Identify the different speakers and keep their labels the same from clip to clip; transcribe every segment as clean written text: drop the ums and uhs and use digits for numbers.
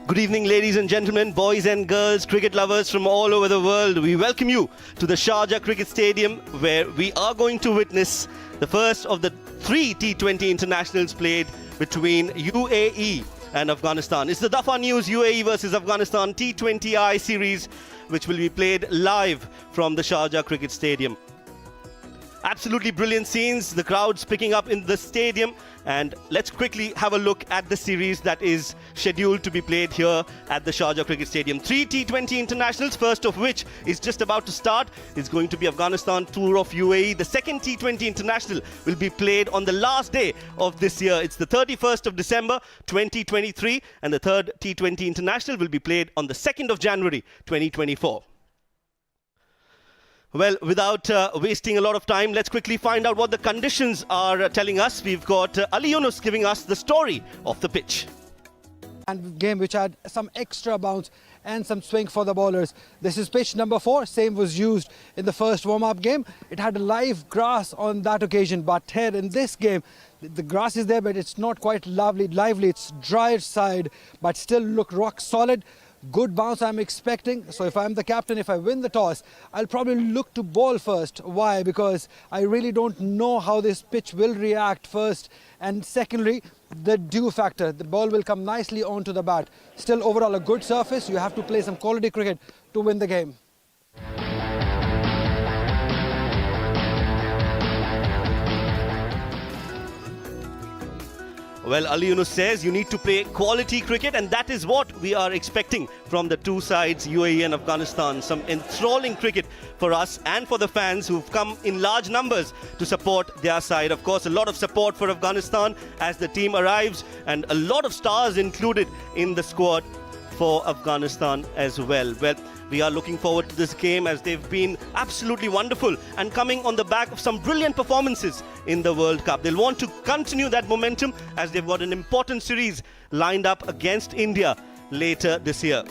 Speaker 1: Good evening, ladies and gentlemen, boys and girls, cricket lovers from all over the world. We welcome you to the Sharjah Cricket Stadium, where we are going to witness the first of the 3 T20 internationals played between UAE and Afghanistan. It's the Dafa News UAE versus Afghanistan T20I series, which will be played live from the Sharjah Cricket Stadium. Absolutely brilliant scenes, the crowds picking up in the stadium, and let's quickly have a look at the series that is scheduled to be played here at the Sharjah Cricket Stadium. 3 T20 internationals, first of which is just about to start. It's going to be Afghanistan tour of UAE. The second T20 international will be played on the last day of this year. It's the 31st of December 2023, and the third T20 international will be played on the 2nd of January 2024. Well, without wasting a lot of time, let's quickly find out what the conditions are telling us. We've got Ali Yunus giving us the story of the pitch.
Speaker 2: And game which had some extra bounce and some swing for the bowlers. This is pitch number 4. Same was used in the first warm-up game. It had live grass on that occasion, but here in this game, the grass is there, but it's not quite lively. It's drier side, but still look rock solid. Good bounce I'm expecting. So if I'm the captain, if I win the toss, I'll probably look to bowl first. Why? Because I really don't know how this pitch will react first. And secondly, the dew factor. The ball will come nicely onto the bat. Still overall a good surface. You have to play some quality cricket to win the game.
Speaker 1: Well, Ali Yunus says you need to play quality cricket, and that is what we are expecting from the two sides, UAE and Afghanistan. Some enthralling cricket for us and for the fans who've come in large numbers to support their side. Of course, a lot of support for Afghanistan as the team arrives, and a lot of stars included in the squad for Afghanistan as well. Well, we are looking forward to this game as they've been absolutely wonderful and coming on the back of some brilliant performances in the World Cup. They'll want to continue that momentum as they've got an important series lined up against India later this year.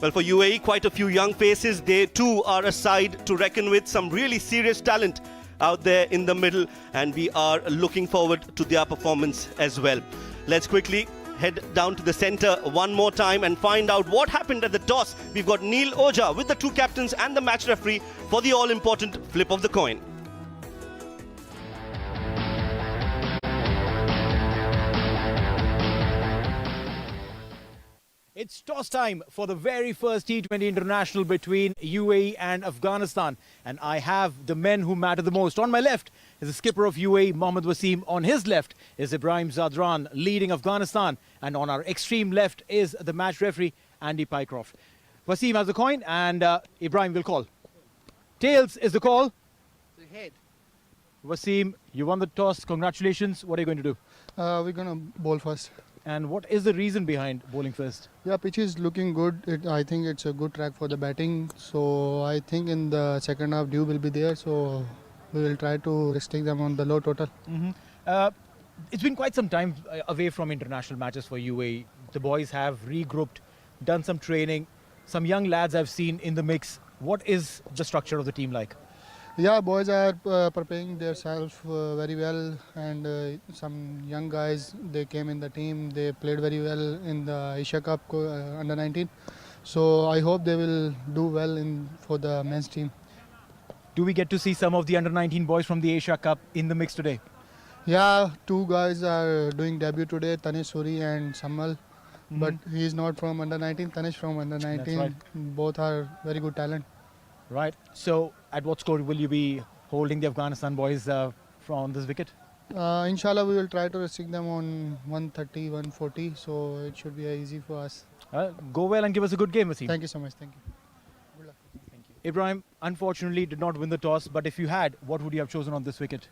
Speaker 1: Well, for UAE, quite a few young faces. They too are a side to reckon with, some really serious talent out there in the middle, and we are looking forward to their performance as well. Let's quickly head down to the centre one more time and find out what happened at the toss. We've got Neil Ojha with the two captains and the match referee for the all-important flip of the coin.
Speaker 3: It's toss time for the very first T20 international between UAE and Afghanistan. And I have the men who matter the most. On my left is the skipper of UAE, Mohammad Wasim. On his left is Ibrahim Zadran, leading Afghanistan. And on our extreme left is the match referee, Andy Pycroft. Wasim has the coin and Ibrahim will call. Tails is the call.
Speaker 2: The head.
Speaker 3: Wasim, you won the toss. Congratulations. What are you going to do?
Speaker 4: We're going to bowl first.
Speaker 3: And what is the reason behind bowling first?
Speaker 4: Yeah, pitch is looking good. I think it's a good track for the batting. So I think in the second half dew will be there. So we will try to restrict them on the low total.
Speaker 3: It's been quite some time away from international matches for UAE. The boys have regrouped, done some training. Some young lads I've seen in the mix. What is the structure of the team like?
Speaker 4: Yeah, boys are preparing themselves very well, and some young guys, they came in the team. They played very well in the Asia Cup under 19. So I hope they will do well for the men's team.
Speaker 3: Do we get to see some of the under 19 boys from the Asia Cup in the mix today?
Speaker 4: Yeah, two guys are doing debut today, Tanesh Suri and Samal. But he is not from under 19, Tanesh from under 19.
Speaker 3: That's right.
Speaker 4: Both are very good talent.
Speaker 3: Right. So at what score will you be holding the Afghanistan boys from this wicket?
Speaker 4: Inshallah, we will try to restrict them on 130, 140. So it should be easy for us.
Speaker 3: Go well and give us a good game, Wasim.
Speaker 4: Thank you so much. Thank you. Good luck.
Speaker 3: Thank you. Ibrahim, unfortunately, did not win the toss. But if you had, what would you have chosen on this wicket?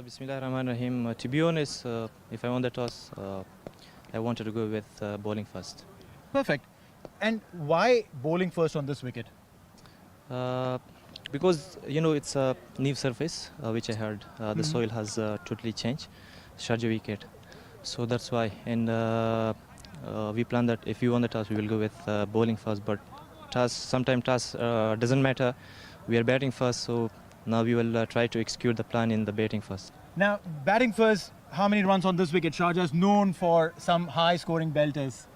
Speaker 5: Bismillah Rahman Rahim. To be honest, if I won the toss, I wanted to go with bowling first.
Speaker 3: Perfect. And why bowling first on this wicket?
Speaker 5: Because it's a new surface, which I heard the soil has totally changed. Sharjah wicket, so that's why. And we plan that if we won the toss, we will go with bowling first. But sometimes toss doesn't matter. We are batting first, so now we will try to execute the plan in the batting first.
Speaker 3: Now, batting first, how many runs on this wicket? Sharjah is known for some high-scoring belters.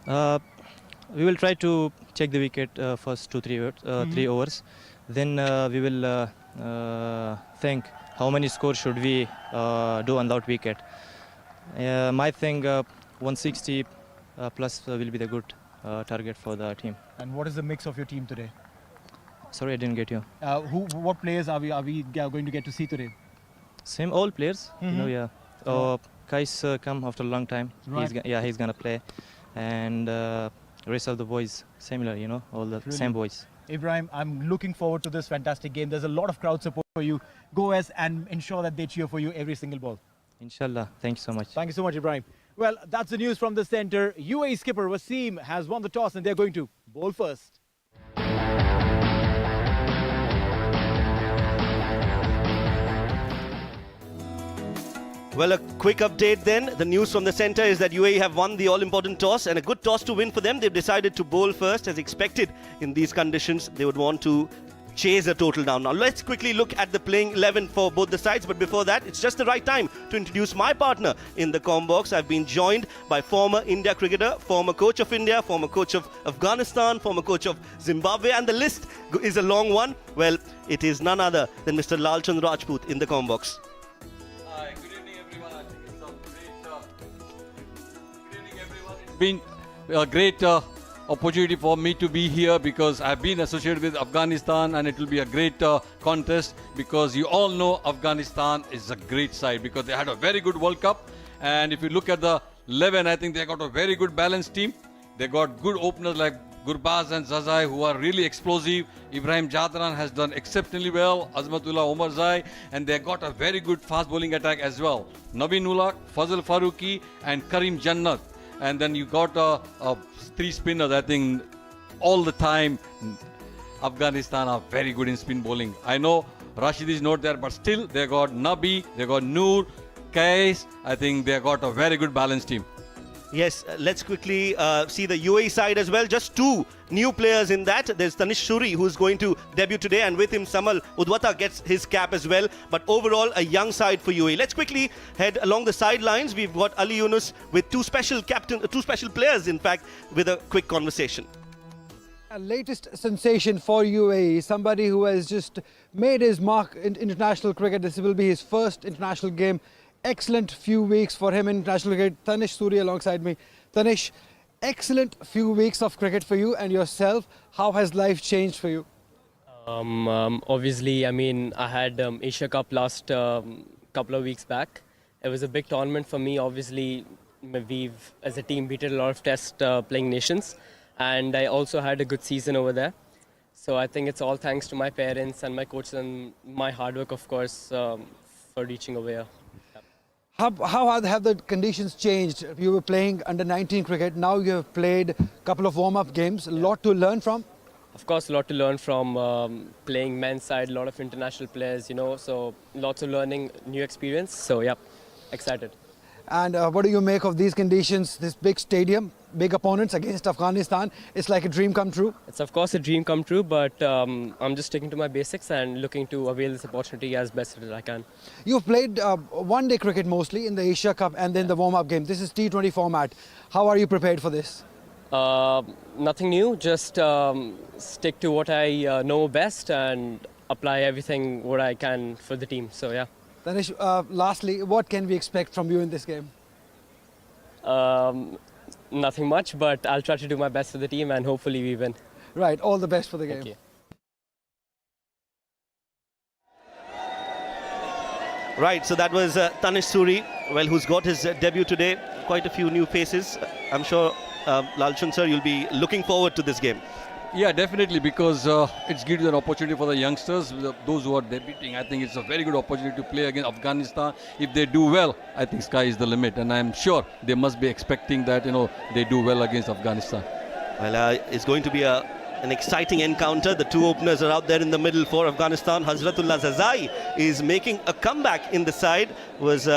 Speaker 5: We will try to check the wicket first 3 overs. Then we will think how many scores should we do on that wicket. My thing 160 plus will be the good target for the team.
Speaker 3: And what is the mix of your team today?
Speaker 5: Sorry, I didn't get you.
Speaker 3: What players are we going to get to see today?
Speaker 5: Same all players, you know, yeah. Kai's come after a long time.
Speaker 3: Right.
Speaker 5: He's gonna play, and rest of the boys similar, you know, all the same boys.
Speaker 3: Ibrahim, I'm looking forward to this fantastic game. There's a lot of crowd support for you. Go and ensure that they cheer for you every single ball.
Speaker 5: Inshallah. Thank you so much.
Speaker 3: Thank you so much, Ibrahim. Well, that's the news from the centre. UAE skipper Wasim has won the toss and they're going to bowl first.
Speaker 1: Well, a quick update then. The news from the centre is that UAE have won the all-important toss, and a good toss to win for them. They've decided to bowl first. As expected in these conditions, they would want to chase a total down. Now, let's quickly look at the playing 11 for both the sides. But before that, it's just the right time to introduce my partner in the comm box. I've been joined by former India cricketer, former coach of India, former coach of Afghanistan, former coach of Zimbabwe, and the list is a long one. Well, it is none other than Mr. Lalchand Rajput in the comm box.
Speaker 6: Hi, good evening everyone. I think it's a good evening everyone. It's been a great opportunity for me to be here because I've been associated with Afghanistan, and it will be a great contest because you all know Afghanistan is a great side because they had a very good World Cup, and if you look at the 11, I think they got a very good balanced team. They got good openers like Gurbaz and Zazai who are really explosive. Ibrahim Jadran has done exceptionally well. Azmatullah Omarzai, and they got a very good fast bowling attack as well. Naveen Ulaq, Fazal Farooqi and Karim Jannat. And then you got three spinners. I think all the time Afghanistan are very good in spin bowling. I know Rashid is not there, but still they got Nabi, they got Noor, Kais. I think they got a very good balanced team.
Speaker 1: Yes, let's quickly see the UAE side as well. Just two new players in that. There's Tanish Suri, who's going to debut today, and with him Samal Udwata gets his cap as well. But overall, a young side for UAE. Let's quickly head along the sidelines. We've got Ali Yunus with two special players, in fact, with a quick conversation.
Speaker 2: A latest sensation for UAE, somebody who has just made his mark in international cricket. This will be his first international game. Excellent few weeks for him in international cricket. Tanish Suri alongside me. Tanish, excellent few weeks of cricket for you and yourself. How has life changed for you?
Speaker 7: Obviously, I mean, I had Asia Cup last couple of weeks back. It was a big tournament for me. Obviously, we've, as a team, beaten a lot of test playing nations. And I also had a good season over there. So I think it's all thanks to my parents and my coaches and my hard work, of course, for reaching over here.
Speaker 2: How have the conditions changed? You were playing under 19 cricket. Now you have played a couple of warm-up games. A lot to learn from?
Speaker 7: Of course, a lot to learn from playing men's side, a lot of international players, you know, so lots of learning, new experience. So, yeah, excited.
Speaker 2: And what do you make of these conditions, this big stadium, big opponents against Afghanistan? It's like a dream come true.
Speaker 7: It's of course a dream come true, but I'm just sticking to my basics and looking to avail this opportunity as best as I can.
Speaker 2: You've played one-day cricket mostly in the Asia Cup and then the warm-up game. This is T20 format. How are you prepared for this?
Speaker 7: Nothing new, just stick to what I know best and apply everything what I can for the team, so yeah.
Speaker 2: Tanish, lastly, what can we expect from you in this game?
Speaker 7: Nothing much, but I'll try to do my best for the team and hopefully we win.
Speaker 2: Right, all the best for the game.
Speaker 7: Thank you.
Speaker 1: Right, so that was Tanish Suri, well, who's got his debut today. Quite a few new faces. I'm sure, Lalchand sir, you'll be looking forward to this game.
Speaker 6: Yeah, definitely, because it's gives an opportunity for the youngsters, those who are debuting. I think it's a very good opportunity to play against Afghanistan. If they do well, I think sky is the limit, and I'm sure they must be expecting that, you know, they do well against Afghanistan.
Speaker 1: Well, it's going to be an exciting encounter. The two openers are out there in the middle for Afghanistan. Hazratullah Zazai is making a comeback in the side, was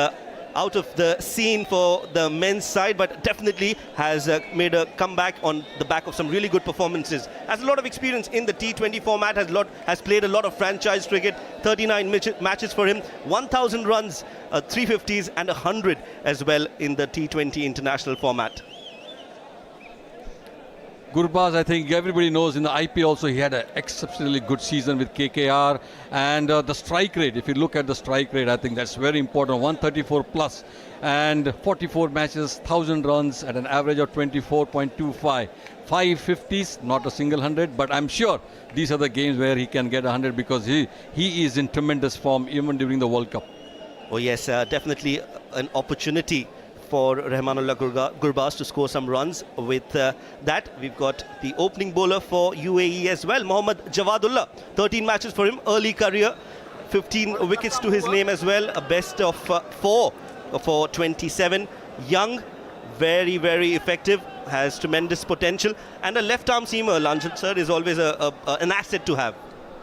Speaker 1: out of the scene for the men's side, but definitely has made a comeback on the back of some really good performances. Has a lot of experience in the T20 format, has played a lot of franchise cricket, 39 matches for him, 1,000 runs, 350s and 100 as well in the T20 international format.
Speaker 6: Gurbaz, I think everybody knows in the IPL also he had an exceptionally good season with KKR. And the strike rate, if you look at the strike rate, I think that's very important. 134 plus and 44 matches, 1,000 runs at an average of 24.25. 550s, not a single 100, but I'm sure these are the games where he can get 100 because he is in tremendous form even during the World Cup.
Speaker 1: Oh yes, definitely an opportunity for Rahmanullah Gurbaz to score some runs. With that, we've got the opening bowler for UAE as well, Mohammad Jawadullah. 13 matches for him, early career, 15 wickets to his name as well, a best of 4 for 27. Young, very, very effective, has tremendous potential, and a left-arm seamer, Lanjan sir, is always an asset to have.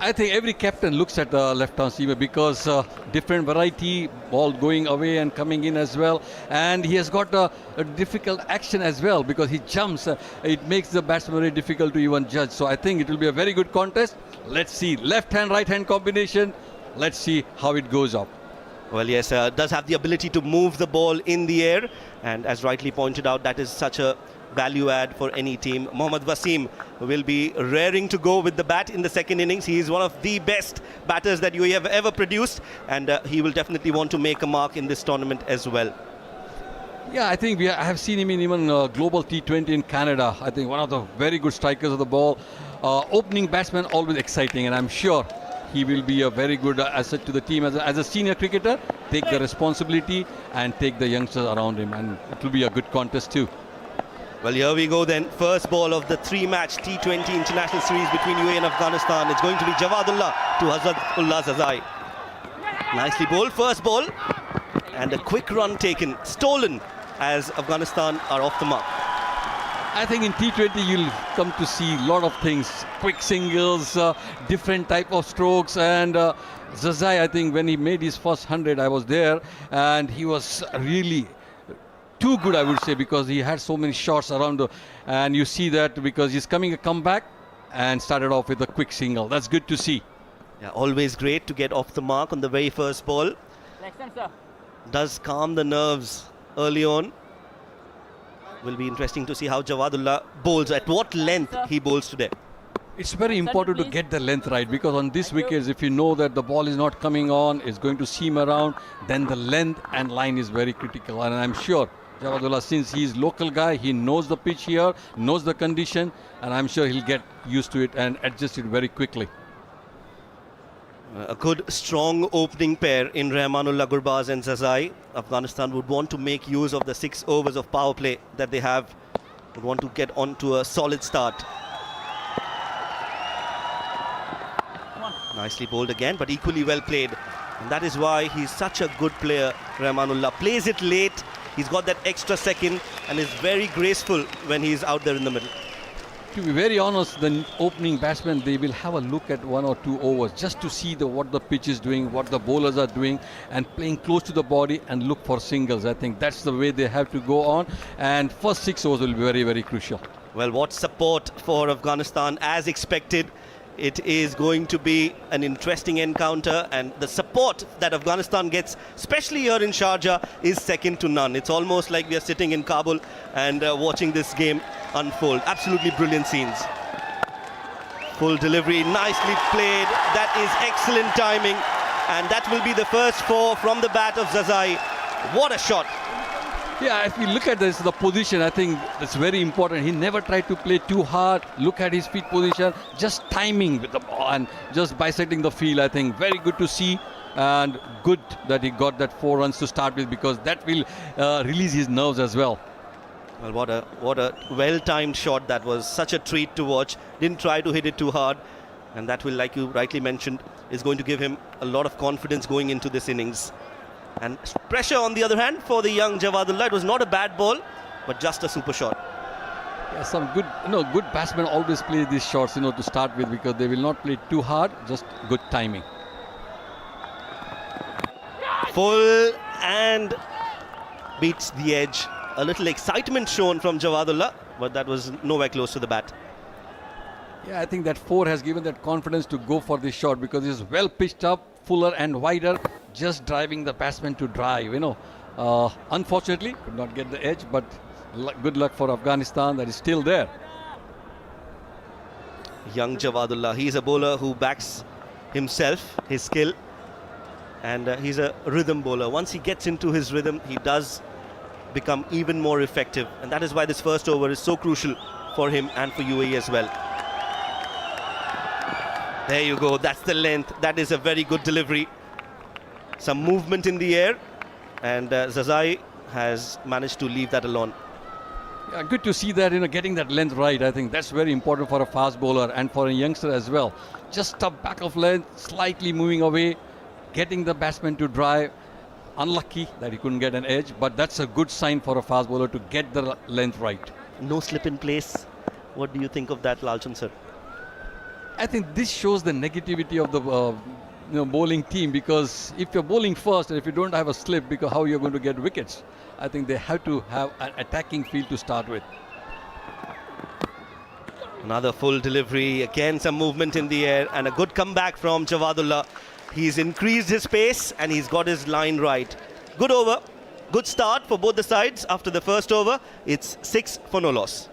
Speaker 6: I think every captain looks at the left-arm seamer because different variety, ball going away and coming in as well. And he has got a difficult action as well because he jumps. It makes the batsman very difficult to even judge. So I think it will be a very good contest. Let's see. Left-hand, right-hand combination. Let's see how it goes up.
Speaker 1: Well, yes, does have the ability to move the ball in the air. And as rightly pointed out, that is such a value add for any team. Mohammad Wasim will be raring to go with the bat in the second innings. He is one of the best batters that UAE have ever produced, and he will definitely want to make a mark in this tournament as well.
Speaker 6: Yeah, I think I have seen him in even global T20 in Canada. I think one of the very good strikers of the ball. Opening batsman, always exciting, and I'm sure he will be a very good asset to the team as a senior cricketer. Take the responsibility and take the youngsters around him, and it will be a good contest too.
Speaker 1: Well, here we go then. First ball of the 3-match T20 international series between UAE and Afghanistan. It's going to be Jawadullah to Hazratullah Zazai. Nicely bowled, first ball. And a quick run taken, stolen as Afghanistan are off the mark.
Speaker 6: I think in T20 you'll come to see a lot of things. Quick singles, different type of strokes. And Zazai, I think when he made his first 100, I was there. And he was really too good, I would say, because he had so many shots around. And you see that because he's coming a comeback and started off with a quick single. That's good to see.
Speaker 1: Yeah, always great to get off the mark on the very first ball.
Speaker 8: Next time, sir.
Speaker 1: Does calm the nerves early on. Will be interesting to see how Jawadullah bowls, at what length he bowls today.
Speaker 6: It's very important to get the length right because on these wickets, if you know that the ball is not coming on, it's going to seam around, then the length and line is very critical. And I'm sure Jawadullah, since he's local guy, he knows the pitch here, knows the condition, and I'm sure he'll get used to it and adjust it very quickly.
Speaker 1: A good, strong opening pair in Rahmanullah Gurbaz and Zazai. Afghanistan would want to make use of the 6 overs of power play that they have. Would want to get on to a solid start. Nicely bowled again, but equally well played. And that is why he's such a good player, Rahmanullah. Plays it late, he's got that extra second, and is very graceful when he's out there in the middle.
Speaker 6: To be very honest, the opening batsmen, they will have a look at 1 or 2 overs just to see what the pitch is doing, what the bowlers are doing, and playing close to the body and look for singles. I think that's the way they have to go on, and first 6 overs will be very, very crucial.
Speaker 1: Well, what support for Afghanistan as expected. It is going to be an interesting encounter, and the support that Afghanistan gets, especially here in Sharjah, is second to none. It's almost like we are sitting in Kabul and watching this game unfold. Absolutely brilliant scenes. Full delivery, nicely played. That is excellent timing, and that will be the first 4 from the bat of Zazai. What a shot!
Speaker 6: Yeah, if we look at this, the position, I think that's very important. He never tried to play too hard. Look at his feet position, just timing with the ball and just bisecting the field. I think very good to see, and good that he got that 4 runs to start with because that will release his nerves as well.
Speaker 1: Well, what a well-timed shot that was. Such a treat to watch. Didn't try to hit it too hard, and that will, like you rightly mentioned, is going to give him a lot of confidence going into this innings. And pressure on the other hand for the young Jawadullah. It was not a bad ball, but just a super shot.
Speaker 6: Yeah, some good, good batsmen always play these shots, to start with because they will not play too hard, just good timing.
Speaker 1: Full and beats the edge. A little excitement shown from Jawadullah, but that was nowhere close to the bat.
Speaker 6: Yeah, I think that 4 has given that confidence to go for this shot because it's well pitched up, fuller and wider, just driving the batsman to drive, Unfortunately, could not get the edge, but good luck for Afghanistan that is still there.
Speaker 1: Young Jawadullah. He's a bowler who backs himself, his skill, and he's a rhythm bowler. Once he gets into his rhythm, he does become even more effective, and that is why this first over is so crucial for him and for UAE as well. There you go, that's the length. That is a very good delivery. Some movement in the air, and Zazai has managed to leave that alone.
Speaker 6: Yeah, good to see that, getting that length right. I think that's very important for a fast bowler and for a youngster as well. Just a back of length, slightly moving away, getting the batsman to drive. Unlucky that he couldn't get an edge, but that's a good sign for a fast bowler to get the length right.
Speaker 1: No slip in place. What do you think of that, Lalchand sir?
Speaker 6: I think this shows the negativity of the bowling team, because if you're bowling first and if you don't have a slip, because how you're going to get wickets? I think they have to have an attacking field to start with.
Speaker 1: Another full delivery, again some movement in the air, and a good comeback from Jawadullah. He's increased his pace and he's got his line right. Good over, good start for both the sides. After the first over, it's 6 for no loss.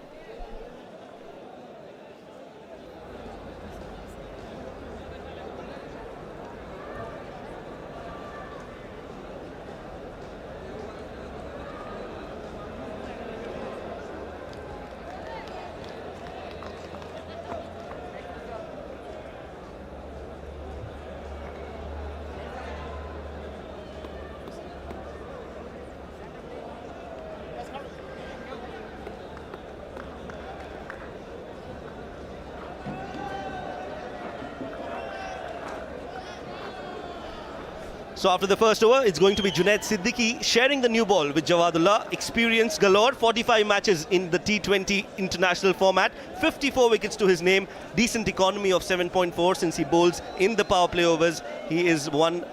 Speaker 1: So after the first over, it's going to be Junaid Siddiqui sharing the new ball with Jawadullah. Experience galore, 45 matches in the T20 international format, 54 wickets to his name, decent economy of 7.4 since he bowls in the power play overs. He is one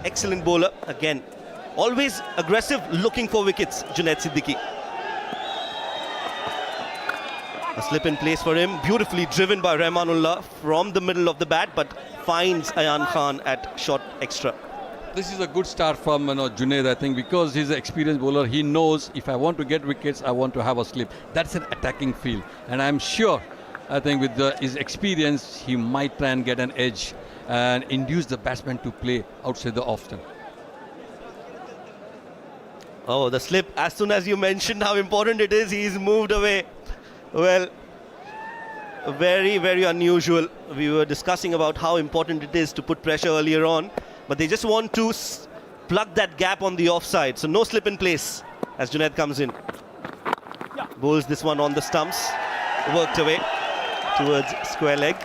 Speaker 1: excellent bowler. Again, always aggressive, looking for wickets, Junaid Siddiqui. A slip in place for him, beautifully driven by Rahmanullah from the middle of the bat, but finds Ayan Khan at short extra.
Speaker 6: This is a good start from Junaid, I think, because he's an experienced bowler. He knows if I want to get wickets, I want to have a slip. That's an attacking field, and I'm sure, I think with his experience, he might try and get an edge and induce the batsman to play outside the off stump.
Speaker 1: Oh, the slip, as soon as you mentioned how important it is, he's moved away. Well, very, very unusual. We were discussing about how important it is to put pressure earlier on, but they just want to plug that gap on the offside. So no slip in place as Junaid comes in. Bowls this one on the stumps, worked away towards square leg.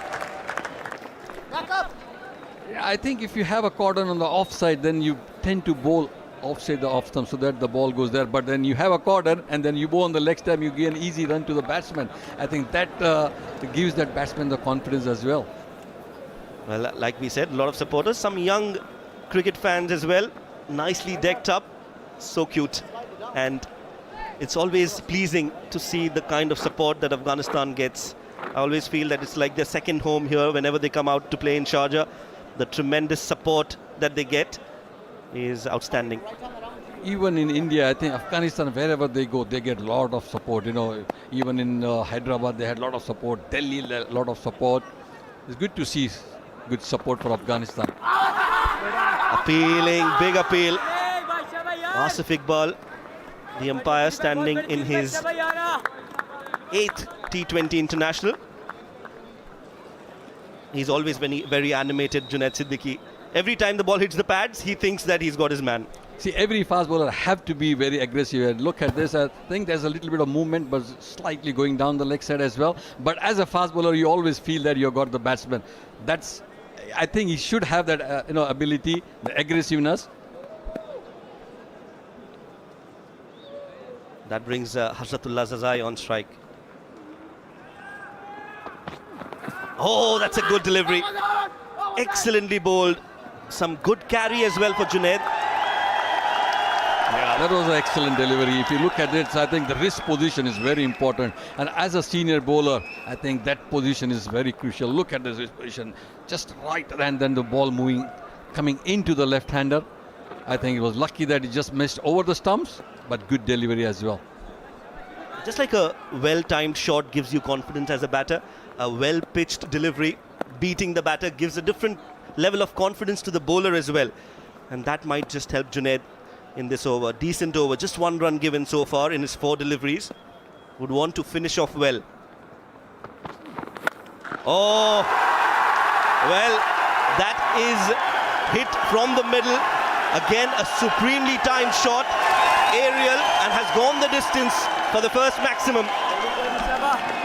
Speaker 6: Yeah, I think if you have a cordon on the offside, then you tend to bowl offside the off stump so that the ball goes there. But then you have a cordon and then you bowl on the leg stump, you get an easy run to the batsman. I think that gives that batsman the confidence as well.
Speaker 1: Well, like we said, a lot of supporters, some young cricket fans as well, nicely decked up, so cute. And it's always pleasing to see the kind of support that Afghanistan gets. I always feel that it's like their second home here whenever they come out to play in Sharjah. The tremendous support that they get is outstanding.
Speaker 6: Even in India, I think Afghanistan, wherever they go, they get a lot of support. Even in Hyderabad, they had a lot of support. Delhi, a lot of support. It's good to see good support for Afghanistan.
Speaker 1: Appealing, big appeal. Asif Iqbal, the umpire, standing in his 8th T20 international. He's always been very animated, Junaid Siddiqui. Every time the ball hits the pads, he thinks that he's got his man.
Speaker 6: See, every fast bowler have to be very aggressive. And look at this. I think there's a little bit of movement, but slightly going down the leg side as well. But as a fast bowler, you always feel that you've got the batsman. I think he should have that ability, the aggressiveness.
Speaker 1: That brings Hasratullah Zazai on strike. Oh, that's a good delivery. Excellently bowled. Some good carry as well for Junaid.
Speaker 6: Yeah, that was an excellent delivery. If you look at it, I think the wrist position is very important. And as a senior bowler, I think that position is very crucial. Look at this wrist position. Just right, and then the ball coming into the left-hander. I think it was lucky that he just missed over the stumps, but good delivery as well.
Speaker 1: Just like a well-timed shot gives you confidence as a batter, a well-pitched delivery beating the batter gives a different level of confidence to the bowler as well. And that might just help Junaid in this over. Decent over, just 1 run given so far in his 4 deliveries. Would want to finish off well. Oh, well, that is hit from the middle. Again, a supremely timed shot, aerial, and has gone the distance for the first maximum.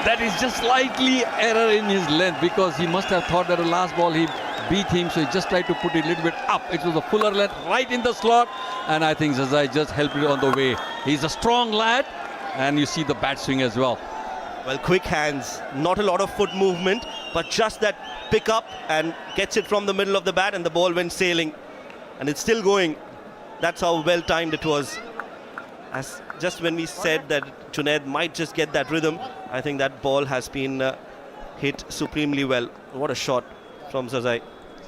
Speaker 6: That is just slightly error in his length, because he must have thought that the last ball he beat him, so he just tried to put it a little bit up. It was a fuller length right in the slot, and I think Zazai just helped it on the way. He's a strong lad, and you see the bat swing as well.
Speaker 1: Well, quick hands, not a lot of foot movement, but just that pick up and gets it from the middle of the bat, and the ball went sailing, and it's still going. That's how well timed it was. As just when we said that Junaid might just get that rhythm, I think that ball has been hit supremely well. What a shot from Zazai.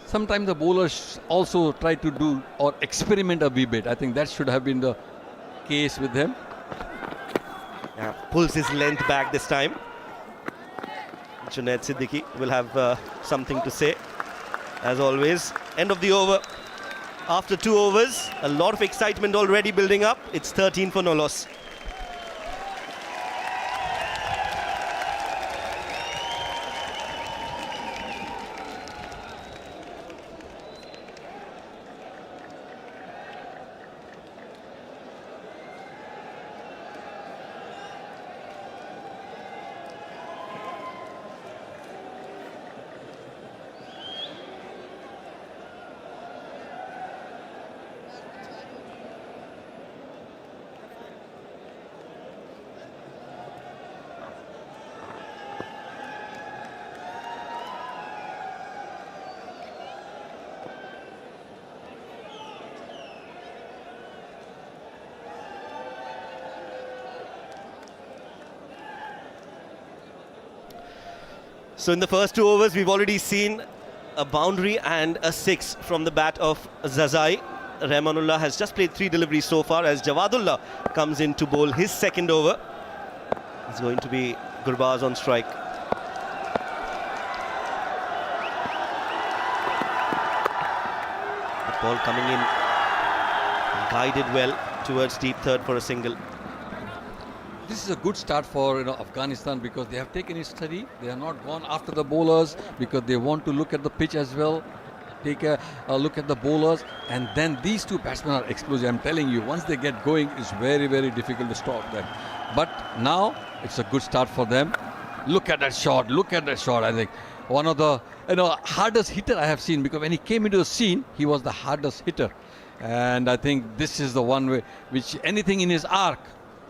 Speaker 6: Sometimes the bowlers also try to do or experiment a wee bit. I think that should have been the case with him.
Speaker 1: Yeah, pulls his length back this time. Junaid Siddiqui will have something to say, as always. End of the over. After 2 overs, a lot of excitement already building up. It's 13 for no loss. So in the first 2 overs, we've already seen a boundary and a 6 from the bat of Zazai. Rahmanullah has just played 3 deliveries so far as Jawadullah comes in to bowl his second over. It's going to be Gurbaz on strike. The ball coming in, guided well towards deep third for a single.
Speaker 6: This is a good start for Afghanistan, because they have taken it steady. They have not gone after the bowlers because they want to look at the pitch as well, take a look at the bowlers, and then these 2 batsmen are explosive. I'm telling you, once they get going, it's very, very difficult to stop them. But now it's a good start for them. Look at that shot. Look at that shot. I think one of the hardest hitter I have seen, because when he came into the scene, he was the hardest hitter. And I think this is the one way which anything in his arc,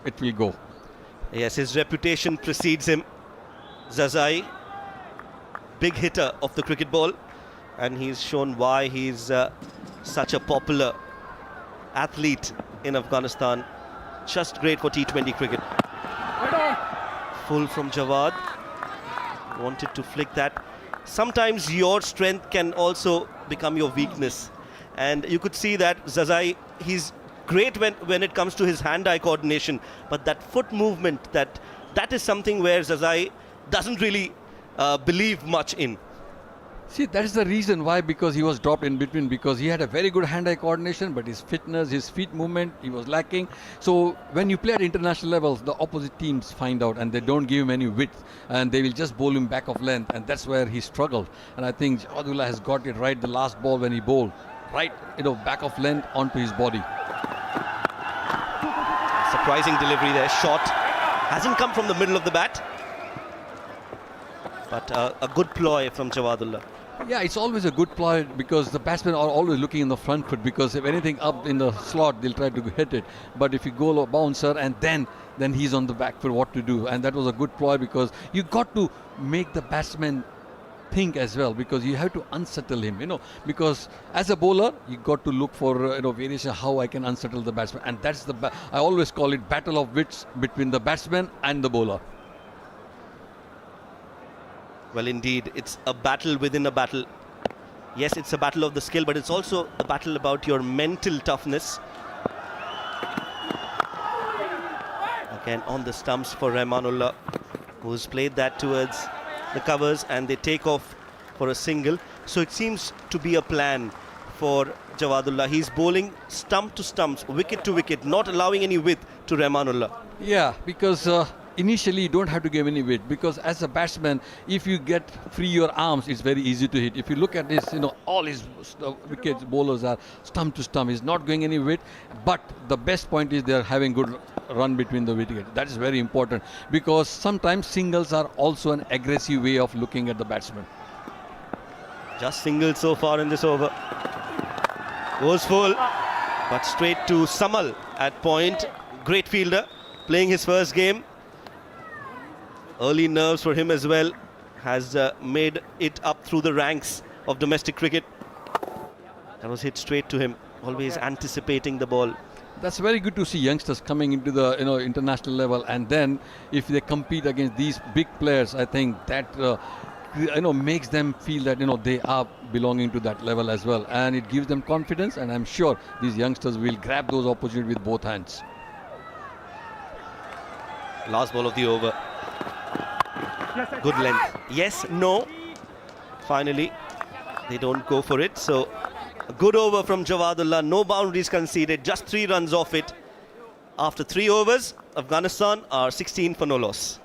Speaker 6: it will go.
Speaker 1: Yes, his reputation precedes him. Zazai, big hitter of the cricket ball, and he's shown why he's such a popular athlete in Afghanistan. Just great for T20 cricket. Full from Jawad. Wanted to flick that. Sometimes your strength can also become your weakness. And you could see that Zazai, he's great when it comes to his hand-eye coordination, but that foot movement, that is something where Zazai doesn't really believe much in.
Speaker 6: See, that is the reason why, because he was dropped in between, because he had a very good hand-eye coordination, but his fitness, his feet movement, he was lacking. So when you play at international levels, the opposite teams find out and they don't give him any width, and they will just bowl him back of length, and that's where he struggled. And I think Jawadullah has got it right the last ball when he bowled. Right, back of length onto his body.
Speaker 1: Surprising delivery there. Shot hasn't come from the middle of the bat, but a good ploy from Jawadullah.
Speaker 6: Yeah, it's always a good ploy, because the batsmen are always looking in the front foot, because if anything up in the slot, they'll try to hit it. But if you go low bouncer and then he's on the back foot, what to do? And that was a good ploy, because you got to make the batsman think as well, because you have to unsettle him, because as a bowler you got to look for variation, how I can unsettle the batsman, and that's I always call it battle of wits between the batsman and the bowler.
Speaker 1: Well, indeed, it's a battle within a battle. Yes, it's a battle of the skill, but it's also a battle about your mental toughness. A Again on the stumps for Rahmanullah, who's played that towards the covers, and they take off for a single. So it seems to be a plan for Jawadullah. He's bowling stump to stumps, wicket to wicket, not allowing any width to Rahmanullah.
Speaker 6: Yeah, because initially you don't have to give any weight, because as a batsman, if you get free your arms, it's very easy to hit. If you look at this, all his wickets, bowlers are stump to stump. He's not going any weight, but the best point is they're having good run between the wickets. That is very important, because sometimes singles are also an aggressive way of looking at the batsman.
Speaker 1: Just single so far in this over. Goes full, but straight to Samal at point. Great fielder, playing his first game. Early nerves for him as well. Has made it up through the ranks of domestic cricket. That was hit straight to him, always anticipating the ball.
Speaker 6: That's very good to see youngsters coming into the international level, and then if they compete against these big players, I think that makes them feel that they are belonging to that level as well, and it gives them confidence, and I'm sure these youngsters will grab those opportunities with both hands.
Speaker 1: Last ball of the over. Good length. Yes, no. Finally, they don't go for it. So, a good over from Jawadullah. No boundaries conceded. Just 3 runs off it. After 3 overs, Afghanistan are 16 for no loss.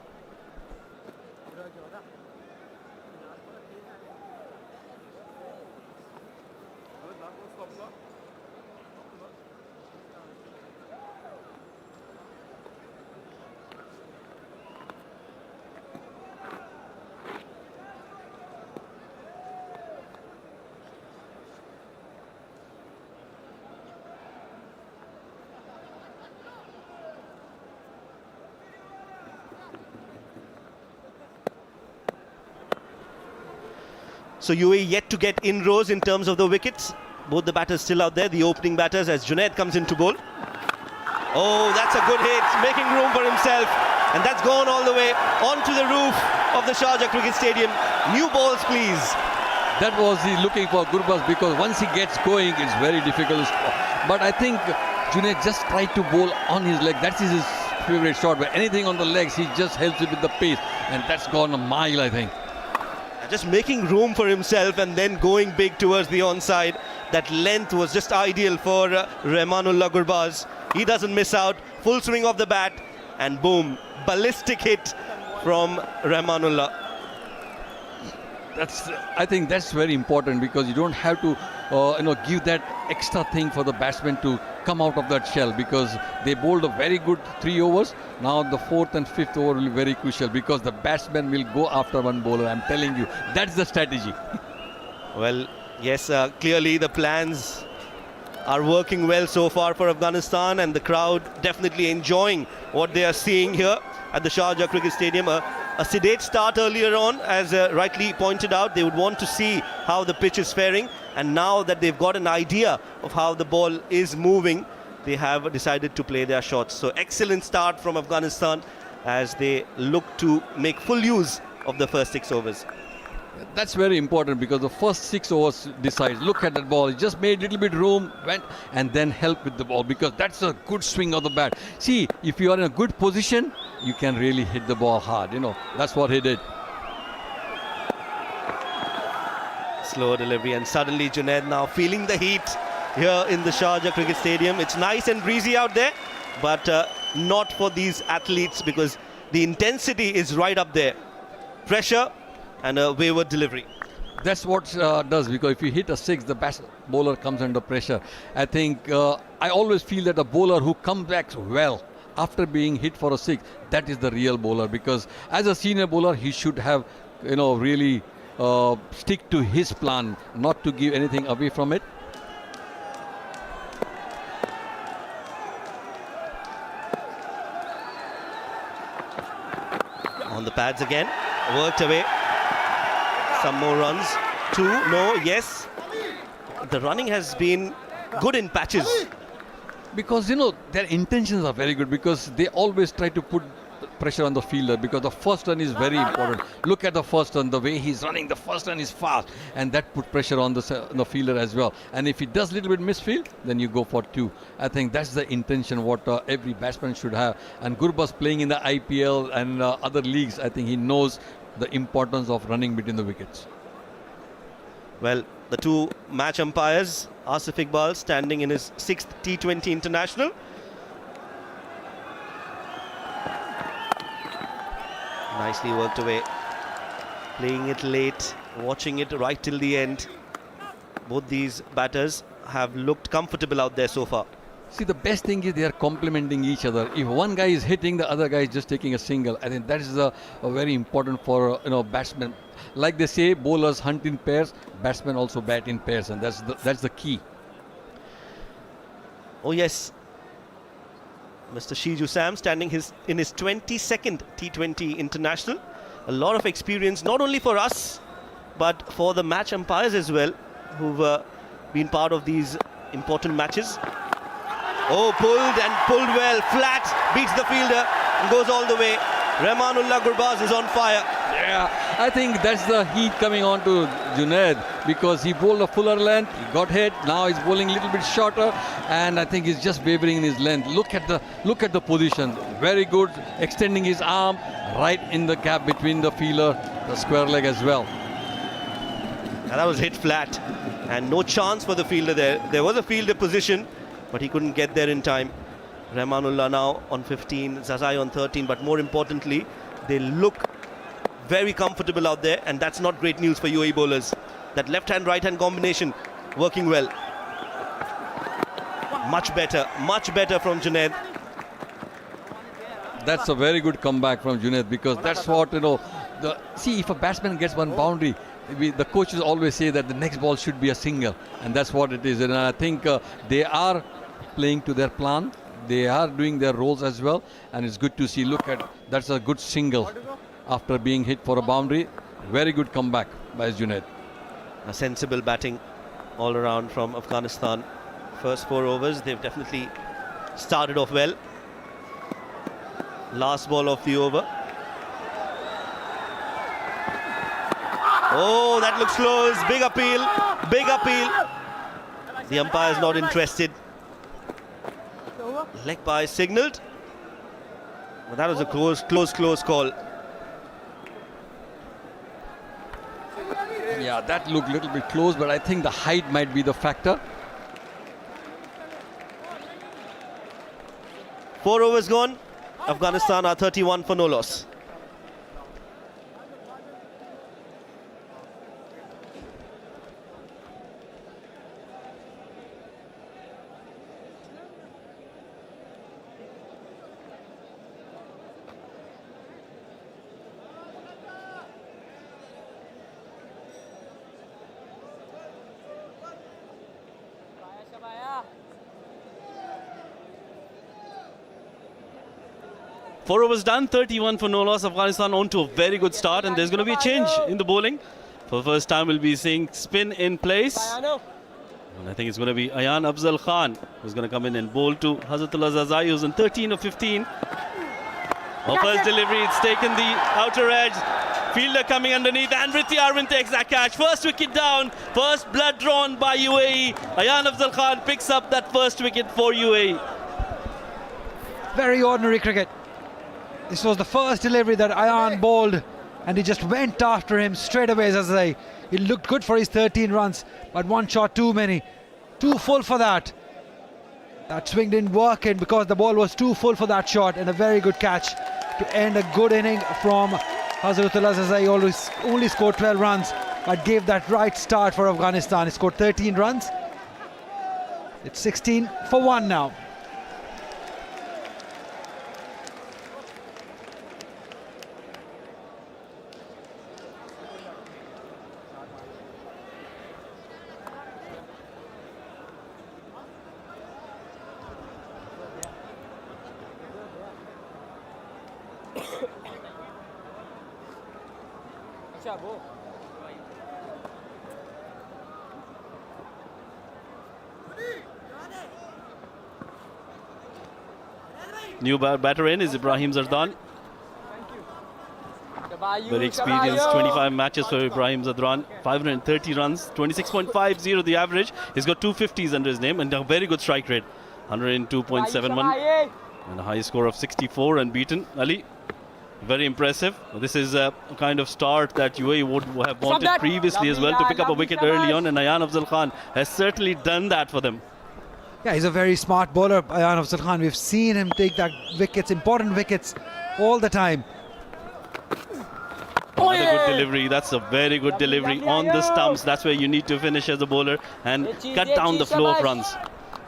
Speaker 1: So UAE yet to get inroads in terms of the wickets. Both the batters still out there, the opening batters, as Junaid comes into bowl. Oh, that's a good hit, making room for himself. And that's gone all the way onto the roof of the Sharjah Cricket Stadium. New balls, please.
Speaker 6: That was he looking for Gurbaz, because once he gets going, it's very difficult. But I think Junaid just tried to bowl on his leg. That's his favorite shot. But anything on the legs, he just helps it with the pace. And that's gone a mile, I think.
Speaker 1: Just making room for himself and then going big towards the onside. That length was just ideal for Rahmanullah Gurbaz. He doesn't miss out. Full swing of the bat, and boom, ballistic hit from Rahmanullah.
Speaker 6: I think that's very important, because you don't have to give that extra thing for the batsman to come out of that shell, because they bowled a very good 3 overs. Now the 4th and 5th over will be very crucial, because the batsman will go after one bowler. I'm telling you, that's the strategy.
Speaker 1: Well, yes, clearly the plans are working well so far for Afghanistan, and the crowd definitely enjoying what they are seeing here at the Sharjah Cricket Stadium. A sedate start earlier on, as rightly pointed out. They would want to see how the pitch is faring, and now that they've got an idea of how the ball is moving, they have decided to play their shots. So excellent start from Afghanistan as they look to make full use of the first 6 overs.
Speaker 6: That's very important, because the first 6 overs decides. Look at that ball. He just made a little bit room, went, and then help with the ball, because that's a good swing of the bat. See, if you are in a good position, you can really hit the ball hard. That's what he did.
Speaker 1: Slow delivery, and suddenly Junaid now feeling the heat here in the Sharjah Cricket Stadium. It's nice and breezy out there, but not for these athletes, because the intensity is right up there. Pressure and a wayward delivery.
Speaker 6: That's what does, because if you hit a 6, the bowler comes under pressure. I think I always feel that a bowler who comes back well after being hit for a 6, that is the real bowler, because as a senior bowler, he should have really stick to his plan, not to give anything away from it.
Speaker 1: On the pads again, worked away. Some more runs. 2, no, yes. The running has been good in patches.
Speaker 6: Because their intentions are very good, because they always try to put pressure on the fielder, because the first run is very important. Look at the first run, the way he's running. The first run is fast, and that put pressure on the fielder as well. And if he does a little bit misfield, then you go for 2. I think that's the intention what every batsman should have. And Gurbaz playing in the IPL and other leagues, I think he knows the importance of running between the wickets.
Speaker 1: Well, the 2 match umpires, Asif Iqbal standing in his 6th T20 international. Nicely worked away. Playing it late, watching it right till the end. Both these batters have looked comfortable out there so far.
Speaker 6: See, the best thing is they are complementing each other. If one guy is hitting, the other guy is just taking a single. I think that is a very important for batsmen. Like they say, bowlers hunt in pairs, batsmen also bat in pairs, and that's the key.
Speaker 1: Oh yes, Mr. Shiju Sam standing in his 22nd T20 international. A lot of experience, not only for us, but for the match umpires as well, who've been part of these important matches. Oh, pulled well, flat, beats the fielder and goes all the way. Rahmanullah Gurbaz is on fire.
Speaker 6: Yeah, I think that's the heat coming on to Junaid, because he bowled a fuller length, he got hit, now he's bowling a little bit shorter, and I think he's just wavering in his length. Look at the position, very good, extending his arm right in the gap between the fielder, the square leg as well.
Speaker 1: And that was hit flat, and no chance for the fielder there. There was a fielder position, but he couldn't get there in time. Rahmanullah now on 15, Zazai on 13, but more importantly, they look very comfortable out there, and that's not great news for UAE bowlers. That left-hand, right-hand combination working well. Much better from Junaid.
Speaker 6: That's a very good comeback from Junaid, because that's what, see, if a batsman gets one boundary, the coaches always say that the next ball should be a single, and that's what it is. And I think they are playing to their plan. They are doing their roles as well, and it's good to see. Look at, that's a good single after being hit for a boundary. Very good comeback by Junaid.
Speaker 1: A sensible batting all around from Afghanistan. First 4 overs, they've definitely started off well. Last ball of the over. Oh, that looks close. Big appeal. The umpire is not interested. Leg by signalled. But that was a close call.
Speaker 6: Yeah, that looked a little bit close, but I think the height might be the factor.
Speaker 1: 4 overs gone. Afghanistan are 31 for no loss. Four overs done, 31 for no loss. Afghanistan on to a very good start, and there's going to be a change in the bowling. For the first time, we'll be seeing spin in place. And I think it's going to be Ayan Afzal Khan who's going to come in and bowl to Hazratullah Zazai, who's in 13 of 15. First delivery, it's taken the outer edge. Fielder coming underneath, and Riti Arvind takes that catch. First wicket down, first blood drawn by UAE. Ayan Afzal Khan picks up that first wicket for UAE.
Speaker 2: Very ordinary cricket. This was the first delivery that Ayan bowled, and he just went after him straight away. As I say, he looked good for his 13 runs, but one shot too many. Too full for that. That swing didn't work in because the ball was too full for that shot, and a very good catch to end a good inning from Hazratullah Zazai. Only scored 12 runs, but gave that right start for Afghanistan. He scored 13 runs. It's 16 for 1 now.
Speaker 1: New batter in is Ibrahim Zardan. Very experienced, 25 matches for Ibrahim Zadran, 530 runs, 26.50 the average. He's got 250s under his name and a very good strike rate, 102.71 and a high score of 64 unbeaten. Ali, very impressive. This is a kind of start that UAE would have wanted previously as well, to pick up a wicket early on, and Ayan Afzal Khan has certainly done that for them.
Speaker 2: Yeah, he's a very smart bowler, Ayan Afzal Khan. We've seen him take that wickets, important wickets, all the time.
Speaker 1: Another good delivery. That's a very good delivery on the stumps. That's where you need to finish as a bowler and cut down the flow of runs.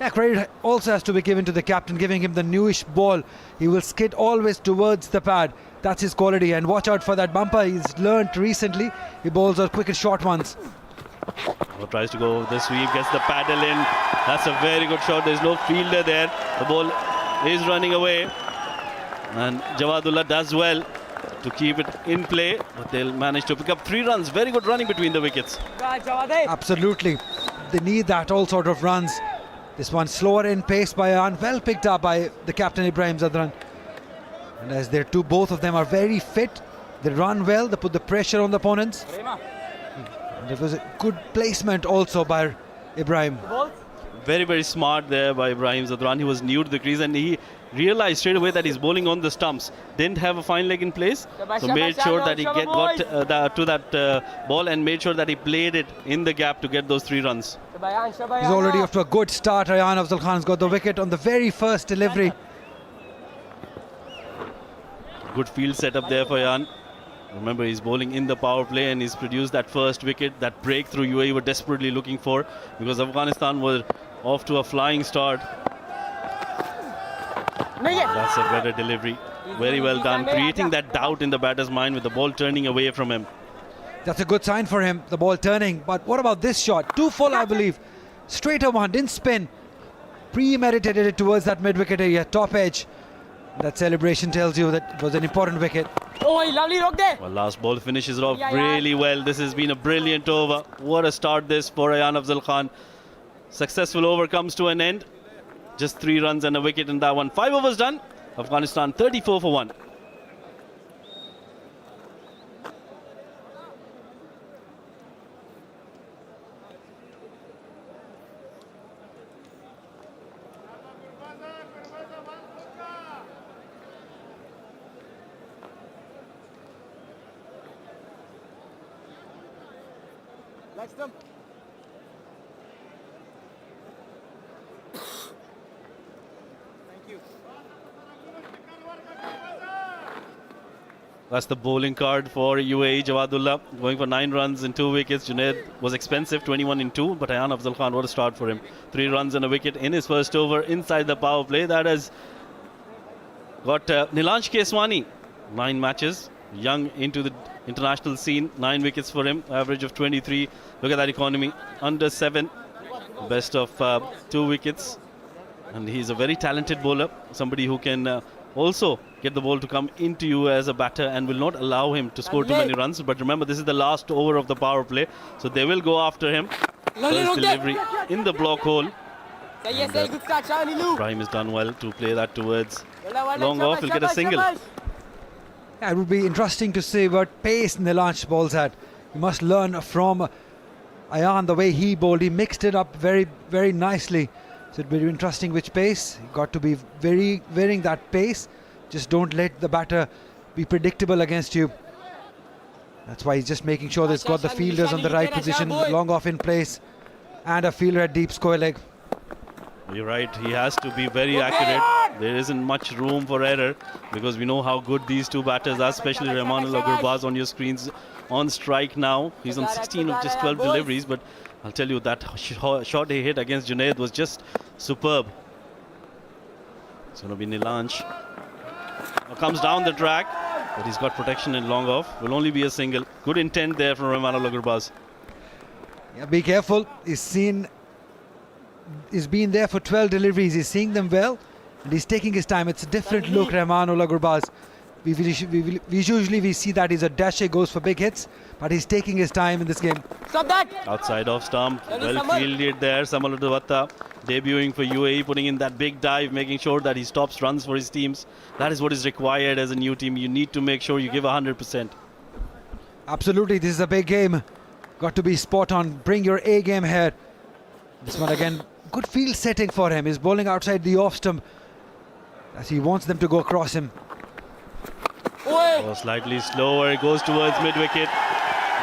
Speaker 2: Yeah, credit also has to be given to the captain, giving him the newish ball. He will skid always towards the pad. That's his quality. And watch out for that bumper. He's learnt recently. He bowls those quick and short ones.
Speaker 1: Tries to go over the sweep, gets the paddle in. That's a very good shot. There's no fielder there. The ball is running away. And Jawadullah does well to keep it in play, but they'll manage to pick up 3 runs. Very good running between the wickets.
Speaker 2: Absolutely. They need that, all sort of runs. This one slower in pace by Ayan, well picked up by the captain Ibrahim Zadran. And as they're both of them are very fit, they run well, they put the pressure on the opponents. And it was a good placement also by Ibrahim.
Speaker 1: Very, very smart there by Ibrahim Zadran. He was new to the crease and he realized straight away that he's bowling on the stumps. Didn't have a fine leg in place, so made sure that he got to that ball and made sure that he played it in the gap to get those 3 runs.
Speaker 2: He's already off to a good start. Ayan Afzal Khan's got the wicket on the very first delivery.
Speaker 1: Good field setup there for Ayan. Remember, he's bowling in the power play and he's produced that first wicket. That breakthrough UAE were desperately looking for, because Afghanistan were off to a flying start. That's a better delivery. Very well done, creating that doubt in the batter's mind with the ball turning away from him.
Speaker 2: That's a good sign for him, the ball turning. But what about this shot? 2 full, I believe. Straighter one, didn't spin. Premeditated it towards that mid-wicket area, top edge. That celebration tells you that it was an important wicket.
Speaker 1: Well, last ball finishes it off really well. This has been a brilliant over. What a start this for Ayan Afzal Khan. Successful over comes to an end. Just 3 runs and a wicket in that one. 5 overs done. Afghanistan 34 for 1. That's the bowling card for UAE. Jawadullah going for 9 runs and 2 wickets. Junaid was expensive, 21 in 2, but Ayan Afzal Khan, what a start for him. 3 runs and a wicket in his first over inside the power play. That has got Nilansh Keswani, 9 matches, young into the international scene, 9 wickets for him, average of 23. Look at that economy, under 7, best of 2 wickets. And he's a very talented bowler, somebody who can also get the ball to come into you as a batter and will not allow him to score too many runs. But remember, this is the last over of the power play, so they will go after him. First delivery in the block hole. Ibrahim has done well to play that towards long off. He'll get a single.
Speaker 2: Yeah, it would be interesting to see what pace Nilansh bowls at. You must learn from Ayan the way he bowled. He mixed it up very, very nicely. So it'd be interesting which pace. You got to be very wearing that pace. Just don't let the batter be predictable against you. That's why he's just making sure that he's got the fielders on the right position, long off in place, and a fielder at deep square leg.
Speaker 1: You're right, he has to be very accurate. There isn't much room for error, because we know how good these 2 batters are, especially Rahmanullah Gurbaz on your screens on strike now. He's on 16 of just 12 deliveries, but I'll tell you that shot he hit against Junaid was just superb. It's going to be Nilansh. Comes down the track, but he's got protection in long off. Will only be a single. Good intent there from Rahmanullah Gurbaz.
Speaker 2: Yeah, be careful. He's been there for 12 deliveries. He's seeing them well, and he's taking his time. It's a different look, Rahmanullah Gurbaz. Usually we see that he's a dasher, goes for big hits, but he's taking his time in this game.
Speaker 8: Stop that!
Speaker 1: Outside off stump, well fielded there. Samal Dawatta debuting for UAE, putting in that big dive, making sure that he stops runs for his teams. That is what is required as a new team. You need to make sure you give 100%.
Speaker 2: Absolutely, this is a big game. Got to be spot on. Bring your A game here. This one again, good field setting for him. He's bowling outside the off stump as he wants them to go across him.
Speaker 1: Oh, slightly slower, goes towards mid-wicket.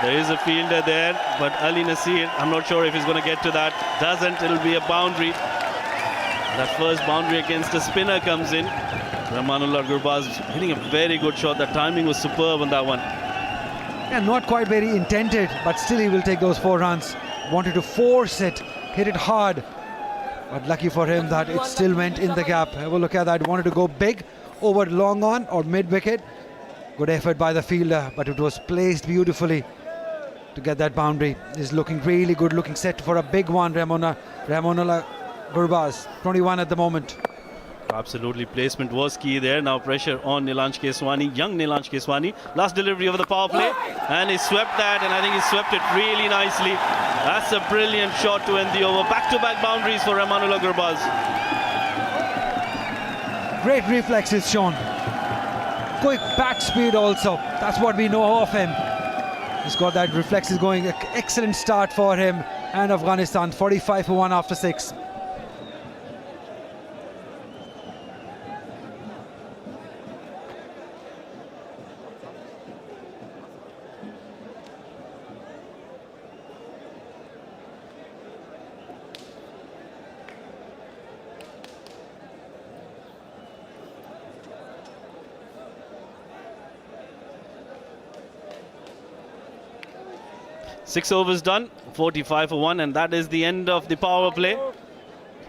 Speaker 1: There is a fielder there, but Ali Nasir, I'm not sure if he's going to get to that. Doesn't, it'll be a boundary. That first boundary against a spinner comes in. Rahmanullah Gurbaz hitting a very good shot. The timing was superb on that one.
Speaker 2: Yeah, not quite very intended, but still he will take those 4 runs. Wanted to force it, hit it hard. But lucky for him that it still went in the gap. Have a look at that. Wanted to go big over long on or mid-wicket. Good effort by the fielder, but it was placed beautifully to get that boundary. He's looking really good, looking set for a big one, Rahmanullah Gurbaz, 21 at the moment.
Speaker 1: Absolutely, placement was key there. Now pressure on Nilansh Keswani, young Nilansh Keswani. Last delivery over the power play, and he swept that, and I think he swept it really nicely. That's a brilliant shot to end the over. Back-to-back boundaries for Rahmanullah Gurbaz.
Speaker 2: Great reflexes shown. Quick bat speed also. That's what we know of him. He's got that reflexes going. Excellent start for him and Afghanistan. 45 for 1 after 6.
Speaker 1: Six overs done, 45 for 1, and that is the end of the power play.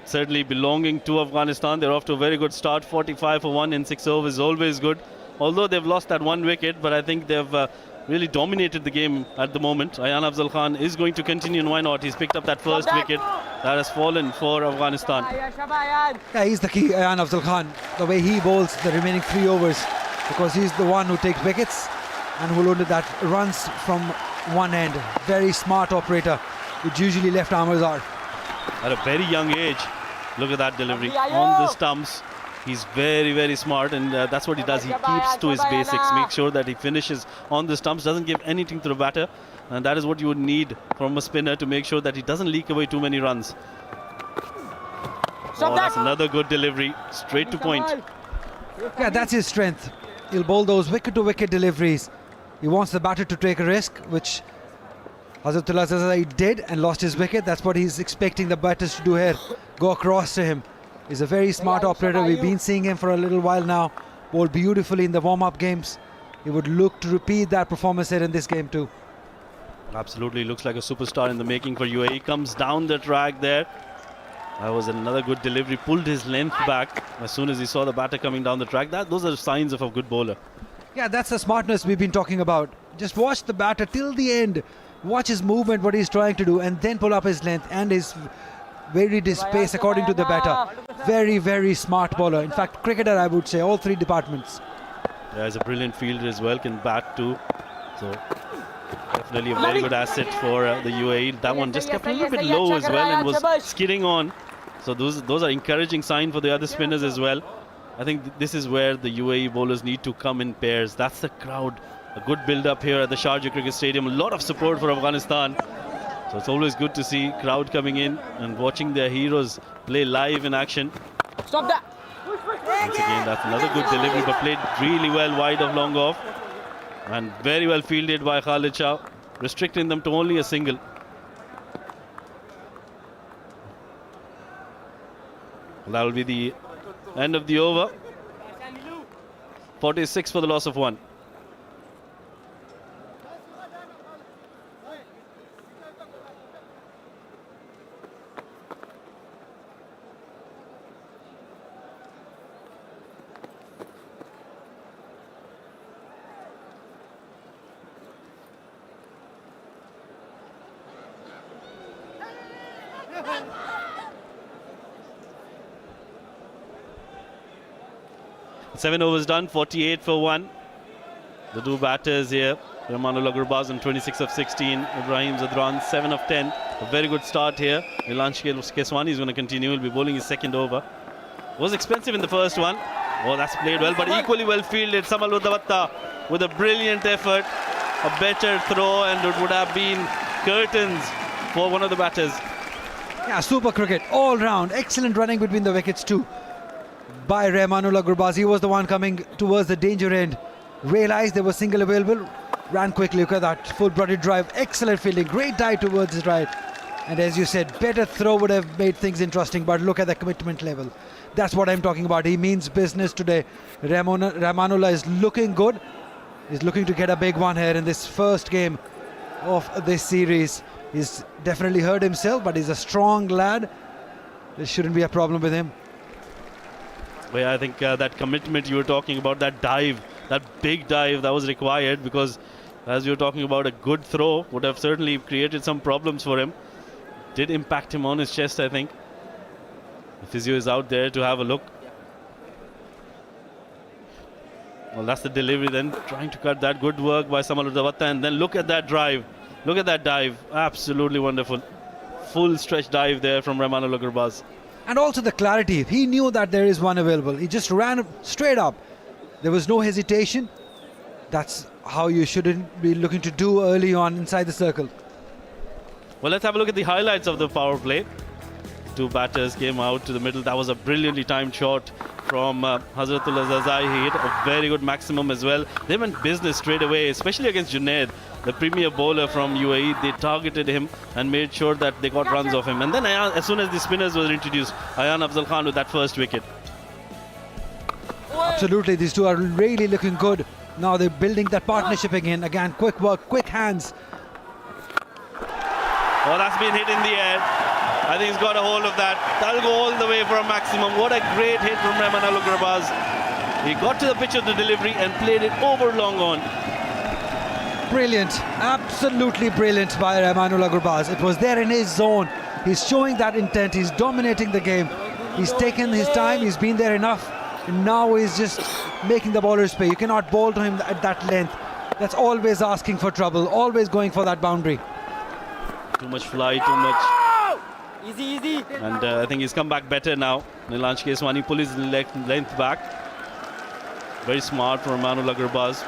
Speaker 1: Certainly belonging to Afghanistan. They're off to a very good start. 45 for 1 in 6 overs is always good. Although they've lost that 1 wicket, but I think they've really dominated the game at the moment. Ayan Afzal Khan is going to continue, and why not? He's picked up that first wicket that has fallen for Afghanistan.
Speaker 2: Yeah, he's the key, Ayan Afzal Khan. The way he bowls the remaining 3 overs, because he's the one who takes wickets and who loaded that runs from one end. Very smart operator, which usually left armers are.
Speaker 1: At a very young age, look at that delivery on the stumps. He's very, very smart, and that's what he does. He keeps to his basics, makes sure that he finishes on the stumps, doesn't give anything to the batter, and that is what you would need from a spinner to make sure that he doesn't leak away too many runs. Oh, that's another good delivery, straight to point.
Speaker 2: Yeah, that's his strength. He'll bowl those wicket-to-wicket deliveries. He wants the batter to take a risk, which Hazratullah Zazai did and lost his wicket. That's what he's expecting the batters to do here. Go across to him. He's a very smart operator. We've been seeing him for a little while now. Bowled beautifully in the warm-up games. He would look to repeat that performance here in this game too.
Speaker 1: Absolutely, looks like a superstar in the making for UAE. Comes down the track there. That was another good delivery. Pulled his length back as soon as he saw the batter coming down the track. Those are signs of a good bowler.
Speaker 2: Yeah, that's the smartness we've been talking about. Just watch the batter till the end. Watch his movement, what he's trying to do, and then pull up his length and his varied his pace according to the batter. Very, very smart bowler. In fact, cricketer, I would say, all 3 departments.
Speaker 1: Yeah, he's a brilliant fielder as well, can bat too. So definitely a very good asset for the UAE. That one just kept a little bit low as well and was skidding on. So those are encouraging signs for the other spinners as well. I think this is where the UAE bowlers need to come in pairs. That's the crowd. A good build-up here at the Sharjah Cricket Stadium. A lot of support for Afghanistan. So it's always good to see crowd coming in and watching their heroes play live in action.
Speaker 8: Stop that.
Speaker 1: Once again, that's another good delivery, but played really well wide of long off. And very well fielded by Khalid Shah, restricting them to only a single. That will be the end of the over. 46 for the loss of 1. Seven overs done, 48 for 1. The 2 batters here, Rahmanullah Gurbaz on 26 of 16, Ibrahim Zadran 7 of 10. A very good start here. Nilansh Keswani is going to continue. He'll be bowling his second over. Was expensive in the first one. Oh, that's played well, but equally well fielded. Samal Udavatta with a brilliant effort a better throw and it would have been curtains for one of the batters.
Speaker 2: Yeah, super cricket all round. Excellent running between the wickets too by Rahmanullah Gurbaz. He was the one coming towards the danger end. Realised there was single available. Ran quickly. Look at that full-blooded drive. Excellent fielding. Great dive towards his right. And as you said, better throw would have made things interesting. But look at the commitment level. That's what I'm talking about. He means business today. Rahmanullah is looking good. He's looking to get a big one here in this first game of this series. He's definitely hurt himself, but he's a strong lad. There shouldn't be a problem with him.
Speaker 1: Well, I think that commitment you were talking about, that dive, that big dive that was required, because as you were talking about, a good throw would have certainly created some problems for him. Did impact him on his chest, I think. The physio is out there to have a look. Well, that's the delivery then, trying to cut that. Good work by Samal Udavatta, and then look at that drive. Look at that dive. Absolutely wonderful. Full stretch dive there from Rahmanullah Gurbaz.
Speaker 2: And also the clarity. He knew that there is one available. He just ran straight up. There was no hesitation. That's how you shouldn't be looking to do early on inside the circle.
Speaker 1: Well, let's have a look at the highlights of the power play. Two batters came out to the middle. That was a brilliantly timed shot from Hazratullah Zazai. He hit a very good maximum as well. They went business straight away, especially against Junaid, the premier bowler from UAE. They targeted him and made sure that they got runs off him. And then as soon as the spinners were introduced, Ayan Afzal Khan with that first wicket.
Speaker 2: Absolutely, these two are really looking good. Now they're building that partnership again. Again, quick work, quick hands.
Speaker 1: Oh, that's been hit in the air. I think he's got a hold of that. That'll go all the way for a maximum. What a great hit from Rahmanullah Gurbaz. He got to the pitch of the delivery and played it over long on.
Speaker 2: Brilliant, absolutely brilliant by Rahmanullah Gurbaz. It was there in his zone. He's showing that intent. He's dominating the game. He's taken his time. He's been there enough. And now he's just making the bowlers pay. You cannot bowl to him at that length. That's always asking for trouble. Always going for that boundary.
Speaker 1: Too much fly, too much. Easy. And I think he's come back better now. Nilansh Keswani pull his length back. Very smart from Rahmanullah Gurbaz.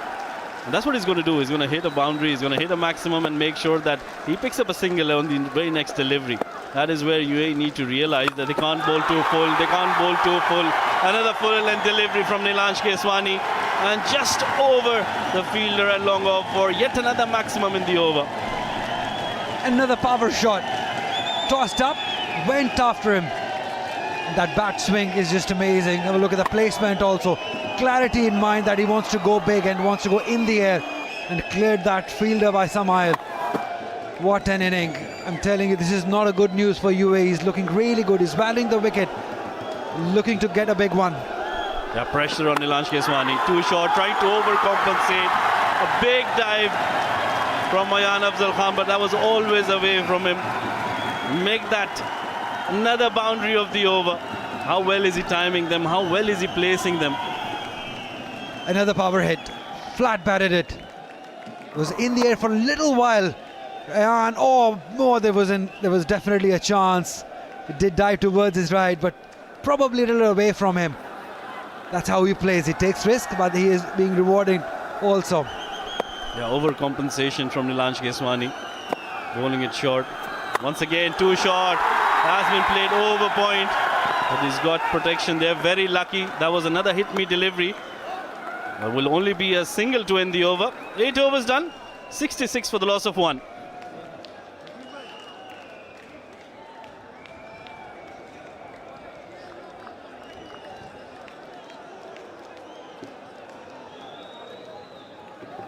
Speaker 1: And that's what he's going to do. He's going to hit a boundary, he's going to hit a maximum and make sure that he picks up a single on the very next delivery. That is where UAE need to realize that they can't bowl too full. They can't bowl too full. Another full length delivery from Nilansh Keswani. And just over the fielder and long off for yet another maximum in the over.
Speaker 2: Another power shot. Tossed up, went after him. That bat swing is just amazing. Have a look at the placement also. Clarity in mind that he wants to go big and wants to go in the air, and cleared that fielder by Samail. What an inning. I'm telling you, this is not a good news for UAE. He's looking really good. He's valuing the wicket, looking to get a big one.
Speaker 1: Yeah, pressure on Nilansh Keswani. Too short, trying to overcompensate. A big dive from Ayan Afzal Khan, but that was always away from him. Make that another boundary of the over. How well is he timing them? How well is he placing them?
Speaker 2: Another power hit. Flat batted it. It was in the air for a little while. And there was definitely a chance. It did dive towards his right, but probably a little away from him. That's how he plays. He takes risk, but he is being rewarded also.
Speaker 1: Yeah, overcompensation from Nilansh Keswani. Bowling it short. Once again, too short. Has been played over point. But he's got protection there. Very lucky. That was another hit-me delivery. There will only be a single to end the over. 8 overs done. 66 for the loss of 1.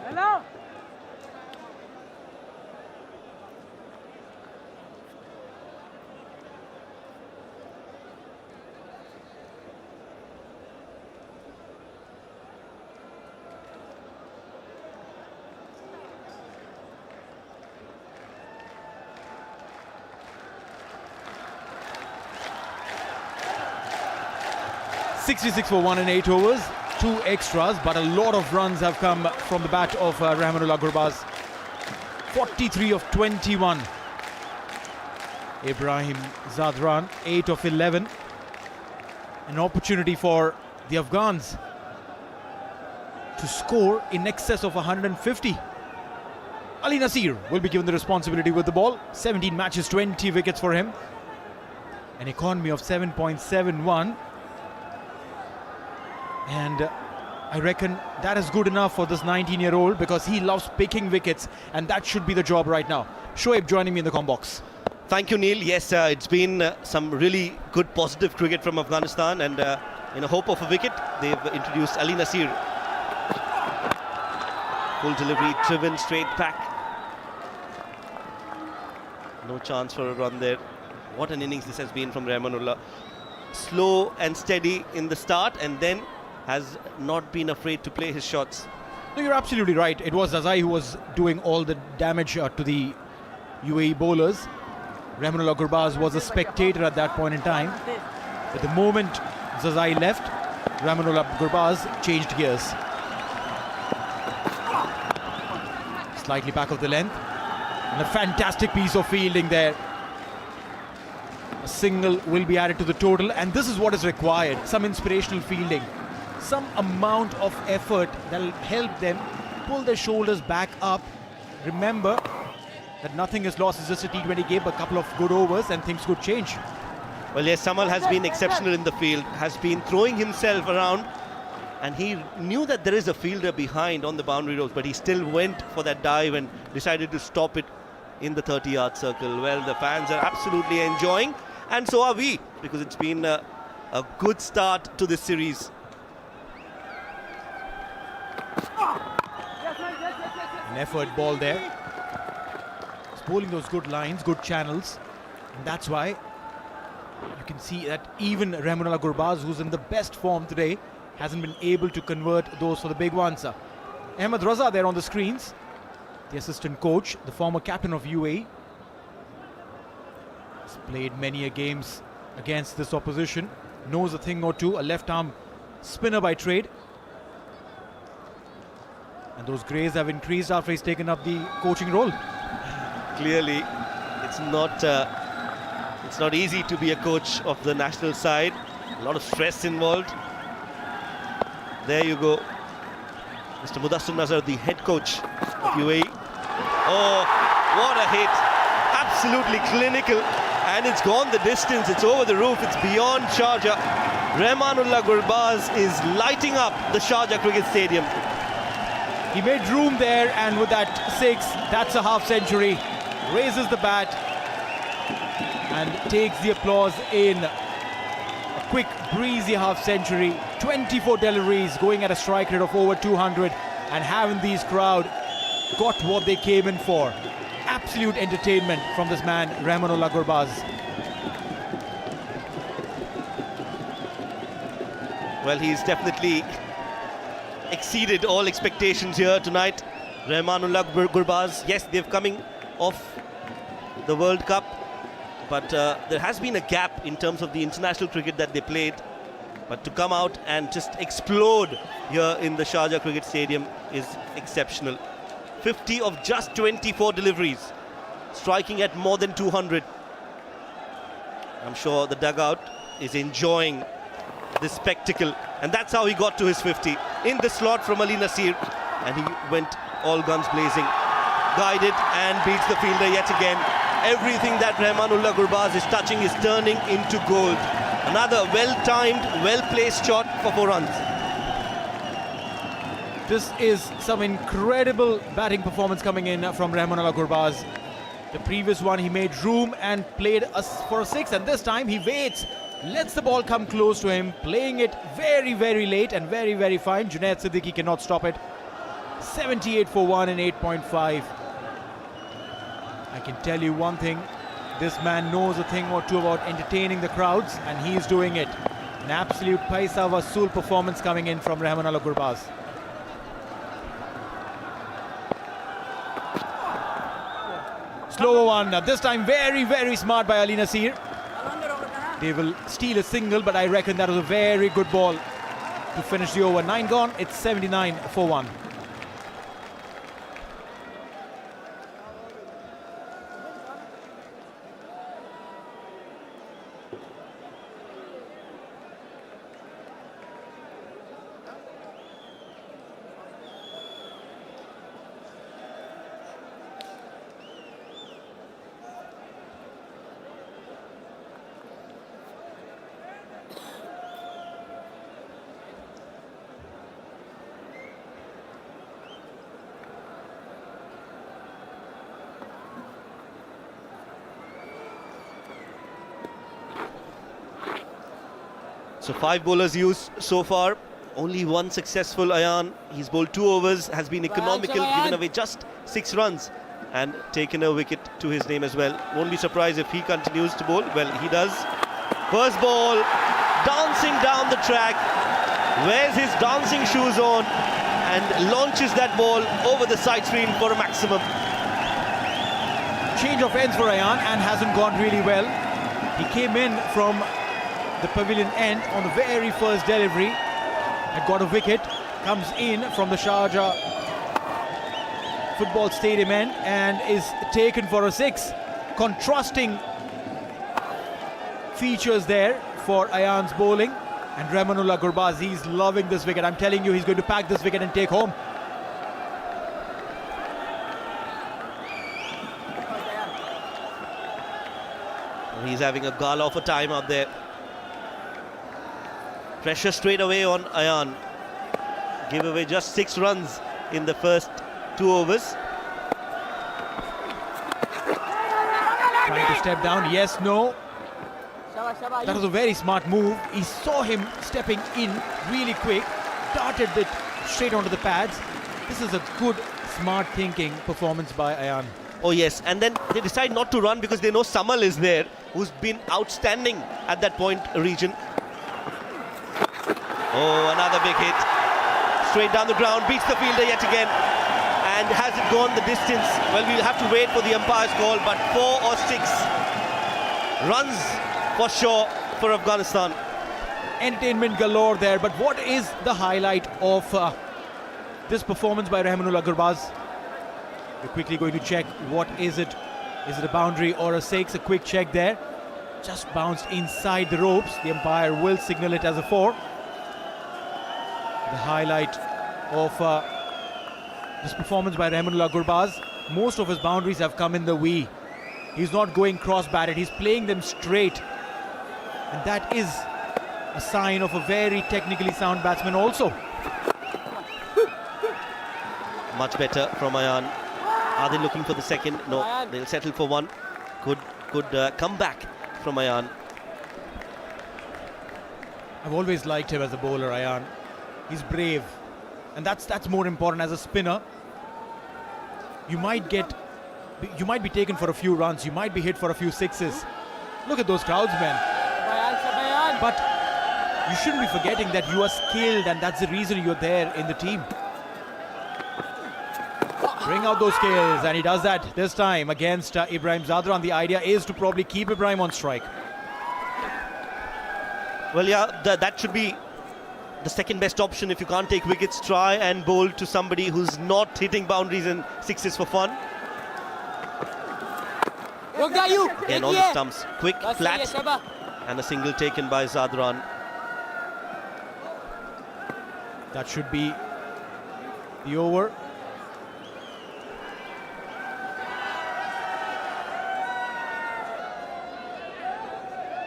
Speaker 2: Hello.
Speaker 3: .66 for 1 and 8 overs, 2 extras, but a lot of runs have come from the bat of Rahmanullah Gurbaz. 43 of 21. Ibrahim Zadran, 8 of 11. An opportunity for the Afghans to score in excess of 150. Ali Nasir will be given the responsibility with the ball. 17 matches, 20 wickets for him. An economy of 7.71. And I reckon that is good enough for this 19-year-old because he loves picking wickets, and that should be the job right now. Shoaib joining me in the comm box.
Speaker 1: Thank you, Neil. Yes, it's been some really good positive cricket from Afghanistan, and in a hope of a wicket, they've introduced Ali Nasir. Full delivery, driven straight back. No chance for a run there. What an innings this has been from Rahmanullah. Slow and steady in the start, and then has not been afraid to play his shots.
Speaker 3: No, you're absolutely right. It was Zazai who was doing all the damage to the UAE bowlers. Rahmanullah Gurbaz was a spectator at that point in time. But the moment Zazai left, Rahmanullah Gurbaz changed gears. Slightly back of the length. And a fantastic piece of fielding there. A single will be added to the total, and this is what is required. Some inspirational fielding. Some amount of effort that will help them pull their shoulders back up. Remember that nothing is lost. It's just a T20 game, a couple of good overs and things could change.
Speaker 1: Well, yes, Samal has been exceptional in the field, has been throwing himself around, and he knew that there is a fielder behind on the boundary ropes, but he still went for that dive and decided to stop it in the 30-yard circle. Well, the fans are absolutely enjoying, and so are we, because it's been a good start to this series.
Speaker 3: An effort ball there. He's bowling those good lines, good channels, and that's why you can see that even Rahmanullah Gurbaz, who's in the best form today, hasn't been able to convert those for the big ones. Ahmed Raza there on the screens, the assistant coach, the former captain of UAE. He's played many a games against this opposition, knows a thing or two, a left-arm spinner by trade. And those greys have increased after he's taken up the coaching role.
Speaker 1: Clearly, it's not easy to be a coach of the national side. A lot of stress involved. There you go. Mr. Mudassir Nazar, the head coach of UAE. Oh, what a hit. Absolutely clinical. And it's gone the distance. It's over the roof. It's beyond Sharjah. Rahmanullah Gurbaz is lighting up the Sharjah Cricket Stadium.
Speaker 3: He made room there, and with that six, that's a half century. Raises the bat and takes the applause in. A quick, breezy half century. 24 deliveries, going at a strike rate of over 200, and having these crowd got what they came in for. Absolute entertainment from this man, Rahmanullah Gurbaz.
Speaker 1: Well, he's definitely exceeded all expectations here tonight. Rahmanullah Gurbaz, yes, they're coming off the World Cup, but there has been a gap in terms of the international cricket that they played. But to come out and just explode here in the Sharjah Cricket Stadium is exceptional. 50 of just 24 deliveries, striking at more than 200. I'm sure the dugout is enjoying this spectacle, and that's how he got to his 50 in the slot from Ali Nasir, and he went all guns blazing, guided and beats the fielder yet again. Everything that Rahmanullah Gurbaz is touching is turning into gold. Another well-timed, well-placed shot for 4 runs.
Speaker 3: This is some incredible batting performance coming in from Rahmanullah Gurbaz. The previous one he made room and played for a 6, and this time he waits, lets the ball come close to him, playing it very, very late and very, very fine. Junaid Siddiqui cannot stop it. 78 for 1 and 8.5. I can tell you one thing, this man knows a thing or two about entertaining the crowds, and he is doing it. An absolute Paisa Vasool performance coming in from Rahmanullah Gurbaz. Slower one, this time very, very smart by Ali Nasir. They will steal a single, but I reckon that was a very good ball to finish the over. 9 gone, it's 79 for 1.
Speaker 1: So 5 bowlers used so far, only one successful. Ayan, he's bowled 2 overs, has been economical, given away just 6 runs and taken a wicket to his name as well. Won't be surprised if he continues to bowl. Well, he does. First ball, dancing down the track, wears his dancing shoes on and launches that ball over the side screen for a maximum.
Speaker 3: Change of ends for Ayan and hasn't gone really well. He came in from the pavilion end on the very first delivery and got a wicket. Comes in from the Sharjah football stadium end and is taken for a 6. Contrasting features there for Ayan's bowling. And Rahmanullah Gurbaz, he's loving this wicket. I'm telling you, he's going to pack this wicket and take home.
Speaker 1: He's having a gala of a time out there. Pressure straight away on Ayan. Give away just 6 runs in the first 2 overs.
Speaker 3: Trying to step down, yes, no. That was a very smart move. He saw him stepping in really quick, darted it straight onto the pads. This is a good, smart thinking performance by Ayan.
Speaker 1: Oh yes, and then they decide not to run because they know Samal is there, who's been outstanding at that point region. Oh, another big hit. Straight down the ground, beats the fielder yet again. And has it gone the distance? Well, we'll have to wait for the umpire's call, but 4 or 6 runs for sure for Afghanistan.
Speaker 3: Entertainment galore there, but what is the highlight of this performance by Rahmanullah Gurbaz? We're quickly going to check what is it. Is it a boundary or a 6? A quick check there. Just bounced inside the ropes. The umpire will signal it as a 4. The highlight of this performance by Rahmanullah Gurbaz, most of his boundaries have come in the wee. He's not going cross-batted, he's playing them straight. And that is a sign of a very technically sound batsman also.
Speaker 1: Much better from Ayan. Are they looking for the second? No, they'll settle for 1. Good comeback from Ayan.
Speaker 3: I've always liked him as a bowler, Ayan. He's brave, and that's more important. As a spinner, you might be taken for a few runs, you might be hit for a few 6s. Look at those crowds, man. But you shouldn't be forgetting that you are skilled, and that's the reason you're there in the team. Bring out those skills, and he does that this time against Ibrahim Zadran. The idea is to probably keep Ibrahim on strike.
Speaker 1: Well, yeah, that should be the second best option. If you can't take wickets, try and bowl to somebody who's not hitting boundaries and 6s for fun. Again on the stumps, quick, flat, and a single taken by Zadran.
Speaker 3: That should be the over.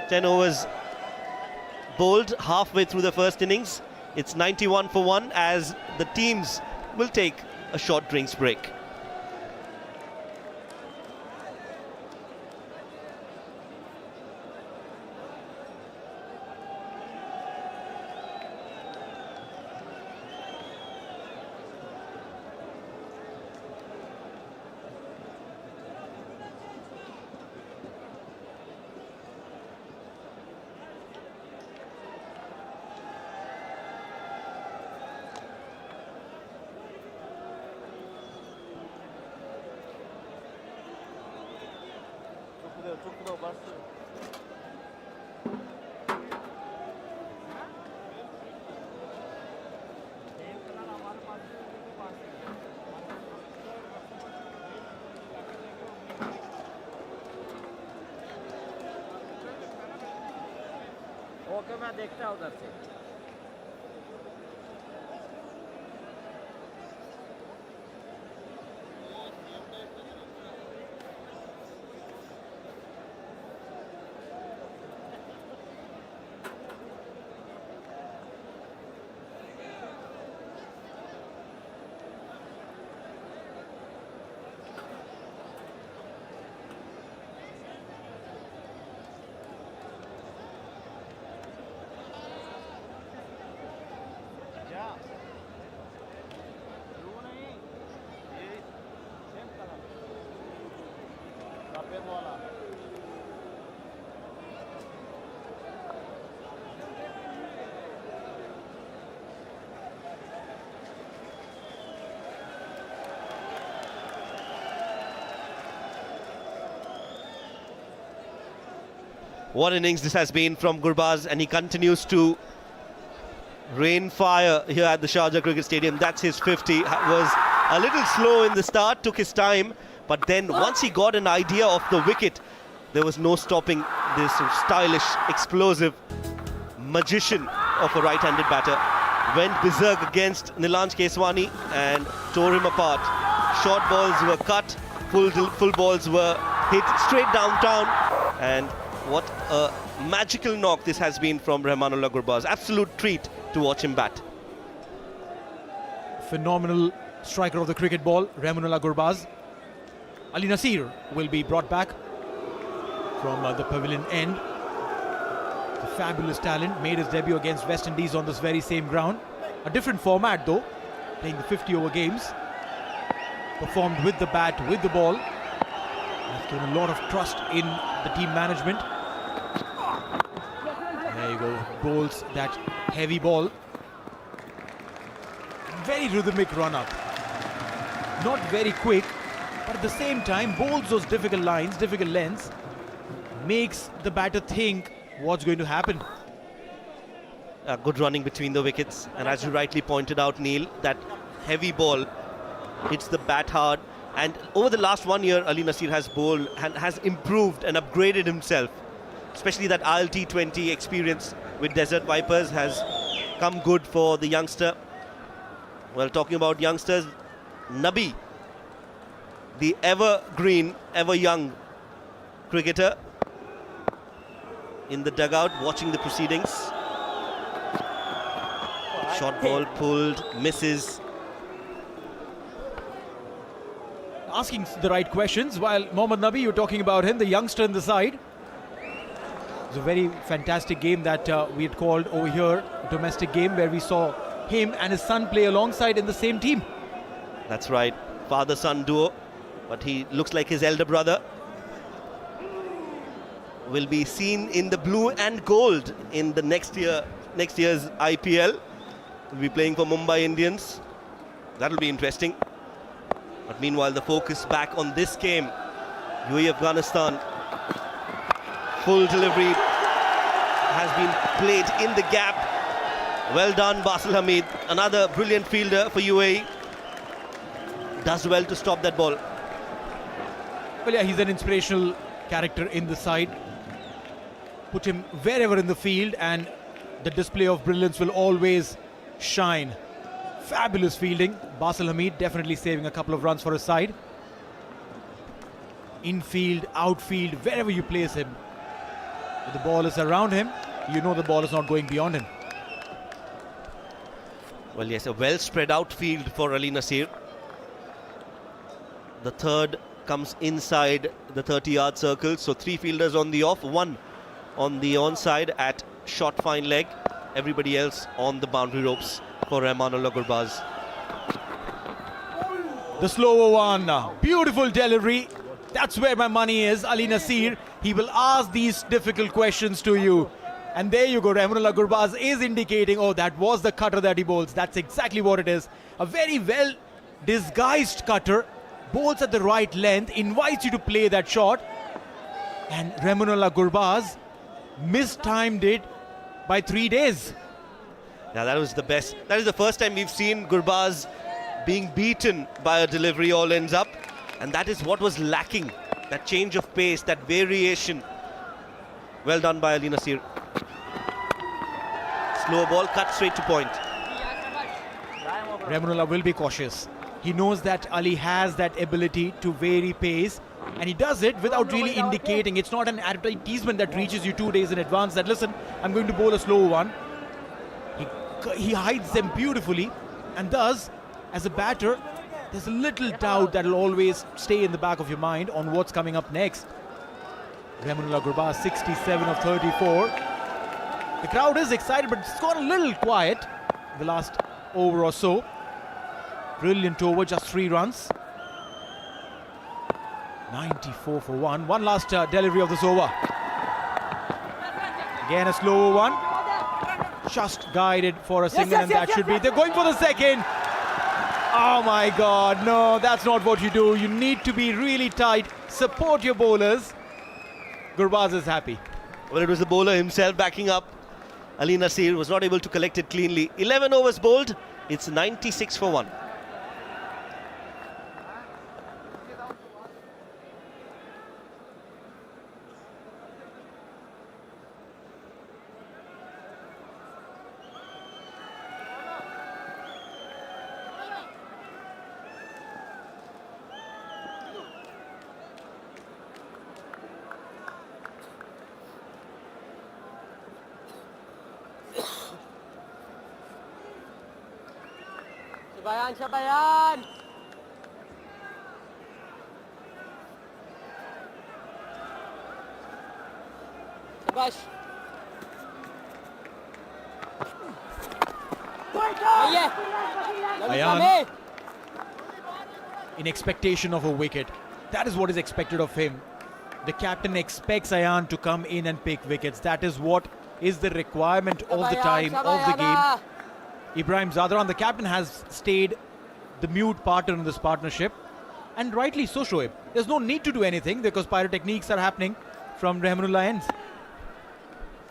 Speaker 1: Ten overs bowled halfway through the first innings. It's 91 for 1 as the teams will take a short drinks break.
Speaker 8: Okay मैं देखता हूँ उधर से
Speaker 1: What innings this has been from Gurbaz, and he continues to rain fire here at the Sharjah Cricket Stadium. That's his 50. Was a little slow in the start, took his time, but then once he got an idea of the wicket, there was no stopping this stylish, explosive magician of a right-handed batter. Went berserk against Nilanj Keswani and tore him apart. Short balls were cut, full balls were hit straight downtown, and what a magical knock this has been from Rahmanullah Gurbaz. Absolute treat to watch him bat.
Speaker 3: Phenomenal striker of the cricket ball, Rahmanullah Gurbaz. Ali Nasir will be brought back from the pavilion end. The fabulous talent made his debut against West Indies on this very same ground. A different format though, playing the 50-over games. Performed with the bat, with the ball. Has given a lot of trust in the team management. There you go, bowls that heavy ball. Very rhythmic run-up. Not very quick, but at the same time bowls those difficult lines, difficult lengths. Makes the batter think what's going to happen.
Speaker 1: Good running between the wickets, and as you rightly pointed out, Neil, that heavy ball hits the bat hard. And over the last 1 year, Ali Nasir has bowled and has improved and upgraded himself. Especially that T20 experience with Desert Vipers has come good for the youngster. Well, talking about youngsters, Nabi, the evergreen, ever young cricketer, in the dugout watching the proceedings. Short ball pulled, misses.
Speaker 3: Asking the right questions, while Mohammad Nabi, you're talking about him, the youngster in the side. It was a very fantastic game that we had called over here, a domestic game where we saw him and his son play alongside in the same team.
Speaker 1: That's right, father-son duo, but he looks like his elder brother. Will be seen in the blue and gold in the next year's IPL. Will be playing for Mumbai Indians. That'll be interesting. But meanwhile, the focus back on this game. UAE Afghanistan. Full delivery has been played in the gap. Well done, Basil Hamid. Another brilliant fielder for UAE. Does well to stop that ball.
Speaker 3: Well, yeah, he's an inspirational character in the side. Put him wherever in the field and the display of brilliance will always shine. Fabulous fielding. Basil Hamid definitely saving a couple of runs for his side. Infield, outfield, wherever you place him. If the ball is around him, you know the ball is not going beyond him.
Speaker 1: Well, yes, a well spread out field for Ali Nasir. The third comes inside the 30-yard circle. So 3 fielders on the off, 1 on the onside at short fine leg. Everybody else on the boundary ropes for Rahmanullah Gurbaz.
Speaker 3: The slower one. Beautiful delivery. That's where my money is. Ali Nasir, he will ask these difficult questions to you. And there you go. Rahmanullah Gurbaz is indicating, oh, that was the cutter that he bowls. That's exactly what it is. A very well disguised cutter. Bowls at the right length, invites you to play that shot. And Rahmanullah Gurbaz mistimed it by 3 days.
Speaker 1: Yeah, that was the best. That is the first time we've seen Gurbaz being beaten by a delivery all ends up. And that is what was lacking. That change of pace, that variation. Well done by Ali Nasir. Slow ball cut straight to point.
Speaker 3: Rahmanullah will be cautious. He knows that Ali has that ability to vary pace, and he does it without really indicating. It's not an advertisement that reaches you 2 days in advance that, listen, I'm going to bowl a slow one. He hides them beautifully, and thus, as a batter, there's a little doubt that will always stay in the back of your mind on what's coming up next. Rahmanullah Gurbaz, 67 of 34. The crowd is excited, but it's gone a little quiet the last over or so. Brilliant over, just 3 runs. 94 for 1. One last delivery of this over. Again a slower one. Just guided for a single, and that should be. They're going for the second. Oh my God, no, that's not what you do. You need to be really tight, support your bowlers. Gurbaz is happy.
Speaker 1: Well, it was the bowler himself backing up. Ali Nasir was not able to collect it cleanly. 11 overs bowled. It's 96 for 1.
Speaker 8: Shabayan, Shabayan! Shabash!
Speaker 3: Ayan, in expectation of a wicket. That is what is expected of him. The captain expects Ayan to come in and pick wickets. That is what is the requirement of the time of the game. Ibrahim Zadran, the captain, has stayed the mute partner in this partnership, and rightly so, Shoaib. There's no need to do anything because pyrotechniques are happening from Rahmanullah ends.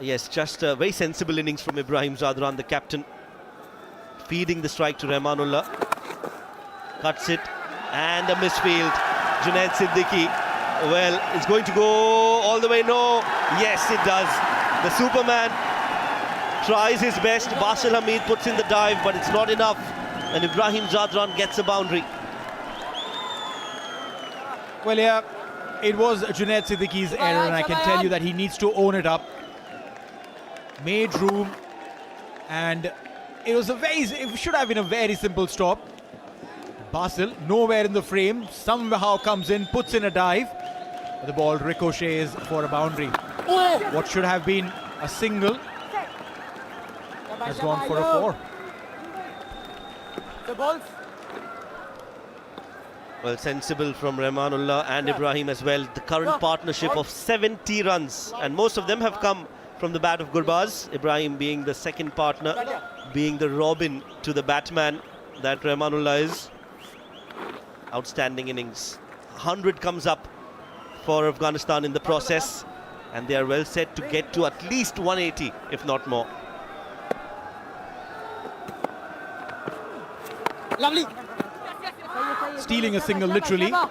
Speaker 1: Yes, just a very sensible innings from Ibrahim Zadran, the captain, feeding the strike to Rahmanullah. Cuts it, and a misfield. Junaid Siddiqui, well, it's going to go all the way. No, yes, it does. The Superman tries his best. Basil Hamid puts in the dive, but it's not enough. And Ibrahim Zadran gets a boundary.
Speaker 3: Well, yeah, it was Junaid Siddiqui's error, and I can tell you that he needs to own it up. Made room, and it should have been a very simple stop. Basil, nowhere in the frame, somehow comes in, puts in a dive. The ball ricochets for a boundary. What should have been a single has gone for a 4.
Speaker 8: The balls.
Speaker 1: Well, sensible from Rahmanullah and Ibrahim as well. The current partnership of 70 runs, and most of them have come from the bat of Gurbaz. Ibrahim being the second partner, being the Robin to the Batman that Rahmanullah is. Outstanding innings. 100 comes up for Afghanistan in the process, and they are well set to get to at least 180, if not more.
Speaker 8: Lovely.
Speaker 3: Stealing a single, literally. Now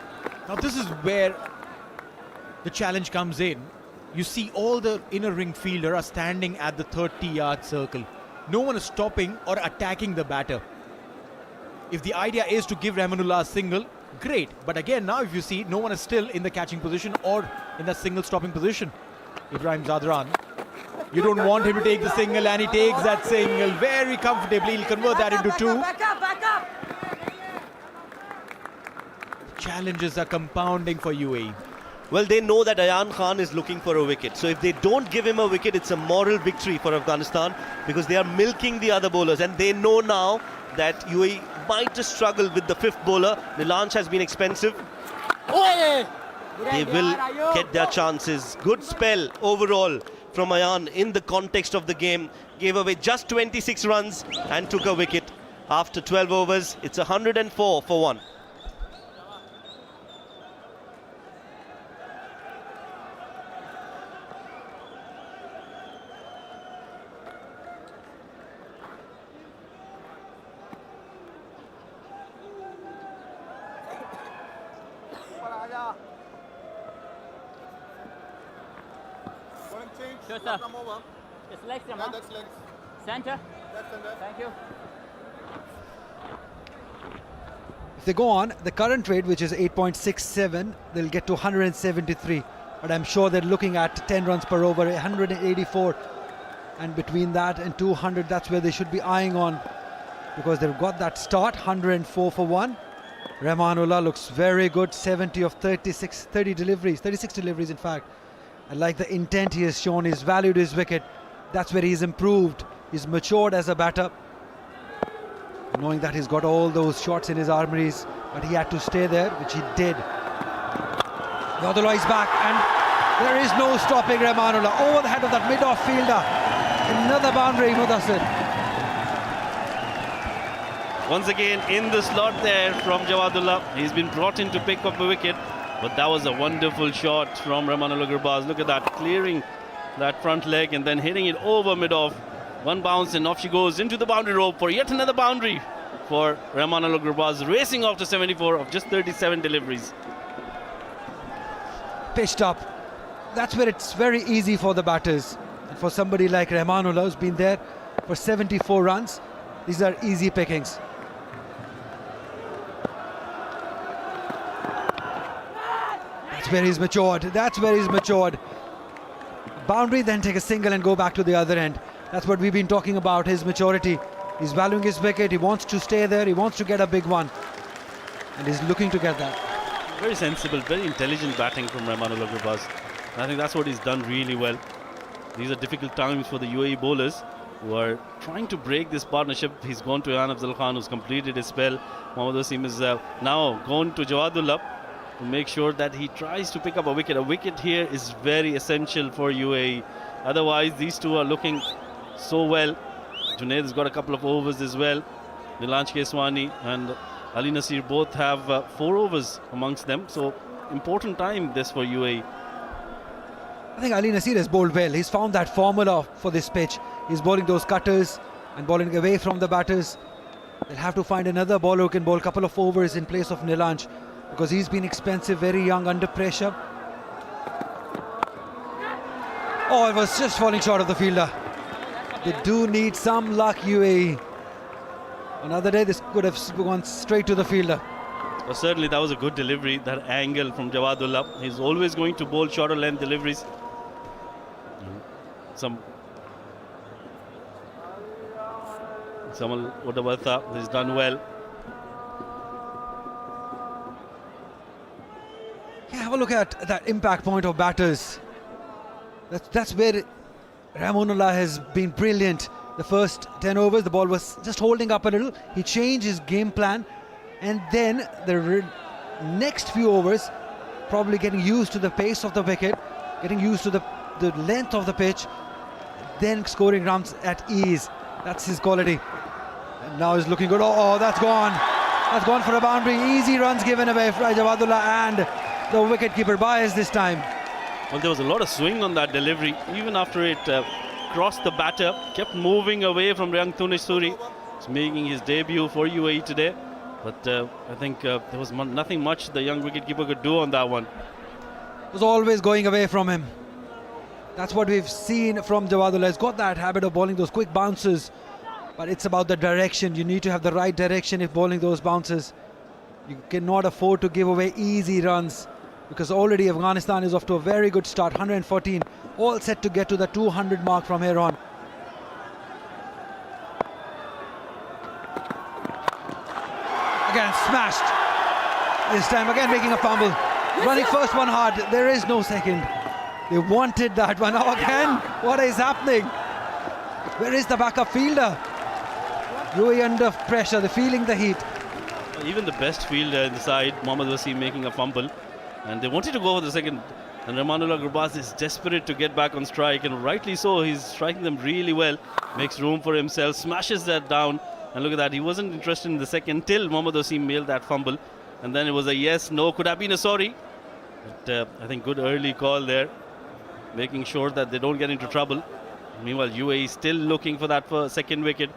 Speaker 3: this is where the challenge comes in. You see all the inner ring fielder are standing at the 30-yard circle. No one is stopping or attacking the batter. If the idea is to give Rahmanullah a single, great. But again, now if you see, no one is still in the catching position or in the single stopping position. Ibrahim Zadran, you don't want him to take the single, and he takes that single very comfortably. He'll convert that into 2.
Speaker 8: Back up!
Speaker 3: Challenges are compounding for UAE.
Speaker 1: Well, they know that Ayan Khan is looking for a wicket. So if they don't give him a wicket, it's a moral victory for Afghanistan, because they are milking the other bowlers, and they know now that UAE might just struggle with the 5th bowler. The launch has been expensive. They will get their chances. Good spell overall from Ayan in the context of the game. Gave away just 26 runs and took a wicket. After 12 overs, it's 104 for 1.
Speaker 8: Sure, sir. It's legs, yeah, that's legs. Center. Thank you.
Speaker 2: If they go on, the current rate, which is 8.67, they'll get to 173. But I'm sure they're looking at 10 runs per over, 184. And between that and 200, that's where they should be eyeing on, because they've got that start, 104 for 1. Rahmanullah looks very good, 70 of 36 deliveries in fact. I like the intent he has shown. He's valued his wicket. That's where he's improved. He's matured as a batter, knowing that he's got all those shots in his armories, but he had to stay there, which he did. Yadullah is back, and there is no stopping Rahmanullah. Over the head of that mid-off fielder. Another boundary, Mudassir.
Speaker 9: Once again in the slot there from Jawadullah. He's been brought in to pick up a wicket, but that was a wonderful shot from Rahmanullah Gurbaz. Look at that, clearing that front leg and then hitting it over mid-off. One bounce and off she goes into the boundary rope for yet another boundary for Rahmanullah Gurbaz, racing off to 74 of just 37 deliveries.
Speaker 2: Pitched up. That's where it's very easy for the batters. And for somebody like Rahmanullah, who's been there for 74 runs, these are easy pickings. That's where he's matured. That's where he's matured. Boundary, then take a single and go back to the other end. That's what we've been talking about, his maturity. He's valuing his wicket. He wants to stay there. He wants to get a big one. And he's looking to get that.
Speaker 9: Very sensible, very intelligent batting from Rahmanullah Gurbaz. I think that's what he's done really well. These are difficult times for the UAE bowlers who are trying to break this partnership. He's gone to Ian Afzal Khan, who's completed his spell. Mohammad Wasim is now gone to Jawadullah to make sure that he tries to pick up a wicket. A wicket here is very essential for UAE. Otherwise, these two are looking so well. Junaid has got a couple of overs as well. Nilanj Keswani and Ali Nasir both have 4 overs amongst them. So important time this for UAE.
Speaker 2: I think Ali Nasir has bowled well. He's found that formula for this pitch. He's bowling those cutters and bowling away from the batters. They'll have to find another bowler who can bowl a couple of overs in place of Nilanj, because he's been expensive, very young, under pressure. Oh, it was just falling short of the fielder. They do need some luck, UAE. Another day this could have gone straight to the fielder.
Speaker 9: Well, certainly that was a good delivery, that angle from Jawadullah. He's always going to bowl shorter length deliveries. Samal Udabatha has done well.
Speaker 2: Yeah, have a look at that impact point of batters. That's where Rahmanullah has been brilliant. The first 10 overs, the ball was just holding up a little. He changed his game plan, and then the next few overs, probably getting used to the pace of the wicket, getting used to the length of the pitch, then scoring runs at ease. That's his quality. And now he's looking good. Oh, that's gone. That's gone for a boundary. Easy runs given away by Jawadullah, and the wicketkeeper biased this time.
Speaker 9: Well, there was a lot of swing on that delivery, even after it crossed the batter, kept moving away from Riyang Tunish Suri. He's making his debut for UAE today, but I think there was nothing much the young wicketkeeper could do on that one.
Speaker 2: It was always going away from him. That's what we've seen from Jawadullah. He's got that habit of bowling those quick bounces, but it's about the direction. You need to have the right direction if bowling those bounces. You cannot afford to give away easy runs, because already Afghanistan is off to a very good start. 114, all set to get to the 200 mark from here on. Again smashed. This time again making a fumble. Running first one hard, there is no second. They wanted that one. Now again, what is happening? Where is the backup fielder? UAE under pressure, they're feeling the heat.
Speaker 9: Even the best fielder in the side, Mohammad Wasim, making a fumble. And they wanted to go for the second. And Rahmanullah Gurbaz is desperate to get back on strike, and rightly so. He's striking them really well. Makes room for himself, smashes that down. And look at that, he wasn't interested in the second till Mohammad Wasim mailed that fumble. And then it was a yes, no, could have been a sorry. But I think good early call there, making sure that they don't get into trouble. Meanwhile, UAE still looking for that second wicket.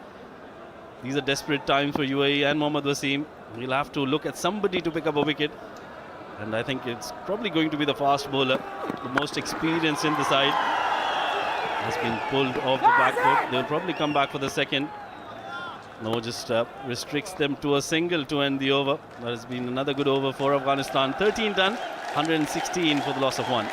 Speaker 9: These are desperate times for UAE and Mohammad Wasim. He'll have to look at somebody to pick up a wicket. And I think it's probably going to be the fast bowler, the most experienced in the side. Has been pulled off the back foot. They'll probably come back for the second. No, just restricts them to a single to end the over. That has been another good over for Afghanistan. 13 done, 116 for the loss of 1.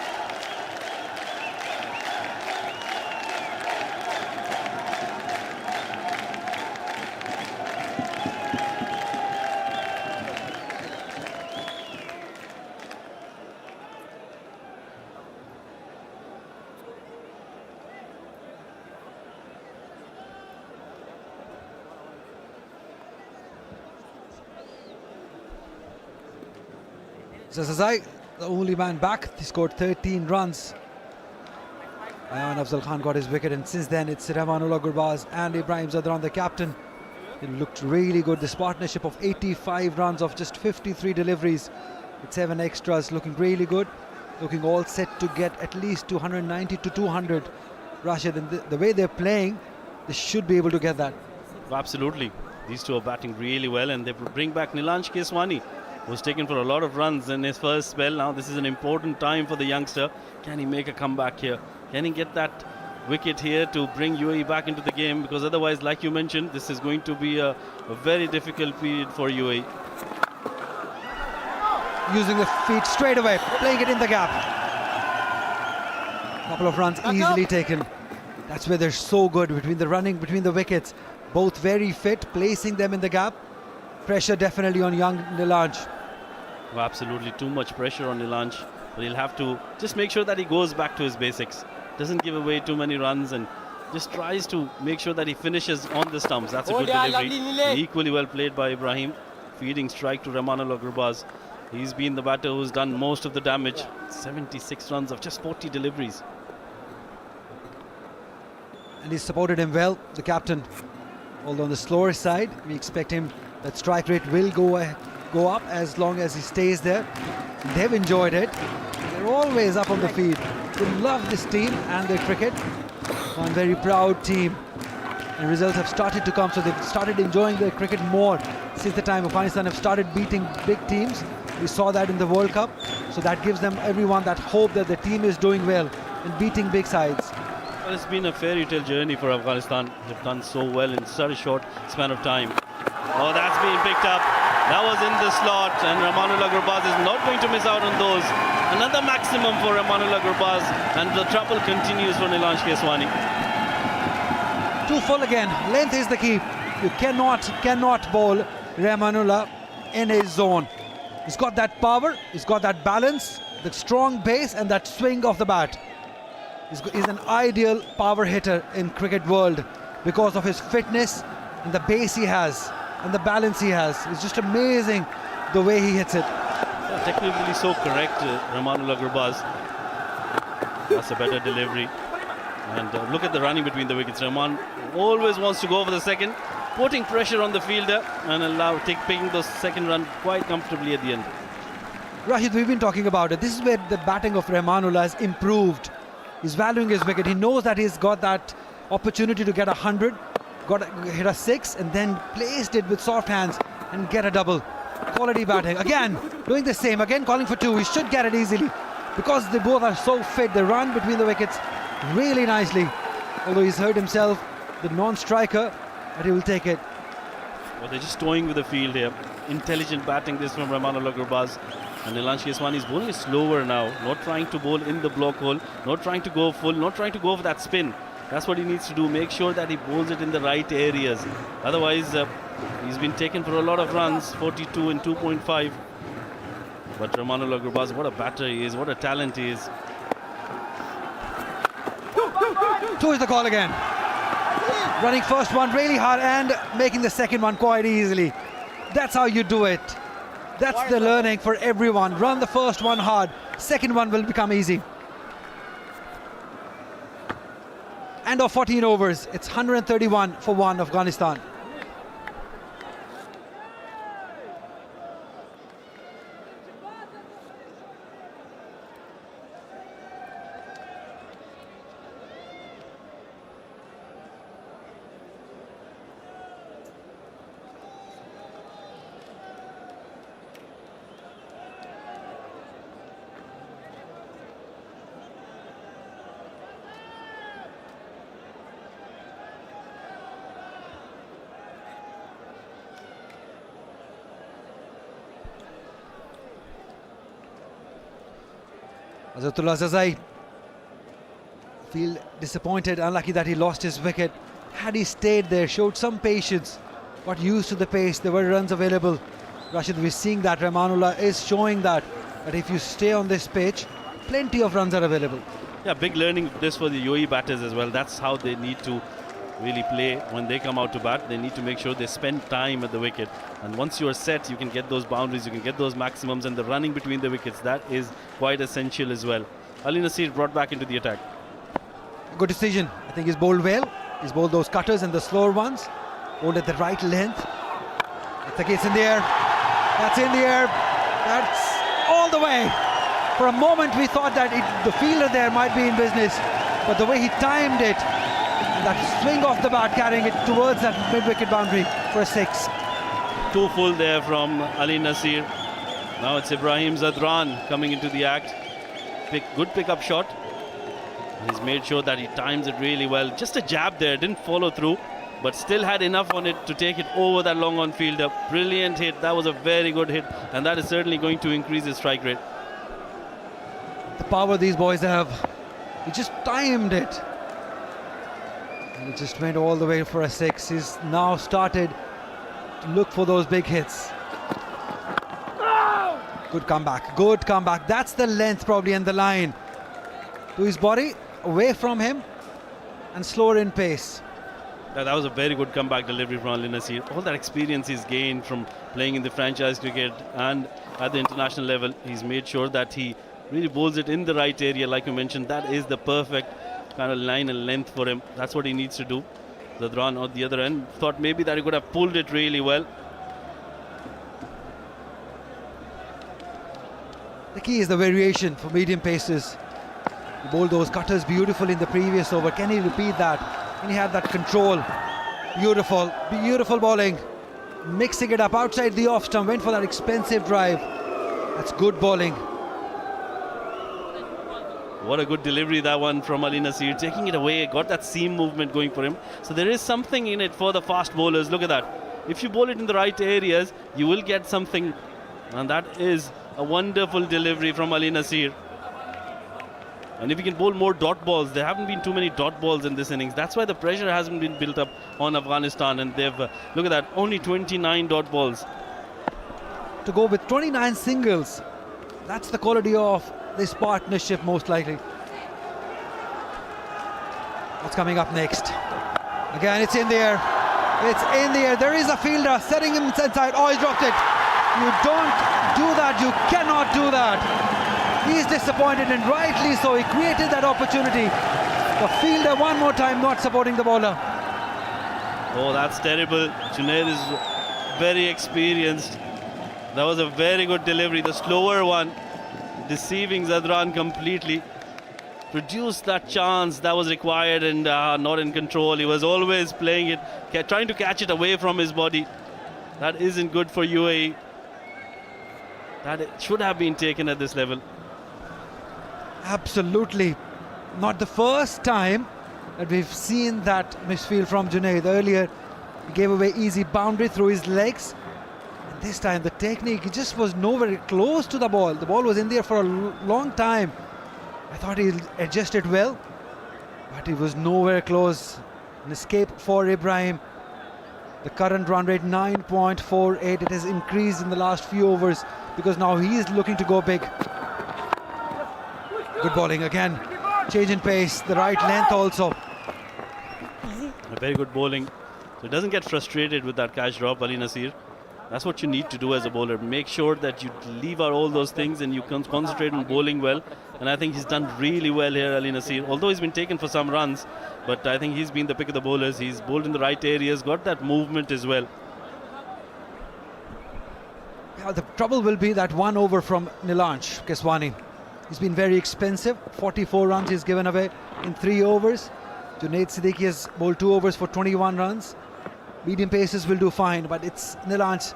Speaker 2: Zazai, the only man back, he scored 13 runs. And Afzal Khan got his wicket, and since then it's Rahmanullah Gurbaz and Ibrahim Zadran, the captain. It looked really good. This partnership of 85 runs of just 53 deliveries with 7 extras, looking really good. looking all set to get at least 290 to 200. Rashid, and the way they're playing, they should be able to get that.
Speaker 9: Absolutely. These two are batting really well, and they bring back Nilansh Keswani, who was taken for a lot of runs in his first spell. Now this is an important time for the youngster. Can he make a comeback here? Can he get that wicket here to bring UAE back into the game? Because otherwise, like you mentioned, this is going to be a very difficult period for UAE.
Speaker 2: Using the feet straight away, playing it in the gap. Couple of runs easily taken. That's where they're so good, between the running, between the wickets. Both very fit, placing them in the gap. Pressure definitely on young Nilansh.
Speaker 9: Well, absolutely too much pressure on Nilansh, but he'll have to just make sure that he goes back to his basics. Doesn't give away too many runs and just tries to make sure that he finishes on the stumps. That's a good delivery. Equally well played by Ibrahim. Feeding strike to Rahmanullah Gurbaz. He's been the batter who's done most of the damage. 76 runs of just 40 deliveries.
Speaker 2: And he's supported him well, the captain. Although on the slower side, we expect him, that strike rate will go up as long as he stays there. They've enjoyed it. They're always up on the field. They love this team and their cricket. One very proud team. And results have started to come, so they've started enjoying their cricket more since the time Afghanistan have started beating big teams. We saw that in the World Cup, so that gives them everyone that hope that the team is doing well and beating big sides.
Speaker 9: Well, it's been a fairy tale journey for Afghanistan. They've done so well in such a short span of time. Oh, that's been picked up. That was in the slot, and Rahmanullah Gurbaz is not going to miss out on those. Another maximum for Rahmanullah Gurbaz, and the trouble continues for Nilansh Keswani.
Speaker 2: Too full again. Length is the key. You cannot bowl Rahmanullah in his zone. He's got that power, he's got that balance, the strong base and that swing of the bat. He's an ideal power hitter in cricket world because of his fitness and the base he has and the balance he has. It's just amazing the way he hits it.
Speaker 9: Yeah, technically so correct, Rahmanullah Gurbaz. That's a better delivery. And look at the running between the wickets. Rahman always wants to go for the second, putting pressure on the fielder and picking the second run quite comfortably at the end.
Speaker 2: Rashid, we've been talking about it. This is where the batting of Rahmanullah has improved. He's valuing his wicket. He knows that he's got that opportunity to get 100, hit a 6, and then placed it with soft hands and get a double. Quality batting. Again, doing the same. Again, calling for 2. He should get it easily because they both are so fit. They run between the wickets really nicely. Although he's hurt himself, the non-striker, but he will take it.
Speaker 9: Well, they're just toying with the field here. Intelligent batting this from Rahmanullah Gurbaz. And Nilansh Keswani is bowling slower now, not trying to bowl in the block hole, not trying to go full, not trying to go for that spin. That's what he needs to do, make sure that he bowls it in the right areas. Otherwise, he's been taken for a lot of runs, 42 and 2.5. But Rahmanullah Gurbaz, what a batter he is, what a talent he is.
Speaker 2: 2 is the call again. Running first one really hard and making the second one quite easily. That's how you do it. That's the learning for everyone. Run the first one hard, second one will become easy. End of 14 overs. It's 131 for 1 Afghanistan. Azatullah Zazai feel disappointed, unlucky that he lost his wicket. Had he stayed there, showed some patience, got used to the pace, there were runs available. Rashid, we're seeing that Rahmanullah is showing that if you stay on this pitch, plenty of runs are available.
Speaker 9: Yeah, big learning this for the UAE batters as well. That's how they need to really play when they come out to bat. They need to make sure they spend time at the wicket, and once you are set, you can get those boundaries, you can get those maximums, and the running between the wickets, that is quite essential as well. Ali Nasir brought back into the attack.
Speaker 2: Good decision. I think he's bowled well. He's bowled those cutters and the slower ones, bowled at the right length. It's in the air. That's in the air. That's all the way. For a moment we thought that the fielder there might be in business, but the way he timed it, that swing off the bat carrying it towards that mid-wicket boundary for a 6.
Speaker 9: Too full there from Ali Nasir. Now it's Ibrahim Zadran coming into the act. Good pickup shot. He's made sure that he times it really well. Just a jab there, didn't follow through, but still had enough on it to take it over that long on fielder. Brilliant hit. That was a very good hit, and that is certainly going to increase his strike rate.
Speaker 2: The power these boys have. He just timed it. And he just went all the way for a 6. He's now started to look for those big hits. Good comeback, good comeback. That's the length probably and the line. To his body, away from him, and slower in pace.
Speaker 9: That was a very good comeback delivery from Ali Nasir. All that experience he's gained from playing in the franchise cricket and at the international level, he's made sure that he really bowls it in the right area. Like you mentioned, that is the perfect kind of line and length for him. That's what he needs to do. Zadran on the other end thought maybe that he could have pulled it really well.
Speaker 2: The key is the variation for medium paces. He bowled those cutters beautifully in the previous over. Can he repeat that? Can he have that control? Beautiful, beautiful bowling. Mixing it up outside the off stump. Went for that expensive drive. That's good bowling.
Speaker 9: What a good delivery that one from Ali Nasir. Taking it away, got that seam movement going for him. So there is something in it for the fast bowlers. Look at that. If you bowl it in the right areas, you will get something. And that is a wonderful delivery from Ali Nasir. And if you can bowl more dot balls, there haven't been too many dot balls in this innings. That's why the pressure hasn't been built up on Afghanistan. And they've, look at that, only 29 dot balls.
Speaker 2: To go with 29 singles, that's the quality of this partnership most likely. What's coming up next? Again, it's in the air. It's in the air. There is a fielder setting him inside. Oh, he's dropped it. You don't do that. You cannot do that. He's disappointed, and rightly so. He created that opportunity. The fielder one more time not supporting the bowler.
Speaker 9: Oh, that's terrible. Junaid is very experienced. That was a very good delivery. The slower one, deceiving Zadran completely. Produced that chance that was required and not in control. He was always playing it, trying to catch it away from his body. That isn't good for UAE. That should have been taken at this level.
Speaker 2: Absolutely. Not the first time that we've seen that misfield from Junaid. Earlier, he gave away easy boundary through his legs. And this time, the technique, he just was nowhere close to the ball. The ball was in there for a long time. I thought he adjusted well, but he was nowhere close. An escape for Ibrahim. The current run rate 9.48. It has increased in the last few overs because now he is looking to go big. Good bowling again. Change in pace, the right length also.
Speaker 9: A very good bowling. So he doesn't get frustrated with that catch drop, Ali Nasir. That's what you need to do as a bowler. Make sure that you leave out all those things and you can concentrate on bowling well. And I think he's done really well here, Ali Nasir. Although he's been taken for some runs, but I think he's been the pick of the bowlers. He's bowled in the right areas, got that movement as well.
Speaker 2: Yeah, the trouble will be that one over from Nilansh Keswani. He's been very expensive. 44 runs he's given away in 3 overs. Junaid Siddiqui has bowled 2 overs for 21 runs. Medium paces will do fine, but it's Nilansh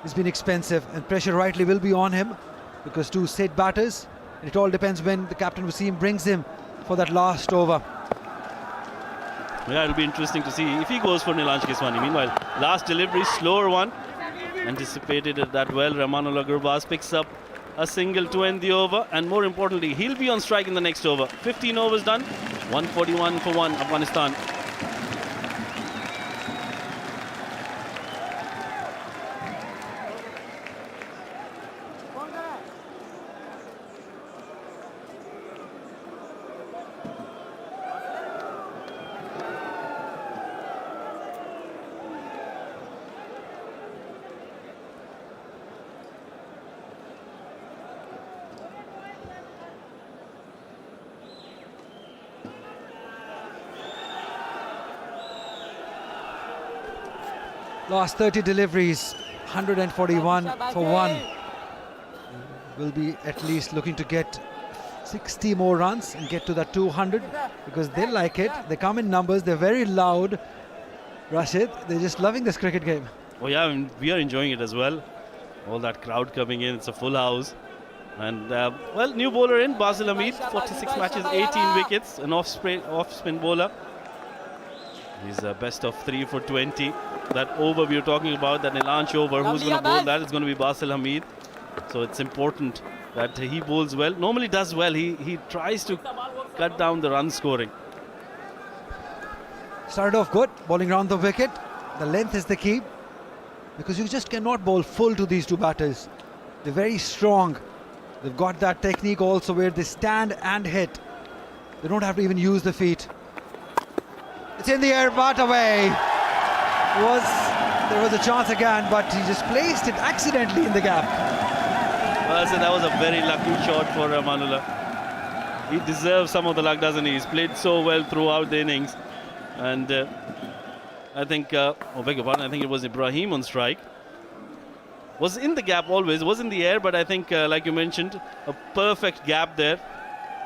Speaker 2: has been expensive, and pressure rightly will be on him because 2 set batters. And it all depends when the captain Wasim brings him for that last over.
Speaker 9: Yeah, it'll be interesting to see if he goes for Nilansh Keswani. Meanwhile, last delivery, slower one. Anticipated it that well. Rahmanullah Gurbaz picks up a single to end the over, and more importantly, he'll be on strike in the next over. 15 overs done, 141 for 1, Afghanistan.
Speaker 2: Last 30 deliveries, 141 for 1. will be at least looking to get 60 more runs and get to that 200 because they like it. They come in numbers. They're very loud. Rashid, they're just loving this cricket game.
Speaker 9: Oh yeah, I mean, we are enjoying it as well. All that crowd coming in, it's a full house. And well, new bowler in, Basil Hamid, 46 matches, 18 wickets, an off-spin bowler. He's best of 3 for 20. That over we were talking about, that Nilansh over, who's going to bowl that? It's going to be Basil Hamid. So it's important that he bowls well. Normally does well. He tries to cut down the run scoring.
Speaker 2: Started off good, bowling round the wicket. The length is the key because you just cannot bowl full to these two batters. They're very strong. They've got that technique also where they stand and hit. They don't have to even use the feet. It's in the air, but away. There was a chance again, but he just placed it accidentally in the gap.
Speaker 9: Well, so that was a very lucky shot for Rahmanullah. He deserves some of the luck, doesn't he? He's played so well throughout the innings. And I think, beg your pardon, I think it was Ibrahim on strike. Was in the gap always, was in the air, but I think, like you mentioned, a perfect gap there.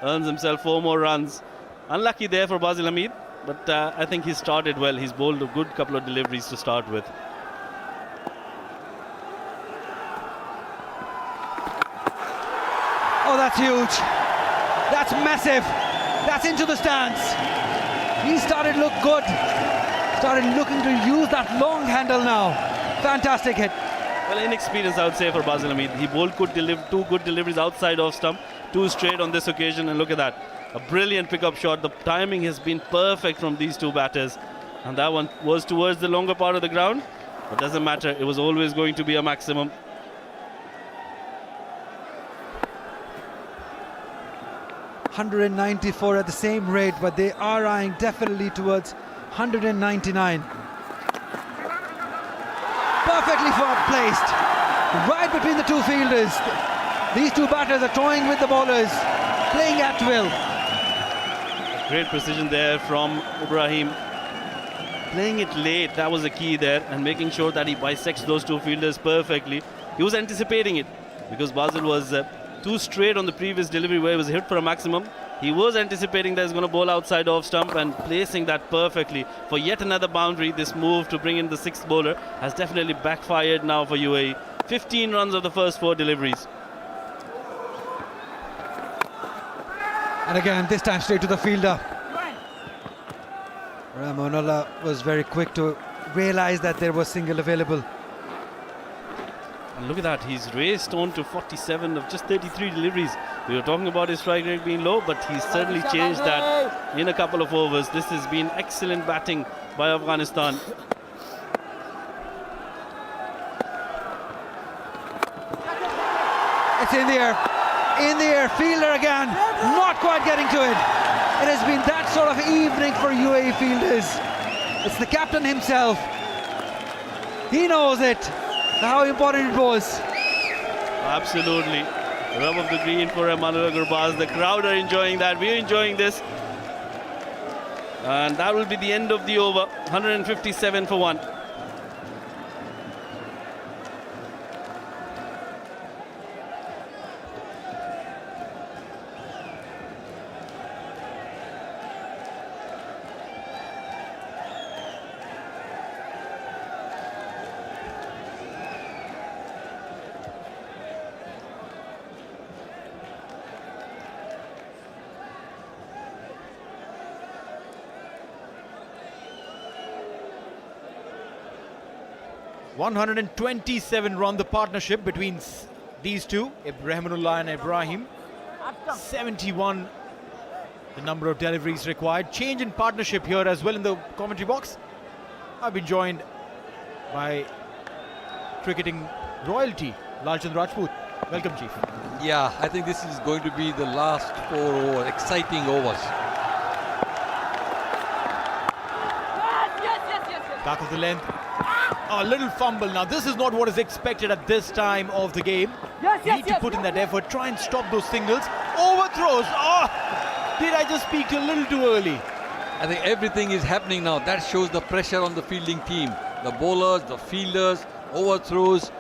Speaker 9: Earns himself 4 more runs. Unlucky there for Basil Hamid, but I think he started well. He's bowled a good couple of deliveries to start with.
Speaker 2: Oh, that's huge. That's massive. That's into the stands. He started to look good. Started looking to use that long handle now. Fantastic hit.
Speaker 9: Well, inexperienced, I would say, for Basil Hamid. He bowled two good deliveries outside off stump, 2 straight on this occasion, and look at that. A brilliant pickup shot. The timing has been perfect from these two batters. And that one was towards the longer part of the ground. But doesn't matter. It was always going to be a maximum.
Speaker 2: .194 at the same rate, but they are eyeing definitely towards 199. Perfectly placed, right between the two fielders. These two batters are toying with the bowlers, playing at will.
Speaker 9: Great precision there from Ibrahim. Playing it late, that was the key there, and making sure that he bisects those two fielders perfectly. He was anticipating it because Basil was 2 straight on the previous delivery where he was hit for a maximum. He was anticipating that he's going to bowl outside off stump and placing that perfectly for yet another boundary. This move to bring in the 6th bowler has definitely backfired now for UAE. 15 runs of the first 4 deliveries.
Speaker 2: And again, this time straight to the fielder. Rahmanullah was very quick to realize that there was single available.
Speaker 9: And look at that, he's raced on to 47 of just 33 deliveries. We were talking about his strike rate being low, but he's certainly changed that in a couple of overs. This has been excellent batting by Afghanistan.
Speaker 2: It's in the air, fielder again, not quite getting to it. It has been that sort of evening for UAE fielders. It's the captain himself. He knows it, how important it was.
Speaker 9: Absolutely. Rub of the green for Rahmanullah Gurbaz. The crowd are enjoying that. We're enjoying this. And that will be the end of the over. 157 for 1.
Speaker 3: .127 run the partnership between these two, Rahmanullah and Ibrahim. 71 the number of deliveries required. Change in partnership here as well in the commentary box. I've been joined by cricketing royalty, Lalchand Rajput. Welcome, Chief.
Speaker 6: Yeah, I think this is going to be the last 4 overs, exciting overs.
Speaker 3: Back of the length. A little fumble. Now, this is not what is expected at this time of the game. Need to put in that effort. Try and stop those singles. Overthrows. Oh, did I just speak a little too early?
Speaker 6: I think everything is happening now. That shows the pressure on the fielding team. The bowlers, the fielders, overthrows.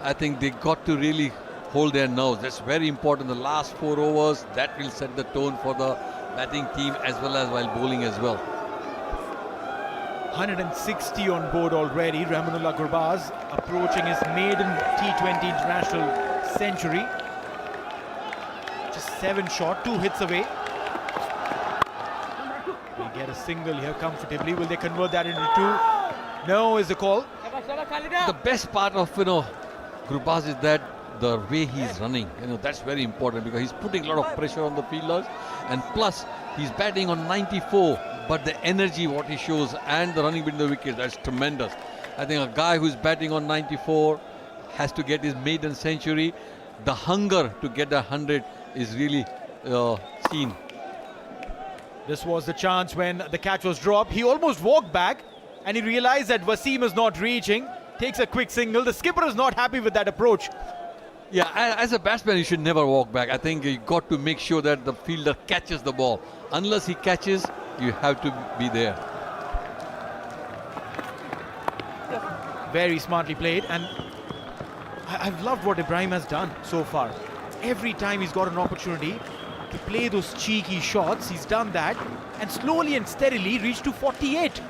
Speaker 6: I think they got to really hold their nerves. That's very important. The last 4 overs, that will set the tone for the batting team as well as while bowling as well.
Speaker 3: 160 on board already. Rahmanullah Gurbaz approaching his maiden T20 international century. Just 7 short, 2 hits away. Will get a single here comfortably. Will they convert that into 2? No is the call.
Speaker 6: The best part of Gurbaz is that the way he's running, that's very important because he's putting a lot of pressure on the fielders, and plus he's batting on 94, but the energy what he shows and the running between the wickets, that's tremendous. I think a guy who's batting on 94 has to get his maiden century. The hunger to get 100 is really seen.
Speaker 3: This was the chance when the catch was dropped. He almost walked back and he realized that Wasim is not reaching. Takes a quick single. The skipper is not happy with that approach.
Speaker 6: Yeah, as a batsman, you should never walk back. I think you got to make sure that the fielder catches the ball. Unless he catches, you have to be there.
Speaker 3: Very smartly played, and I've loved what Ibrahim has done so far. Every time he's got an opportunity to play those cheeky shots, he's done that, and slowly and steadily reached to 48.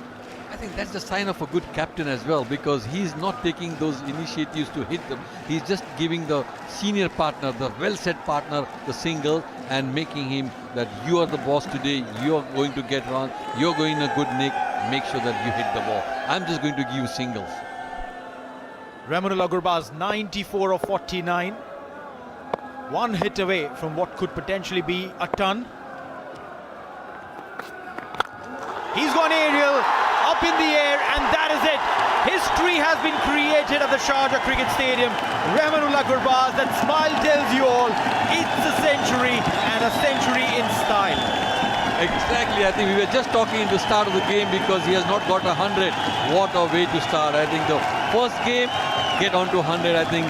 Speaker 6: I think that's the sign of a good captain as well, because he's not taking those initiatives to hit them. He's just giving the senior partner, the well-set partner, the single and making him that you are the boss today, you're going to get run, you're going in a good nick, make sure that you hit the ball. I'm just going to give you singles.
Speaker 3: Rahmanullah Gurbaz, 94 of 49. 1 hit away from what could potentially be a ton. He's gone aerial, up in the air, and that is it. History has been created at the Sharjah Cricket Stadium. Rahmanullah Gurbaz, that smile tells you all, it's a century, and a century in style.
Speaker 6: Exactly, I think we were just talking in the start of the game because he has not got 100. What a way to start. I think the first game, get on to 100. I think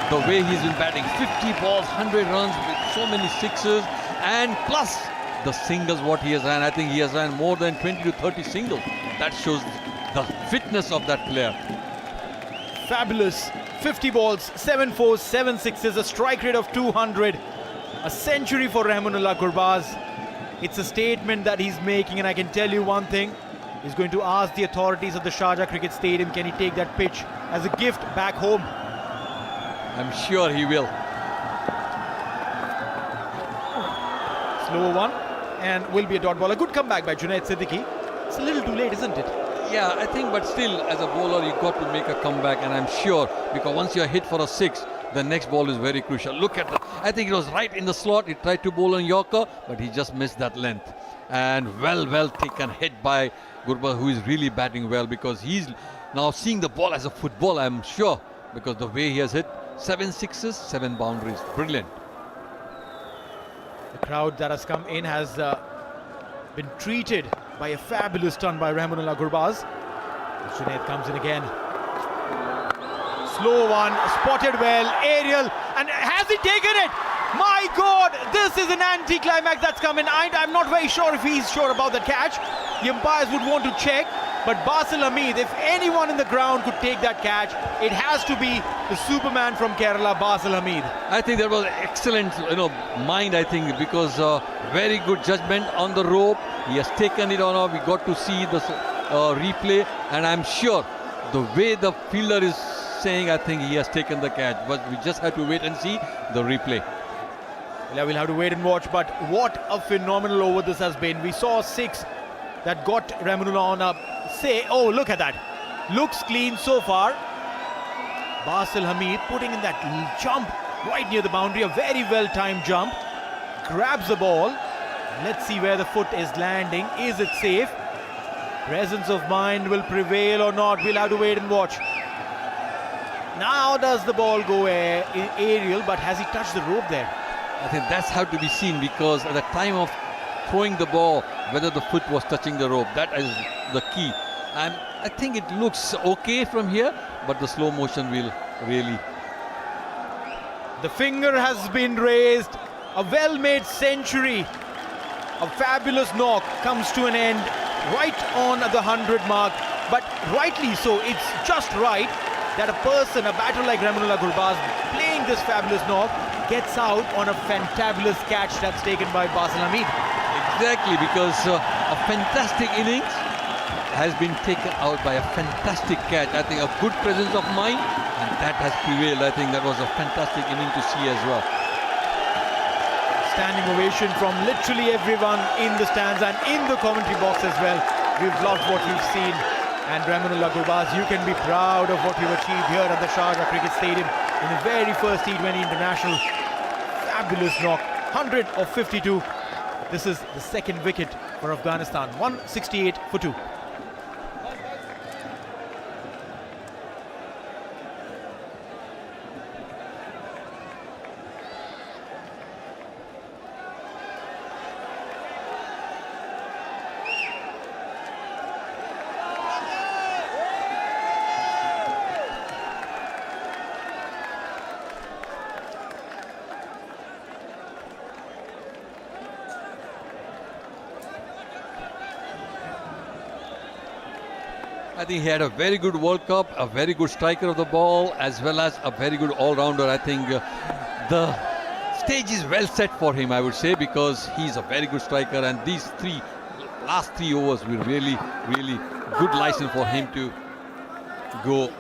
Speaker 6: the way he's been batting, 50 balls, 100 runs with so many sixes, and plus the singles what he has ran. I think he has ran more than 20 to 30 singles. That shows the fitness of that player.
Speaker 3: Fabulous. 50 balls, 7 fours, 7 sixes, a strike rate of 200. A century for Rahmanullah Gurbaz. It's a statement that he's making, and I can tell you one thing. He's going to ask the authorities of the Sharjah Cricket Stadium, can he take that pitch as a gift back home?
Speaker 6: I'm sure he will.
Speaker 3: Slow one, and will be a dot ball. A good comeback by Junaid Siddiqui. It's a little too late, isn't it?
Speaker 6: Yeah, I think, but still, as a bowler, you got to make a comeback, and I'm sure, because once you're hit for a 6, the next ball is very crucial. Look at that. I think it was right in the slot. He tried to bowl on Yorker, but he just missed that length. And well taken hit by Gurbaz, who is really batting well, because he's now seeing the ball as a football, I'm sure, because the way he has hit 7 sixes, 7 boundaries. Brilliant.
Speaker 3: The crowd that has come in has been treated by a fabulous ton by Rahmanullah Gurbaz. Junaid comes in again. Slow one, spotted well, aerial, and has he taken it? My God, this is an anti-climax that's come in. I'm not very sure if he's sure about the catch. The umpires would want to check, but Basil Hamid, if anyone in the ground could take that catch, it has to be the Superman from Kerala, Basil Hamid.
Speaker 6: I think that was excellent, mind, I think, because very good judgment on the rope. He has taken it on off. We got to see the replay, and I'm sure the way the fielder is saying, I think he has taken the catch, but we just have to wait and see the replay.
Speaker 3: Yeah, we'll have to wait and watch, but what a phenomenal over this has been. We saw 6 that got Rahmanullah on a say. Oh, look at that. Looks clean so far. Basil Hamid putting in that jump right near the boundary, a very well-timed jump. Grabs the ball. Let's see where the foot is landing. Is it safe? Presence of mind will prevail or not. We'll have to wait and watch. Now does the ball go aerial, but has he touched the rope there?
Speaker 6: I think that's how to be seen, because at the time of throwing the ball, whether the foot was touching the rope, that is the key. And I think it looks okay from here, but the slow motion will really.
Speaker 3: The finger has been raised. A well-made century. A fabulous knock comes to an end right on the 100 mark, but rightly so. It's just right. that a person, a batter like Rahmanullah Gurbaz, playing this fabulous knock, gets out on a fantabulous catch that's taken by Basil Hamid.
Speaker 6: Exactly, because a fantastic innings has been taken out by a fantastic catch. I think a good presence of mind, and that has prevailed. I think that was a fantastic inning to see as well.
Speaker 3: Standing ovation from literally everyone in the stands and in the commentary box as well. We've loved what we've seen. And Rahmanullah Gurbaz, you can be proud of what you've achieved here at the Sharjah Cricket Stadium in the very first T20 International. Fabulous knock, 100 of 52. This is the second wicket for Afghanistan, 168 for 2.
Speaker 6: I think he had a very good World Cup, a very good striker of the ball, as well as a very good all-rounder. I think the stage is well set for him, I would say, because he's a very good striker, and these last three overs were really good license for him to go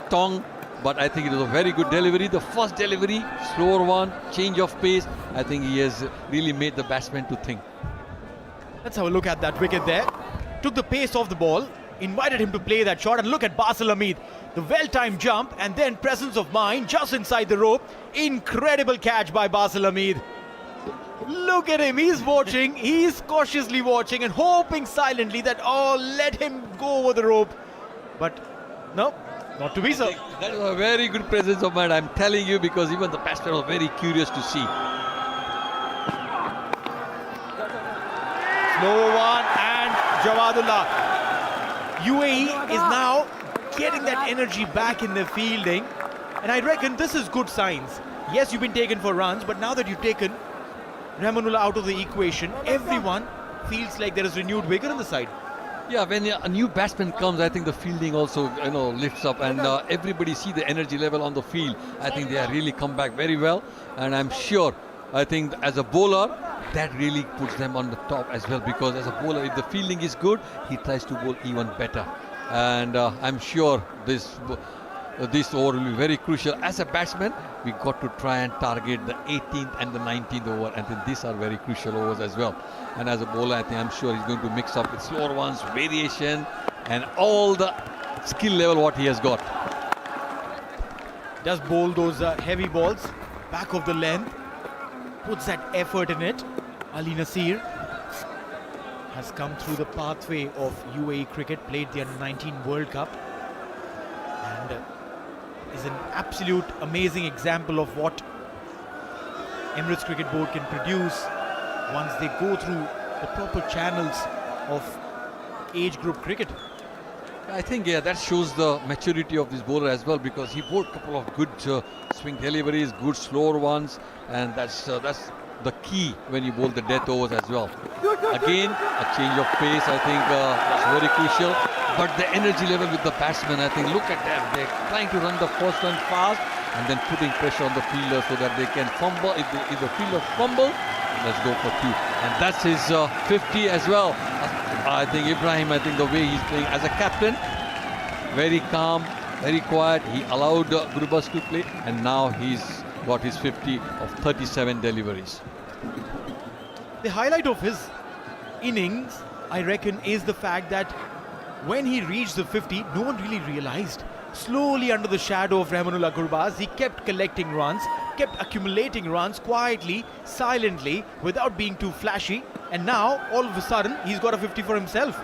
Speaker 6: tong. But I think it was a very good delivery. The first delivery, slower one, change of pace. I think he has really made the batsman to think.
Speaker 3: Let's have a look at that wicket there. Took the pace off the ball, invited him to play that shot, and look at Basil Hamid. The well-timed jump and then presence of mind just inside the rope. Incredible catch by Basil Hamid. Look at him, he's watching, he's cautiously watching and hoping silently that, oh, let him go over the rope. But no, not to be so.
Speaker 6: That was a very good presence of mind, I'm telling you, because even the batsman was very curious to see.
Speaker 3: Slow one and Jawadullah. UAE is now getting that energy back in their fielding, and I reckon this is good signs. Yes, you've been taken for runs, but now that you've taken Rahmanullah out of the equation, everyone feels like there is renewed vigor on the side.
Speaker 6: Yeah, when a new batsman comes, I think the fielding also lifts up, and everybody see the energy level on the field. I think they are really come back very well, and I'm sure, I think as a bowler, that really puts them on the top as well, because as a bowler, if the fielding is good, he tries to bowl even better. And I'm sure this over will be very crucial. As a batsman, we got to try and target the 18th and the 19th over. I think these are very crucial overs as well. And as a bowler, I think I'm sure he's going to mix up with slower ones, variation, and all the skill level what he has got.
Speaker 3: Does bowl those heavy balls, back of the length, puts that effort in it. Ali Nasir has come through the pathway of UAE cricket, played the Under-19 World Cup, and is an absolute amazing example of what Emirates Cricket Board can produce once they go through the proper channels of age group cricket.
Speaker 6: I think, yeah, that shows the maturity of this bowler as well, because he bowled a couple of good swing deliveries, good slower ones, and that's the key when you bowl the death overs as well. Again, a change of pace, I think that's very crucial. But the energy level with the batsmen, I think, look at them. They're trying to run the first run fast and then putting pressure on the fielder so that they can fumble. If the fielder fumble, let's go for 2. And that's his 50 as well. I think Ibrahim, I think the way he's playing as a captain, very calm, very quiet. He allowed Gurbaz to play, and now he's got his 50 of 37 deliveries.
Speaker 3: The highlight of his innings, I reckon, is the fact that when he reached the 50, no one really realized. Slowly under the shadow of Rahmanullah Gurbaz, he kept collecting runs, kept accumulating runs quietly, silently, without being too flashy. And now, all of a sudden, he's got a 50 for himself.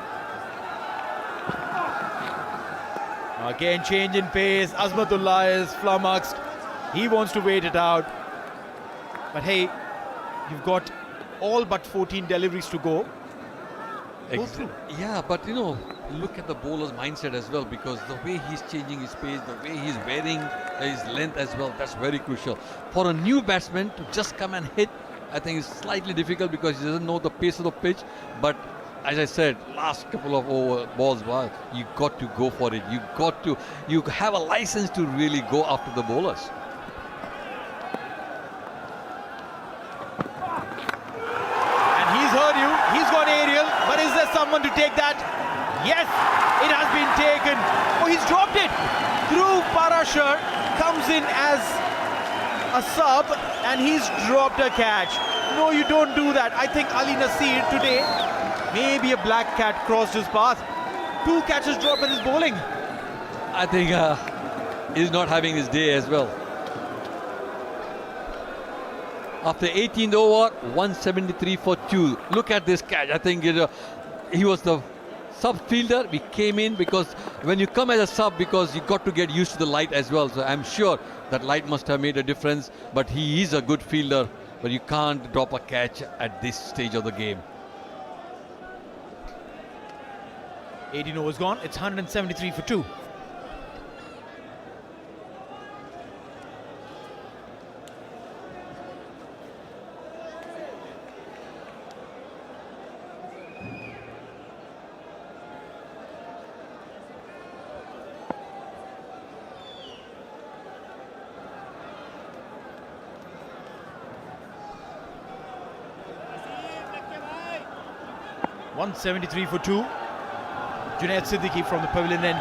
Speaker 3: Again, change in pace. Azmatullah is flummoxed. He wants to wait it out. But hey, you've got all but 14 deliveries to go.
Speaker 6: Yeah, but look at the bowler's mindset as well, because the way he's changing his pace, the way he's varying his length as well, that's very crucial. For a new batsman to just come and hit, I think it's slightly difficult because he doesn't know the pace of the pitch. But as I said, last couple of balls, you got to go for it. You have a license to really go after the bowlers.
Speaker 3: And he's heard you. He's gone aerial. But is there someone to take that? Yes, it has been taken. Oh, he's dropped it. Dhruv Parashar comes in as a sub and he's dropped a catch. No, you don't do that. I think Ali Nasir today, maybe a black cat crossed his path. 2 catches dropped in his bowling.
Speaker 6: I think he's not having his day as well. After 18th over, 173 for 2. Look at this catch. I think he was the sub fielder. We came in because when you come as a sub, because you got to get used to the light as well. So I'm sure that light must have made a difference. But he is a good fielder. But you can't drop a catch at this stage of the game.
Speaker 3: 18 overs gone. It's 173 for 2. .173 for 2. Junaid Siddiqui from the pavilion end.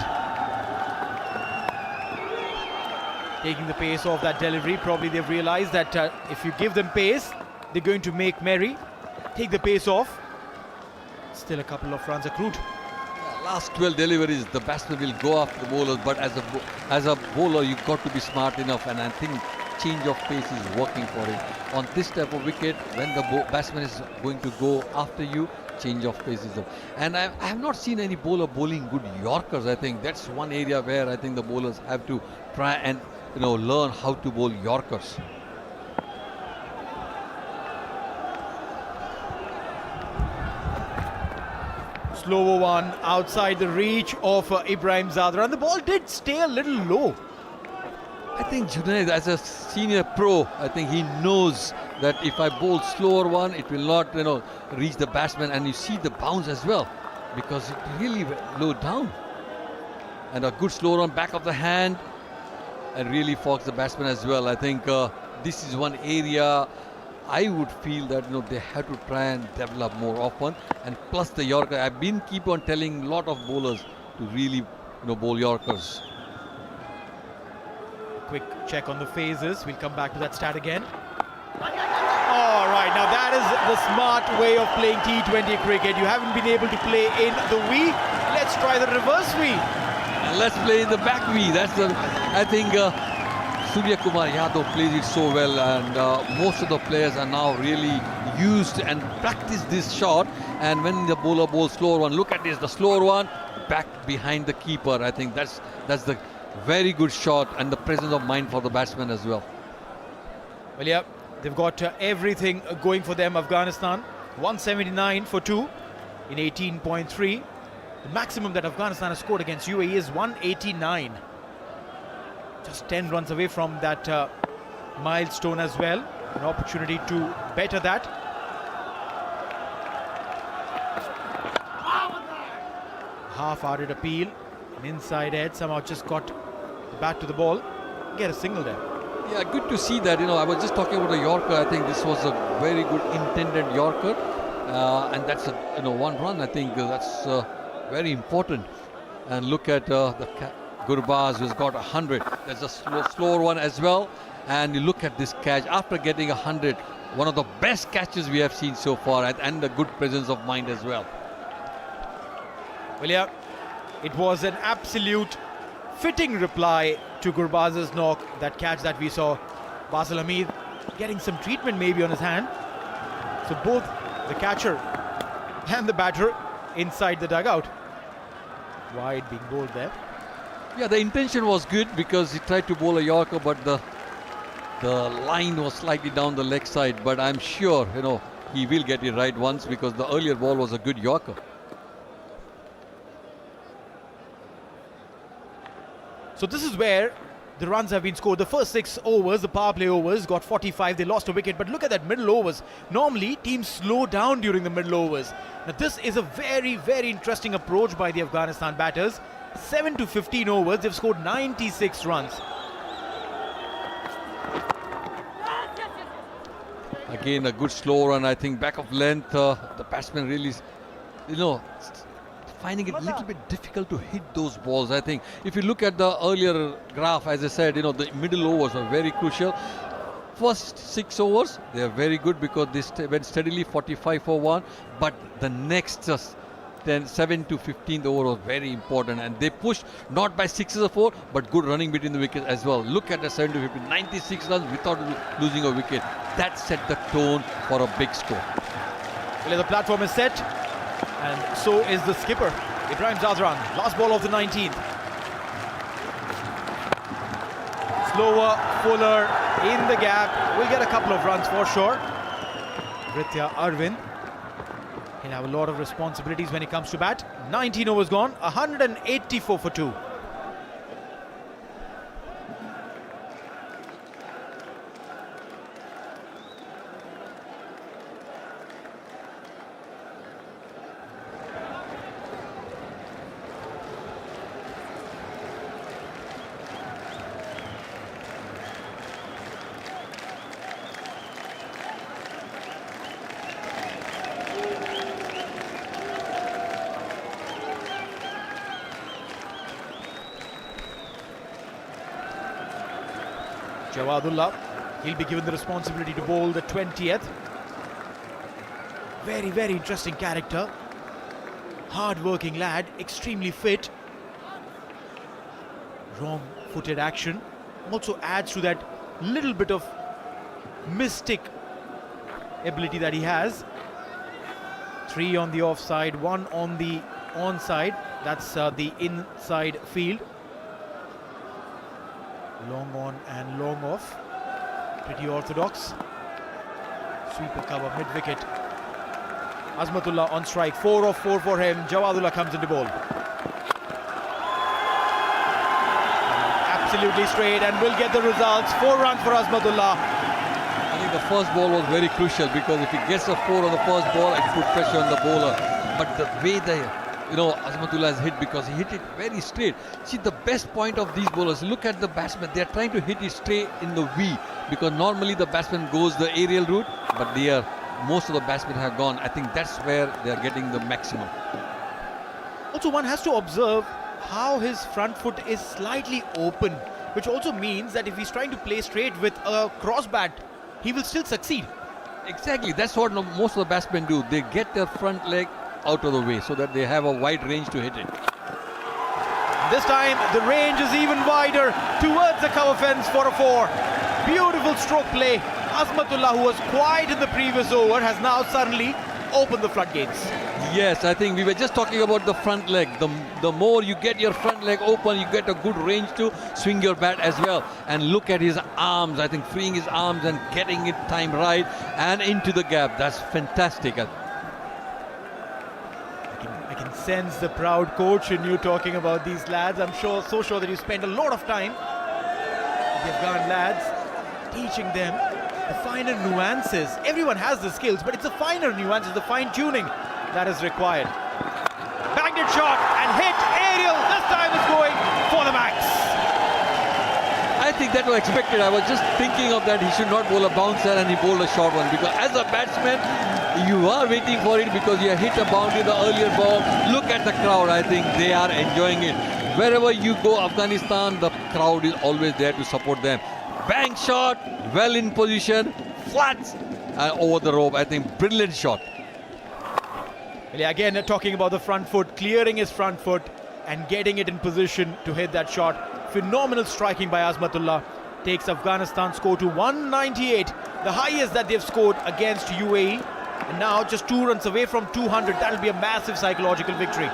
Speaker 3: Taking the pace off that delivery. Probably they've realized that if you give them pace, they're going to make merry. Take the pace off. Still a couple of runs accrued.
Speaker 6: Last 12 deliveries, the batsman will go after the bowlers, but as a bowler, you've got to be smart enough, and I think change of pace is working for him. On this type of wicket, when the batsman is going to go after you, change of pace is up. And I have not seen any bowler bowling good Yorkers. I think that's one area where I think the bowlers have to try and learn how to bowl Yorkers.
Speaker 3: Slower one outside the reach of Ibrahim Zadra, and the ball did stay a little low.
Speaker 6: I think Junaid, as a senior pro, I think he knows that if I bowl slower one, it will not, reach the batsman. And you see the bounce as well, because it really low down. And a good slow run back of the hand, and really fogs the batsman as well. I think this is one area I would feel that they have to try and develop more often. And plus the Yorker, I've been keep on telling a lot of bowlers to really bowl Yorkers.
Speaker 3: Quick check on the phases. We'll come back to that stat again. All right, now that is the smart way of playing T20 cricket. You haven't been able to play in the V. Let's try the reverse V.
Speaker 6: And let's play in the back V. That's I think Surya Kumar Yadav plays it so well, and most of the players are now really used and practice this shot. And when the bowler bowls slower one, look at this, the slower one back behind the keeper. I think that's the very good shot and the presence of mind for the batsman as well.
Speaker 3: Well, yeah, they've got everything going for them, Afghanistan. 179 for 2 in 18.3. The maximum that Afghanistan has scored against UAE is 189. Just 10 runs away from that milestone as well. An opportunity to better that. Half-hearted appeal. An inside edge, somehow just got the bat to the ball. Get a single there.
Speaker 6: Yeah, good to see that. I was just talking about a Yorker. I think this was a very good intended Yorker, and that's a one run. I think that's very important. And look at the Gurbaz, who's got 100. There's a slower one as well. And you look at this catch after getting 100. One of the best catches we have seen so far, and a good presence of mind as well.
Speaker 3: Well, yeah, it was an absolute fitting reply to Gurbaz's knock, that catch that we saw. Basil Hamid getting some treatment maybe on his hand. So both the catcher and the batter inside the dugout. Wide being bowled there.
Speaker 6: Yeah, the intention was good because he tried to bowl a Yorker, but the line was slightly down the leg side. But I'm sure, he will get it right once, because the earlier ball was a good Yorker.
Speaker 3: So this is where the runs have been scored. The first 6 overs, the power play overs, got 45. They lost a wicket. But look at that middle overs. Normally, teams slow down during the middle overs. Now, this is a very, very interesting approach by the Afghanistan batters. 7 to 15 overs, they've scored 96 runs.
Speaker 6: Again, a good slow run. I think back of length, the batsman really, finding it a little bit difficult to hit those balls. I think if you look at the earlier graph, as I said, the middle overs are very crucial. First 6 overs, they are very good because they went steadily 45 for 1. But the next 7 to 15th over was very important, and they pushed not by 6 or 4, but good running between the wickets as well. Look at the 7 to 15, 96 runs without losing a wicket. That set the tone for a big score.
Speaker 3: Well, the platform is set, and so is the skipper, Ibrahim Zadran. Last ball of the 19th. Slower, fuller, in the gap. We'll get a couple of runs for sure. Ritya Arvind, he'll have a lot of responsibilities when he comes to bat. 19 overs gone, 184 for 2. Jawadullah, he'll be given the responsibility to bowl the 20th. Very, very interesting character. Hard-working lad, extremely fit. Wrong-footed action also adds to that little bit of mystic ability that he has. 3 on the offside, 1 on the onside. That's the inside field. Long on and long off. Pretty orthodox. Sweeper cover mid-wicket. Azmatullah on strike. 4 off 4 for him. Jawadullah comes into bowl. Absolutely straight and will get the results. 4 runs for Azmatullah.
Speaker 6: I think the first ball was very crucial because if he gets a 4 on the first ball, it put pressure on the bowler. But the way Azmatullah has hit, because he hit it very straight. See, the best point of these bowlers, look at the batsmen. They are trying to hit it straight in the V, because normally the batsman goes the aerial route, but most of the batsmen have gone. I think that's where they are getting the maximum.
Speaker 3: Also, one has to observe how his front foot is slightly open, which also means that if he's trying to play straight with a cross bat, he will still succeed.
Speaker 6: Exactly, that's what most of the batsmen do. They get their front leg out of the way so that they have a wide range to hit it.
Speaker 3: This time the range is even wider towards the cover fence for a 4. Beautiful stroke play. Azmatullah, who was quiet in the previous over, has now suddenly opened the floodgates.
Speaker 6: Yes, I think we were just talking about the front leg. The more you get your front leg open, you get a good range to swing your bat as well. And look at his arms. I think freeing his arms and getting it timed right and into the gap. That's fantastic.
Speaker 3: I can sense the proud coach in you talking about these lads. I'm so sure that you spend a lot of time with the Afghan lads, teaching them the finer nuances. Everyone has the skills, but it's the finer nuances, the fine tuning that is required. Bagged it shot and hit aerial. This time it's going for the max.
Speaker 6: I think that was expected. I was just thinking of that. He should not bowl a bouncer and he bowled a short one, because as a batsman you are waiting for it because you hit a boundary the earlier ball. Look at the crowd. I think they are enjoying it. Wherever you go, Afghanistan, the crowd is always there to support them. Bang shot, well in position, flat over the rope. I think brilliant shot.
Speaker 3: Well, again, talking about the front foot, clearing his front foot and getting it in position to hit that shot. Phenomenal striking by Azmatullah. Takes Afghanistan score to 198, the highest that they've scored against UAE. And now just 2 runs away from 200. That'll be a massive psychological victory.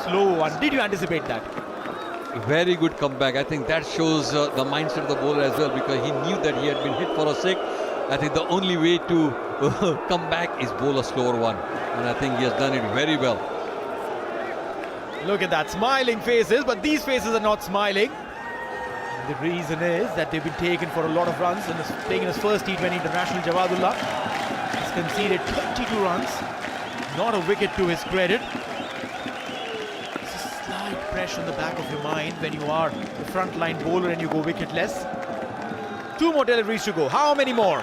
Speaker 3: Slow one. Did you anticipate that?
Speaker 6: Very good comeback. I think that shows the mindset of the bowler as well, because he knew that he had been hit for a 6. I think the only way to come back is bowl a slower one, and I think he has done it very well.
Speaker 3: Look at that, smiling faces, but these faces are not smiling. The reason is that they've been taken for a lot of runs and taking his first T20 international. Jawadullah has conceded 22 runs, not a wicket to his credit. It's a slight pressure on the back of your mind when you are the frontline bowler and you go wicketless. 2 more deliveries to go. How many more?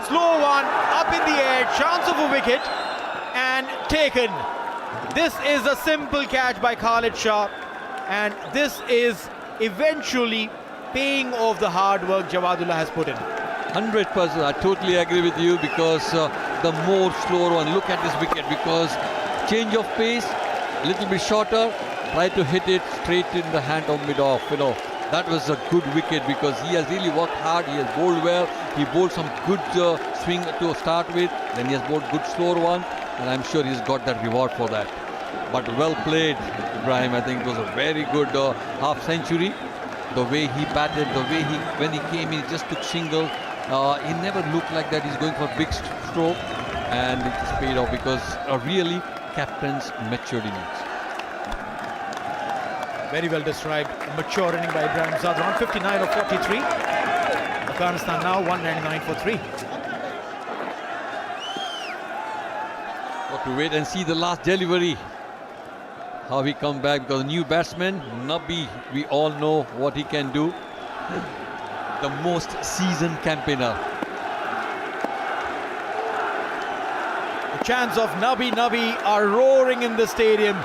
Speaker 3: Slow one, up in the air, chance of a wicket, and taken. This is a simple catch by Khalid Shah, and this is eventually paying off the hard work Jawadullah has put in.
Speaker 6: 100%, I totally agree with you, because the more slower one, look at this wicket, because change of pace, a little bit shorter, try to hit it straight in the hand of mid-off, That was a good wicket, because he has really worked hard, he has bowled well, he bowled some good swing to start with, then he has bowled good slower one, and I'm sure he's got that reward for that. But well played, Ibrahim. I think it was a very good half century. The way he batted, the way when he came in, he just took single. He never looked like that he's going for a big stroke, and it just paid off, because really captain's matured innings.
Speaker 3: Very well described. Mature inning by Ibrahim Zadran. 59 of 43. Afghanistan now 199 for 3.
Speaker 6: Got to wait and see the last delivery. How he come back, because a new batsman, Nabi, we all know what he can do. The most seasoned campaigner.
Speaker 3: The chants of Nabi are roaring in the stadium.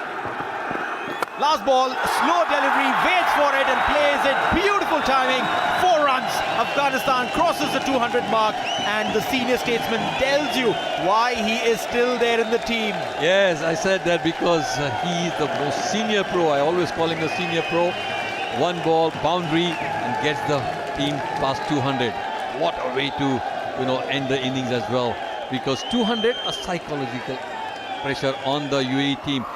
Speaker 3: Last ball, slow delivery, waits for it and plays it. Beautiful timing, 4 runs. Afghanistan crosses the 200 mark, and the senior statesman tells you why he is still there in the team.
Speaker 6: Yes, I said that because he is the most senior pro. I always call him a senior pro. 1 ball, boundary, and gets the team past 200. What a way to, end the innings as well. Because 200, a psychological pressure on the UAE team.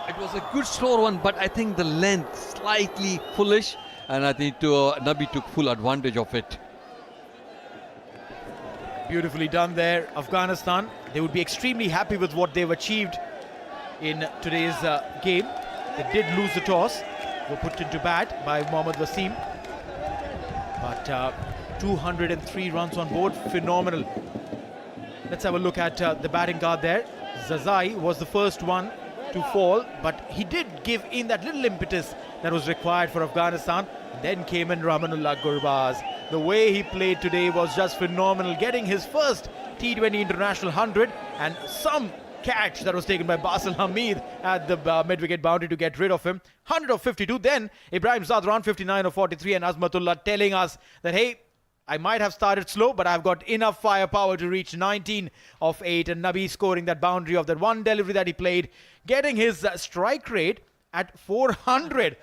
Speaker 6: It was a good slow one, but I think the length slightly foolish, and I think Nabi took full advantage of it.
Speaker 3: Beautifully done there, Afghanistan. They would be extremely happy with what they've achieved in today's game. They did lose the toss, were put into bat by Mohammad Wasim. But 203 runs on board, phenomenal. Let's have a look at the batting guard there. Zazai was the first one to fall, but he did give in that little impetus that was required for Afghanistan. Then came in Rahmanullah Gurbaz. The way he played today was just phenomenal, getting his first T20 international 100, and some catch that was taken by Basil Hamid at the mid-wicket boundary to get rid of him. 100 of 52. Then Ibrahim Zadran 59 of 43, and Azmatullah telling us that, hey, I might have started slow, but I've got enough firepower to reach 19 of 8. And Nabi scoring that boundary of that one delivery that he played, getting his strike rate at 400.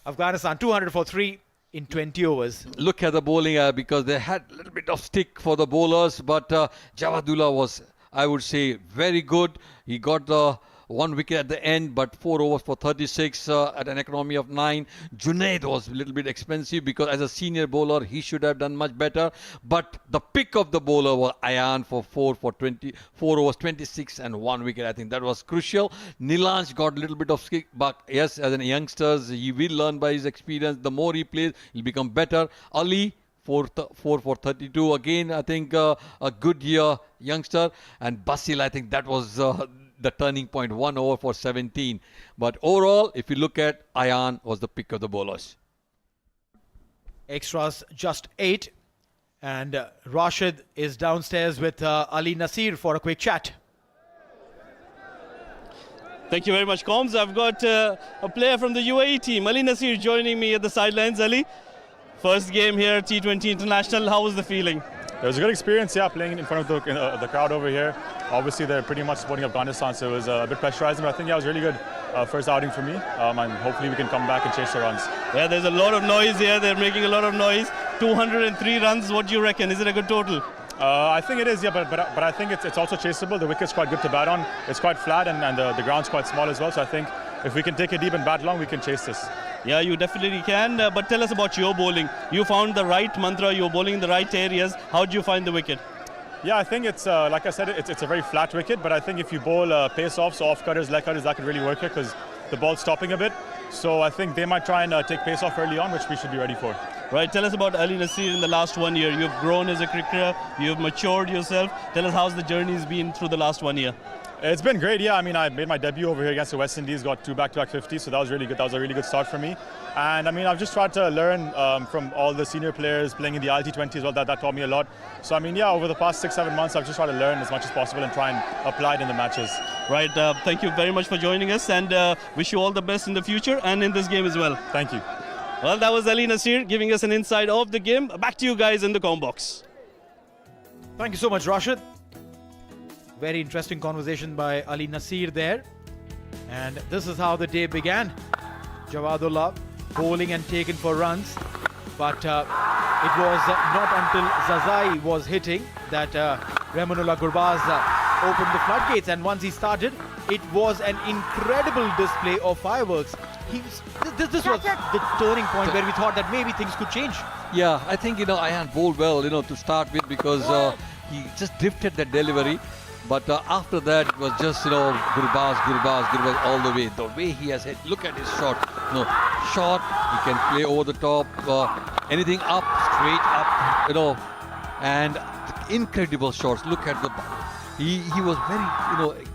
Speaker 3: Afghanistan 200 for 3 in 20 overs.
Speaker 6: Look at the bowling, because they had a little bit of stick for the bowlers, but Jawadullah was, I would say, very good. He got the 1 wicket at the end, but 4 overs for 36 at an economy of 9. Junaid was a little bit expensive, because as a senior bowler, he should have done much better. But the pick of the bowler was Ayan for 4 overs, 26 and 1 wicket. I think that was crucial. Nilanj got a little bit of skill, but yes, as a youngster, he will learn by his experience. The more he plays, he'll become better. Ali, 4 for 32. Again, I think a good year youngster. And Basil, I think that was the turning point, 1 over for 17. But overall, if you look at, Ayan was the pick of the bowlers.
Speaker 3: Extras just 8. And Rashid is downstairs with Ali Nasir for a quick chat.
Speaker 9: Thank you very much, Combs. I've got a player from the UAE team, Ali Nasir, joining me at the sidelines. Ali, first game here, T20 International. How was the feeling?
Speaker 10: It was a good experience, yeah, playing in front of the crowd over here. Obviously, they're pretty much supporting Afghanistan, so it was a bit pressurizing, but I think, yeah, it was really good first outing for me, and hopefully we can come back and chase the runs.
Speaker 9: Yeah, there's a lot of noise here. They're making a lot of noise. 203 runs, what do you reckon? Is it a good total?
Speaker 10: I think it is, yeah, but I think it's also chaseable. The wicket's quite good to bat on. It's quite flat, and the ground's quite small as well, so I think if we can take it deep and bat long, we can chase this.
Speaker 9: Yeah, you definitely can, but tell us about your bowling. You found the right mantra, you're bowling in the right areas. How did you find the wicket?
Speaker 10: Yeah, I think it's, like I said, it's a very flat wicket, but I think if you bowl pace-offs, off-cutters, leg cutters, that could really work here because the ball's stopping a bit. So I think they might try and take pace off early on, which we should be ready for.
Speaker 9: Right, tell us about Ali Nasir in the last 1 year. You've grown as a cricketer, you've matured yourself. Tell us how's the journey's been through the last 1 year.
Speaker 10: It's been great, yeah. I mean, I made my debut over here against the West Indies, got 2 back-to-back 50s, so that was really good. That was a really good start for me. And I mean, I've just tried to learn from all the senior players playing in the T20 as well. That taught me a lot. So I mean, yeah, over the past 6-7 months, I've just tried to learn as much as possible and try and apply it in the matches.
Speaker 9: Right, thank you very much for joining us, and wish you all the best in the future and in this game as well.
Speaker 10: Thank you.
Speaker 9: Well, that was Ali Nasir giving us an insight of the game. Back to you guys in the comm box.
Speaker 3: Thank you so much, Rashid. Very interesting conversation by Ali Nasir there. And this is how the day began. Jawadullah bowling and taken for runs. But it was not until Zazai was hitting that Rahmanullah Gurbaz opened the floodgates. And once he started, it was an incredible display of fireworks. This was the turning point where we thought that maybe things could change.
Speaker 6: Yeah, I think, Ayan bowled well, to start with because he just drifted that delivery. But after that, it was just, Gurbaz all the way. The way he has hit, look at his shot. Shot, he can play over the top, anything up, straight up, and incredible shots. Look at he was very,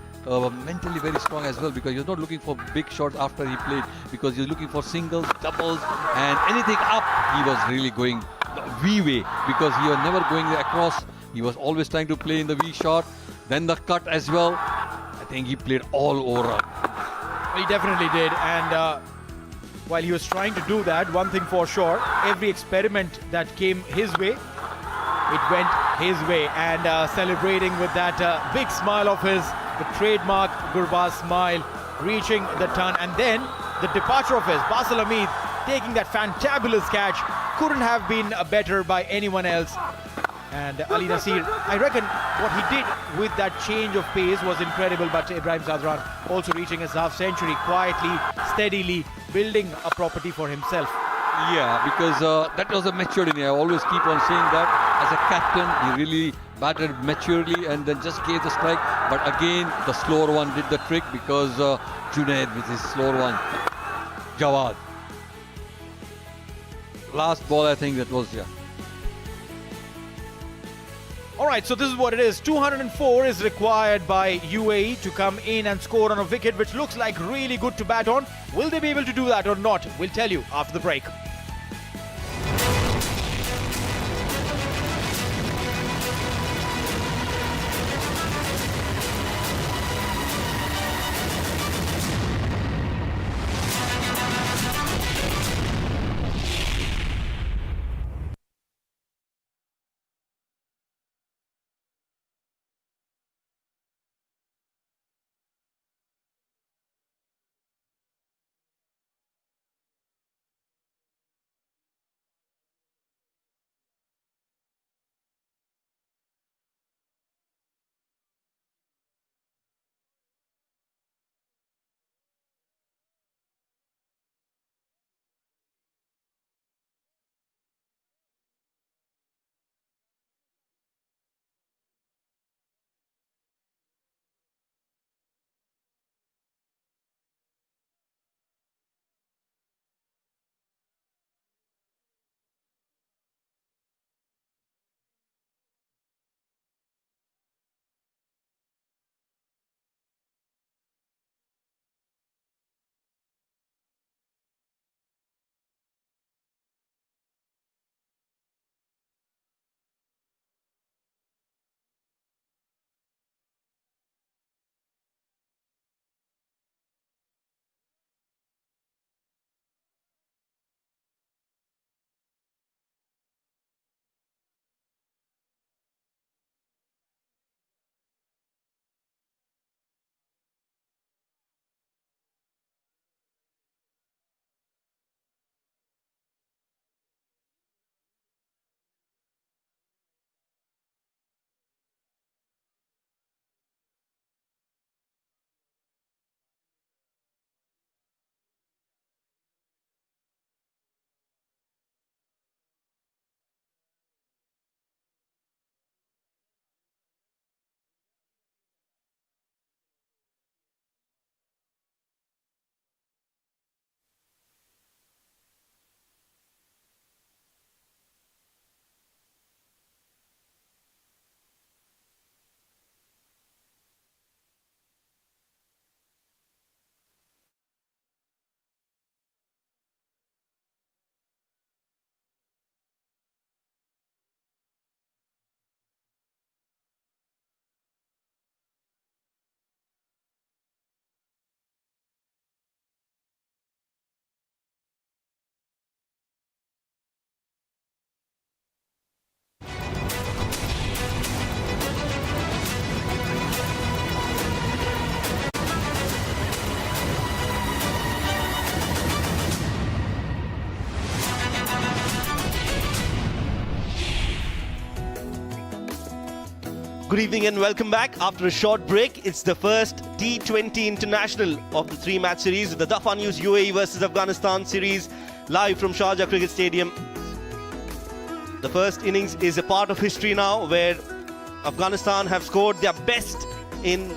Speaker 6: mentally very strong as well because he was not looking for big shots after he played because he was looking for singles, doubles, and anything up. He was really going the V way because he was never going across. He was always trying to play in the V shot. Then the cut as well. I think he played all over.
Speaker 3: He definitely did. And while he was trying to do that, one thing for sure, every experiment that came his way, it went his way. And celebrating with that big smile of his, the trademark Gurbaz smile, reaching the ton. And then the departure of his, Basil Hamid, taking that fantabulous catch. Couldn't have been better by anyone else. And Ali Nasir, I reckon what he did with that change of pace was incredible, but Ibrahim Zadran also reaching his half century quietly, steadily, building a property for himself.
Speaker 6: Yeah, because that was a maturity. I always keep on saying that. As a captain, he really batted maturely and then just gave the strike. But again, the slower one did the trick because Junaid with his slower one. Jawad. Last ball, I think that was, yeah.
Speaker 3: Alright, so this is what it is. 204 is required by UAE to come in and score on a wicket which looks like really good to bat on. Will they be able to do that or not? We'll tell you after the break.
Speaker 1: Good evening and welcome back. After a short break, it's the first T20 international of the three-match series, the Dafa News UAE versus Afghanistan series, live from Sharjah Cricket Stadium. The first innings is a part of history now, where Afghanistan have scored their best in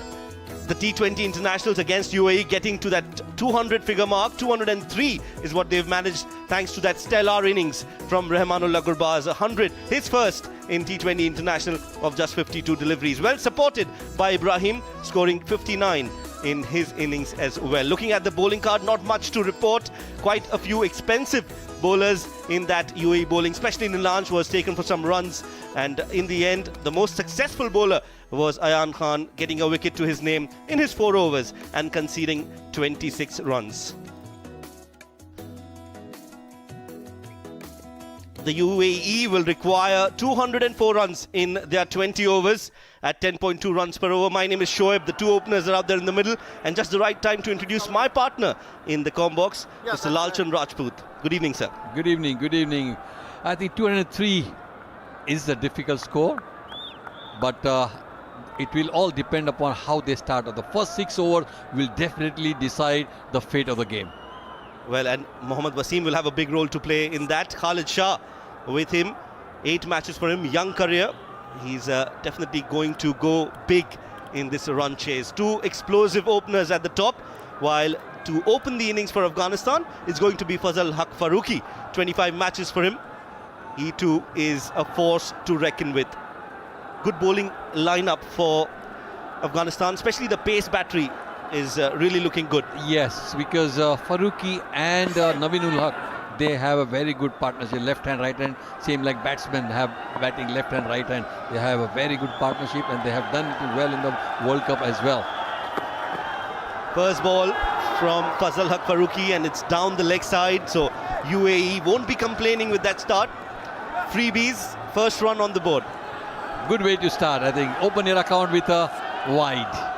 Speaker 1: the T20 internationals against UAE, getting to that 200 figure mark. 203 is what they've managed thanks to that stellar innings from Rahmanullah Gurbaz. 100, his first in T20 international of just 52 deliveries. Well supported by Ibrahim, scoring 59 in his innings as well. Looking at the bowling card, not much to report. Quite a few expensive bowlers in that UAE bowling, especially Nilanj was taken for some runs, and in the end the most successful bowler was Ayan Khan, getting a wicket to his name in his 4 overs and conceding 26 runs. The UAE will require 204 runs in their 20 overs at 10.2 runs per over. My name is Shoaib. The two openers are out there in the middle, and just the right time to introduce my partner in the com box, Mr. Lalchand Rajput. Good evening, sir.
Speaker 6: Good evening, good evening. I think 203 is a difficult score, but it will all depend upon how they start. The first 6 overs will definitely decide the fate of the game.
Speaker 1: Well, and Mohammad Wasim will have a big role to play in that. Khalid Shah with him, 8 matches for him, young career. He's definitely going to go big in this run chase. 2 explosive openers at the top, while to open the innings for Afghanistan is going to be Fazal Haq Farooqi. 25 matches for him. He too is a force to reckon with. Good bowling lineup for Afghanistan, especially the pace battery is really looking good.
Speaker 6: Yes, because Farooqi and Naveenul Haq, they have a very good partnership, left hand, right hand, same like batsmen have batting left hand, right hand. They have a very good partnership, and they have done it well in the World Cup as well.
Speaker 1: First ball from Fazal Haq Farooqi, and it's down the leg side, so UAE won't be complaining with that start. Freebies, first run on the board.
Speaker 6: Good way to start, I think. Open your account with a wide.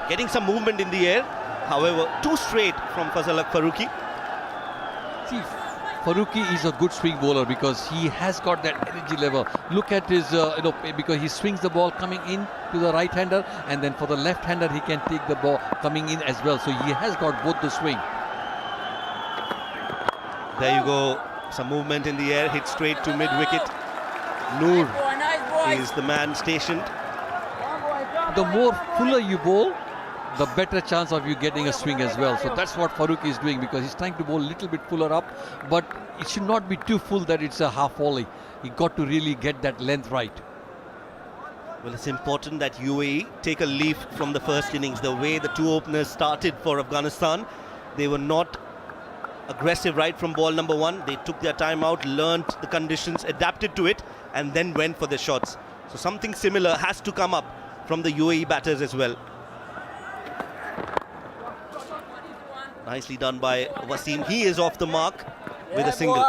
Speaker 1: Getting some movement in the air, however, too straight from Fazal Haq Farooqi.
Speaker 6: See, Farooqi is a good swing bowler because he has got that energy level. Look at his, because he swings the ball coming in to the right-hander, and then for the left-hander he can take the ball coming in as well. So he has got both the swing.
Speaker 1: There you go, some movement in the air, hit straight to mid-wicket. Noor is the man stationed.
Speaker 6: The more fuller you bowl, the better chance of you getting a swing as well. So that's what Farooqi is doing, because he's trying to bowl a little bit fuller up, but it should not be too full that it's a half volley. He got to really get that length right.
Speaker 1: Well, it's important that UAE take a leaf from the first innings. The way the 2 openers started for Afghanistan, they were not aggressive right from ball number 1. They took their time out, learned the conditions, adapted to it, and then went for the shots. So something similar has to come up from the UAE batters as well. Nicely done by Wasim. He is off the mark with a single.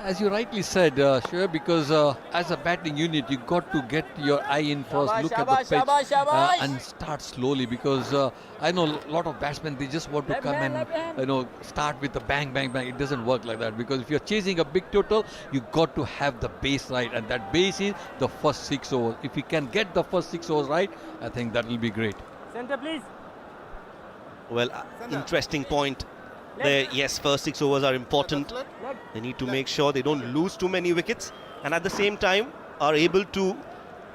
Speaker 6: As you rightly said, sure, because as a batting unit, you got to get your eye in first, look at the pitch and start slowly, because I know a lot of batsmen, they just want to come and start with the bang, bang, bang. It doesn't work like that, because if you're chasing a big total, you got to have the base right, and that base is the first 6 overs. If you can get the first 6 overs right, I think that will be great.
Speaker 8: Center, please.
Speaker 1: Well, interesting point there. Yes, first 6 overs are important. They need to make sure they don't lose too many wickets, and at the same time are able to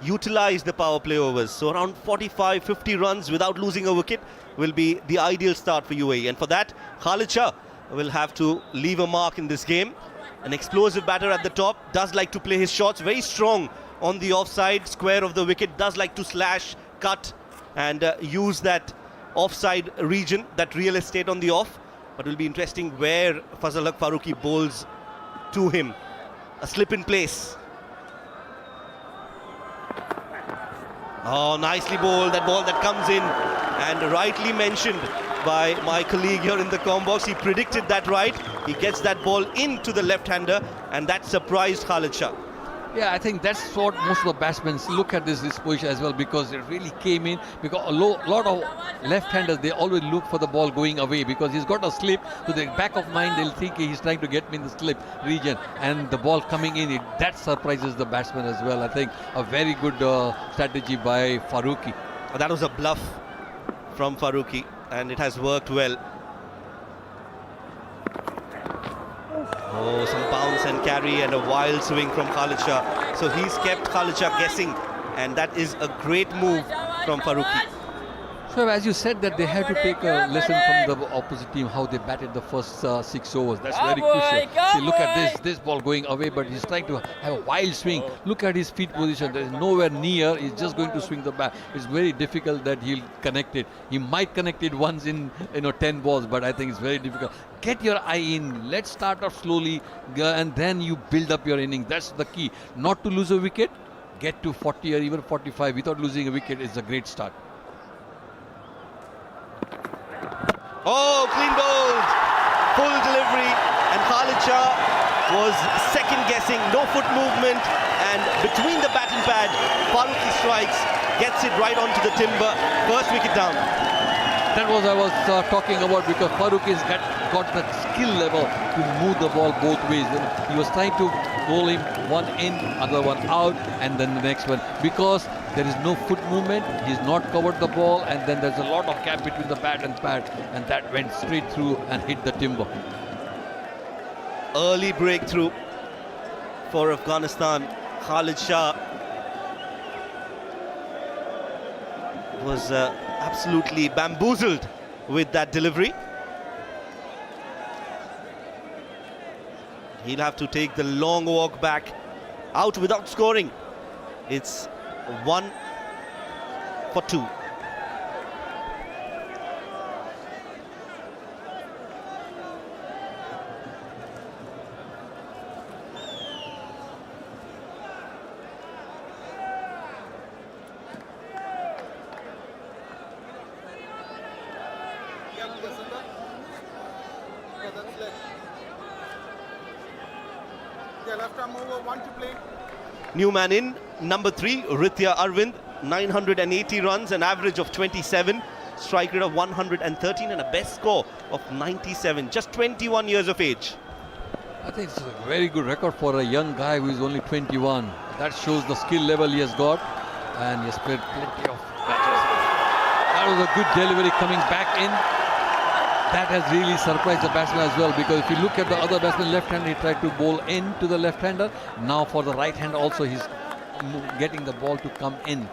Speaker 1: utilize the power play overs. So around 45-50 runs without losing a wicket will be the ideal start for UAE, and for that Khalid Shah will have to leave a mark in this game. An explosive batter at the top, does like to play his shots, very strong on the offside square of the wicket, does like to slash, cut and use that offside region, that real estate on the off. But it will be interesting where Fazal Haq Farooqi bowls to him. A slip in place. Oh, nicely bowled, that ball that comes in, and rightly mentioned by my colleague here in the com box. He predicted that right. He gets that ball into the left-hander, and that surprised Khalid Shah.
Speaker 6: Yeah, I think that's what most of the batsmen look at this position as well, because it really came in, because a lot of left-handers, they always look for the ball going away because he's got a slip. To the back of mind, they'll think he's trying to get me in the slip region, and the ball coming in, that surprises the batsman as well. I think a very good strategy by Farooqi.
Speaker 1: That was a bluff from Farooqi, and it has worked well. Oh, some bounce and carry and a wild swing from Khalid Shah. So he's kept Khalid Shah guessing, and that is a great move from Farooqi.
Speaker 6: So as you said that they have to take a lesson from the opposite team, how they batted the first 6 overs. That's very crucial. See, look at this ball going away, but he's trying to have a wild swing. Look at his feet position. There is nowhere near. He's just going to swing the bat. It's very difficult that he'll connect it. He might connect it once in 10 balls, but I think it's very difficult. Get your eye in. Let's start off slowly, and then you build up your inning. That's the key. Not to lose a wicket. Get to 40 or even 45 without losing a wicket is a great start.
Speaker 1: Oh, clean bowled, full delivery, and Khalid Shah was second guessing, no foot movement, and between the bat and pad, Farooqi strikes, gets it right onto the timber, first wicket down.
Speaker 6: That was I was talking about, because Farooqi's got that skill level to move the ball both ways. He was trying to bowl him one in, other one out, and then the next one, because there is no foot movement. He's not covered the ball, and then there's a lot of gap between the bat and pad, and that went straight through and hit the timber.
Speaker 1: Early breakthrough for Afghanistan. Khalid Shah was absolutely bamboozled with that delivery. He'll have to take the long walk back, out without scoring. It's 1 for 2. New man in, number 3, Ritya Arvind, 980 runs, an average of 27, strike rate of 113 and a best score of 97, just 21 years of age.
Speaker 6: I think it's a very good record for a young guy who is only 21. That shows the skill level he has got, and he has played plenty of matches. That was a good delivery coming back in. That has really surprised the batsman as well, because if you look at the other batsman left-hander, he tried to bowl in to the left-hander. Now for the right-hander also, he's getting the ball to come in.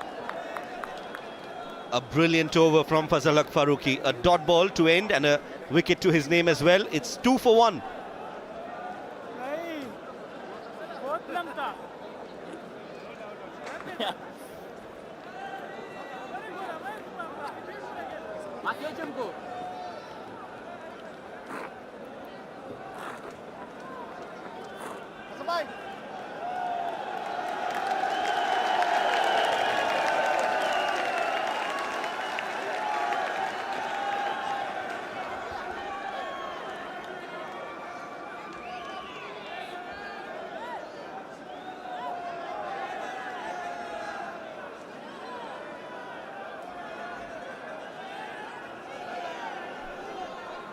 Speaker 1: A brilliant over from Fazal Haq Farooqi. A dot ball to end and a wicket to his name as well. It's 2 for 1.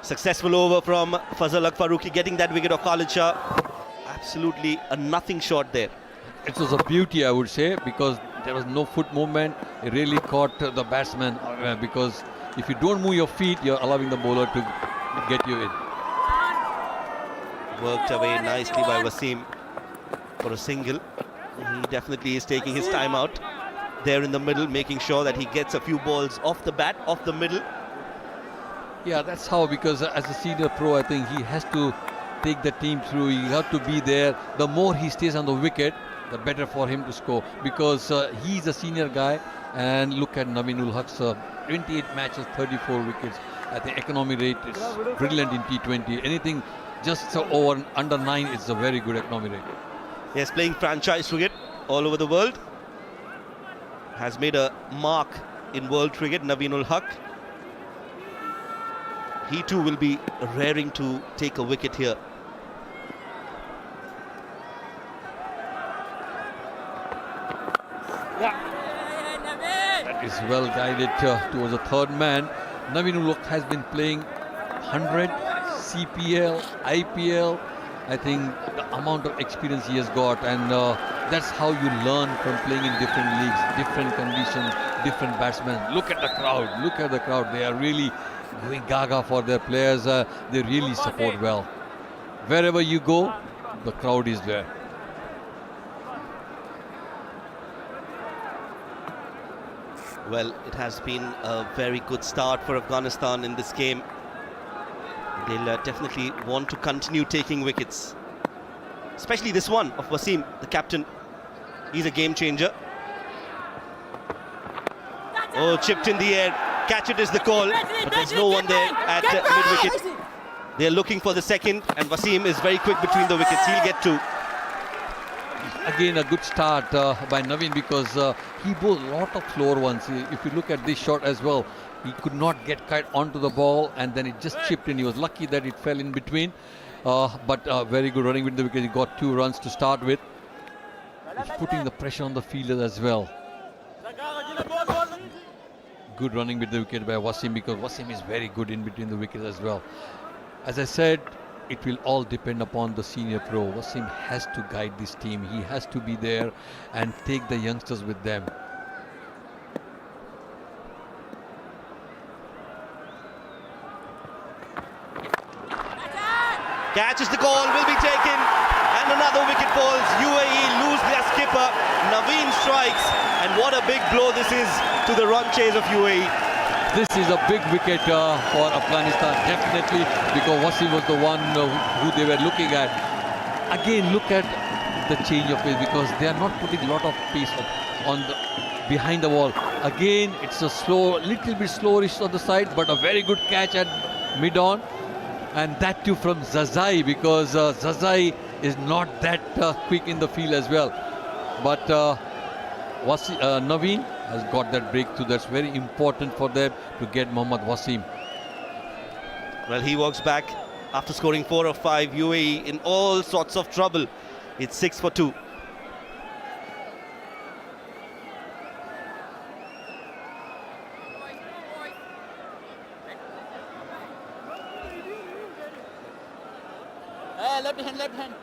Speaker 1: Successful over from Fazal Haq Farooqi, getting that wicket of Khalid Shah. Absolutely a nothing shot there.
Speaker 6: It was a beauty, I would say, because there was no foot movement. It really caught the batsman, because if you don't move your feet, you're allowing the bowler to get you in.
Speaker 1: Worked away nicely by Wasim for a single. He definitely is taking his time out there in the middle, making sure that he gets a few balls off the bat, off the middle.
Speaker 6: Yeah, that's how, because as a senior pro, I think he has to take the team through. He has to be there. The more he stays on the wicket, the better for him to score, because he's a senior guy. And look at Naveen ul Haq's 28 matches, 34 wickets. I think economy rate is brilliant in T20. Anything just over under 9 is a very good economy rate.
Speaker 1: Yes, playing franchise cricket all over the world. Has made a mark in world cricket, Naveen ul Haq. He too will be raring to take a wicket here.
Speaker 6: is well guided towards the third man. Naveen Ulok has been playing 100, CPL, IPL. I think the amount of experience he has got, and that's how you learn from playing in different leagues, different conditions, different batsmen. Look at the crowd, look at the crowd. They are really going gaga for their players. They really support well. Wherever you go, the crowd is there.
Speaker 1: Well, it has been a very good start for Afghanistan in this game. They'll definitely want to continue taking wickets. Especially this one of Wasim, the captain. He's a game changer. Oh, chipped in the air. Catch it is the call. But there's no one there at mid-wicket. They're looking for the second. And Wasim is very quick between the wickets. He'll get two.
Speaker 6: Again, a good start by Naveen, because he bowled a lot of slower ones. If you look at this shot as well, he could not get quite onto the ball, and then it just chipped in. He was lucky that it fell in between. But very good running with the wicket. He got 2 runs to start with. He's putting the pressure on the fielder as well. Good running with the wicket by Wasim, because Wasim is very good in between the wickets as well. As I said, it will all depend upon the senior pro. Wasim has to guide this team. He has to be there and take the youngsters with them.
Speaker 1: Catches the call, will be taken. And another wicket falls. UAE lose their skipper. Naveen strikes. And what a big blow this is to the run chase of UAE.
Speaker 6: This is a big wicket for Afghanistan, definitely, because Wasim was the one who they were looking at. Again, look at the change of pace, because they are not putting a lot of pace on the behind the wall. Again, it's a slow, little bit slowish on the side, but a very good catch at mid-on. And that too from Zazai, because Zazai is not that quick in the field as well. But Naveen has got that breakthrough. That's very important for them to get Mohammad Wasim.
Speaker 1: Well, he walks back after scoring 4 or 5. UAE in all sorts of trouble. It's 6 for 2.
Speaker 8: Left hand, left hand.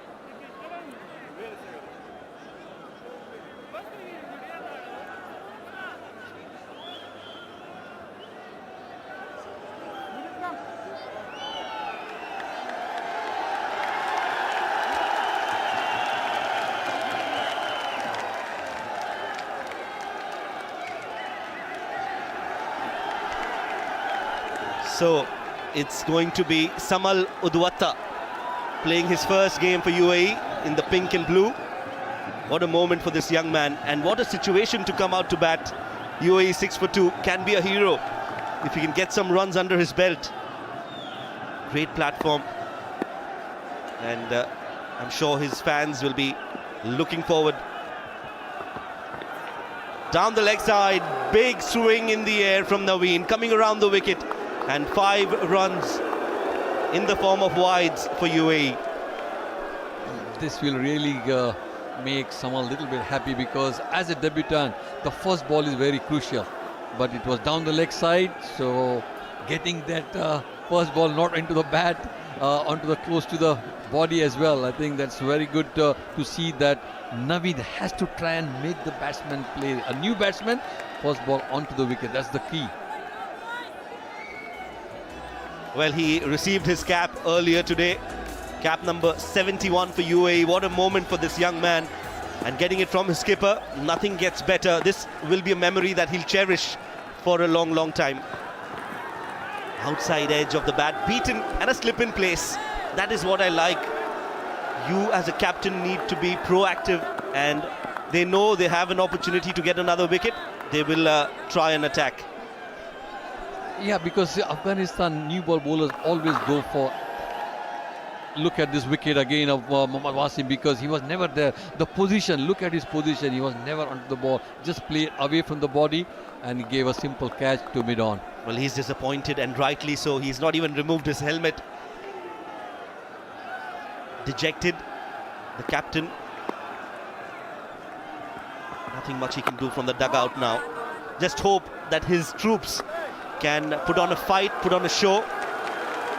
Speaker 1: So it's going to be Samal Udwata playing his first game for UAE in the pink and blue. What a moment for this young man, and what a situation to come out to bat. UAE 6 for 2, can be a hero if he can get some runs under his belt. Great platform, and I'm sure his fans will be looking forward. Down the leg side, big swing in the air from Naveen, coming around the wicket, and 5 runs in the form of wides for UAE.
Speaker 6: This will really make someone a little bit happy, because as a debutant, the first ball is very crucial. But it was down the leg side, so getting that first ball not into the bat, onto the close to the body as well. I think that's very good to see that Naveen has to try and make the batsman play. A new batsman, first ball onto the wicket, that's the key.
Speaker 1: Well, he received his cap earlier today. Cap number 71 for UAE. What a moment for this young man. And getting it from his skipper, nothing gets better. This will be a memory that he'll cherish for a long, long time. Outside edge of the bat, beaten, and a slip in place. That is what I like. You as a captain need to be proactive, and they know they have an opportunity to get another wicket. They will try and attack.
Speaker 6: Yeah, because the Afghanistan new ball bowlers always go for. Look at this wicket again of Mohammad Wasim, because he was never there. The position, look at his position, he was never onto the ball, just played away from the body, and he gave a simple catch to mid-on.
Speaker 1: Well, he's disappointed, and rightly so. He's not even removed his helmet. Dejected, the captain. Nothing much he can do from the dugout now. just hope that his troops can put on a fight, put on a show.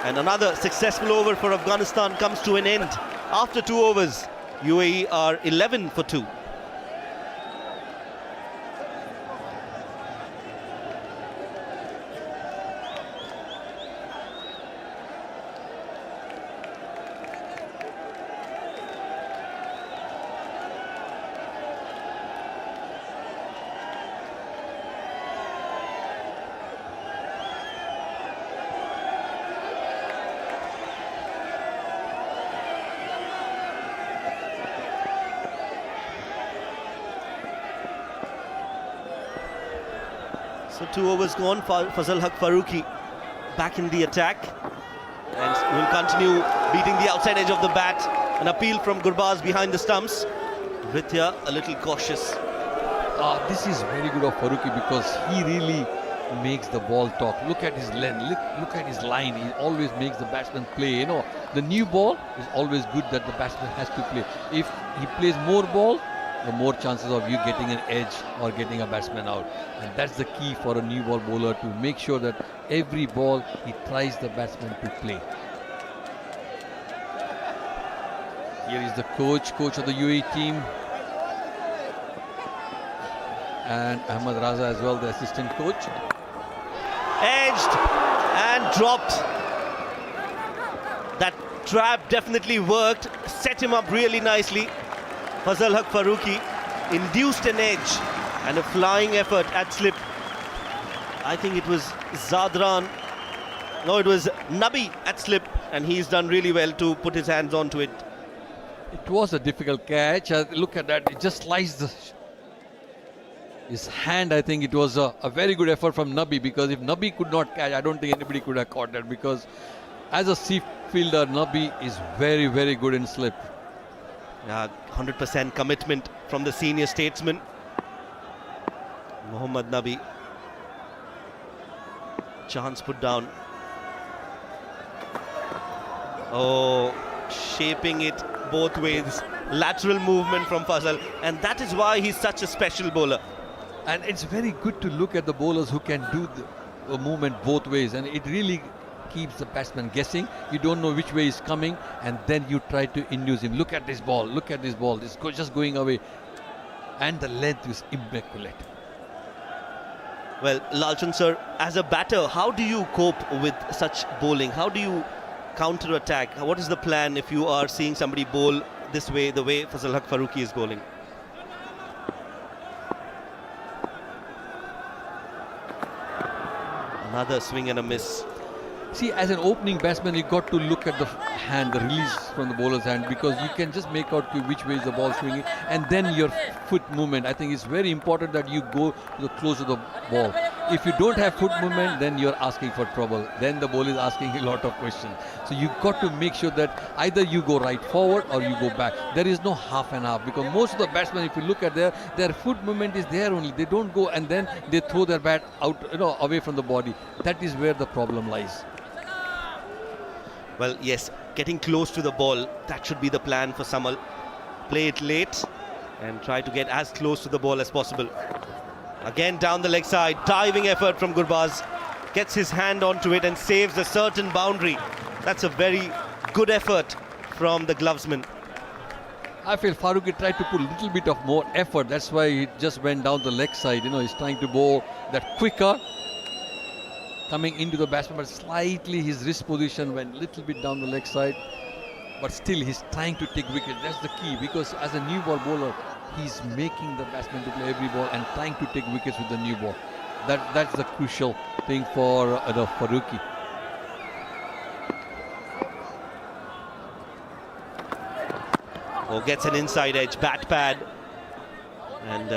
Speaker 1: And another successful over for Afghanistan comes to an end. After 2 overs, UAE are 11 for 2. So 2 overs gone. Fazal Haq Farooqi back in the attack and will continue beating the outside edge of the bat. An appeal from Gurbaz behind the stumps. Ritya a little cautious.
Speaker 6: This is very good of Farooqi because he really makes the ball talk. Look at his length, look at his line. He always makes the batsman play. You know, the new ball is always good that the batsman has to play. If he plays more ball, the more chances of you getting an edge or getting a batsman out. And that's the key for a new ball bowler, to make sure that every ball he tries the batsman to play. Here is the coach of the UAE team. And Ahmad Raza as well, the assistant coach.
Speaker 1: Edged and dropped. That trap definitely worked, set him up really nicely. Fazal Haq Farooqi induced an edge and a flying effort at slip. I think it was Zadran. No, it was Nabi at slip, and he's done really well to put his hands onto it.
Speaker 6: It was a difficult catch. Look at that, it just sliced his hand. I think it was a very good effort from Nabi, because if Nabi could not catch, I don't think anybody could have caught that, because as a seam fielder, Nabi is very, very good in slip.
Speaker 1: 100% commitment from the senior statesman, Mohammad Nabi. Chance put down. Oh, shaping it both ways. Lateral movement from Fazal, and that is why he's such a special bowler.
Speaker 6: And it's very good to look at the bowlers who can do the movement both ways, and it really keeps the batsman guessing. You don't know which way he's coming, and then you try to induce him. Look at this ball, look at this ball, it's just going away, and the length is immaculate.
Speaker 1: Well, Lalchand sir, as a batter, how do you cope with such bowling? How do you counter-attack? What is the plan if you are seeing somebody bowl this way, the way Fazal Haq Farooqi is bowling? Another swing and a miss.
Speaker 6: See, as an opening batsman, you got to look at the hand, the release from the bowler's hand, because you can just make out which way is the ball swinging, and then your foot movement. I think it's very important that you go to the close of the ball. If you don't have foot movement, then you're asking for trouble. Then the ball is asking a lot of questions. So you got to make sure that either you go right forward or you go back. There is no half and half, because most of the batsmen, if you look at their foot movement is there only. They don't go and then they throw their bat out, away from the body. That is where the problem lies.
Speaker 1: Well, yes, getting close to the ball, that should be the plan for Samal. Play it late and try to get as close to the ball as possible. Again down the leg side, diving effort from Gurbaz. Gets his hand onto it and saves a certain boundary. That's a very good effort from the glovesman.
Speaker 6: I feel Farooqi tried to put a little bit of more effort. That's why he just went down the leg side. He's trying to bowl that quicker, coming into the batsman, but slightly his wrist position went a little bit down the leg side. But still, he's trying to take wickets. That's the key, because as a new ball bowler, he's making the batsman to play every ball and trying to take wickets with the new ball. That's the crucial thing for Farooqi.
Speaker 1: Oh, gets an inside edge, bat pad, and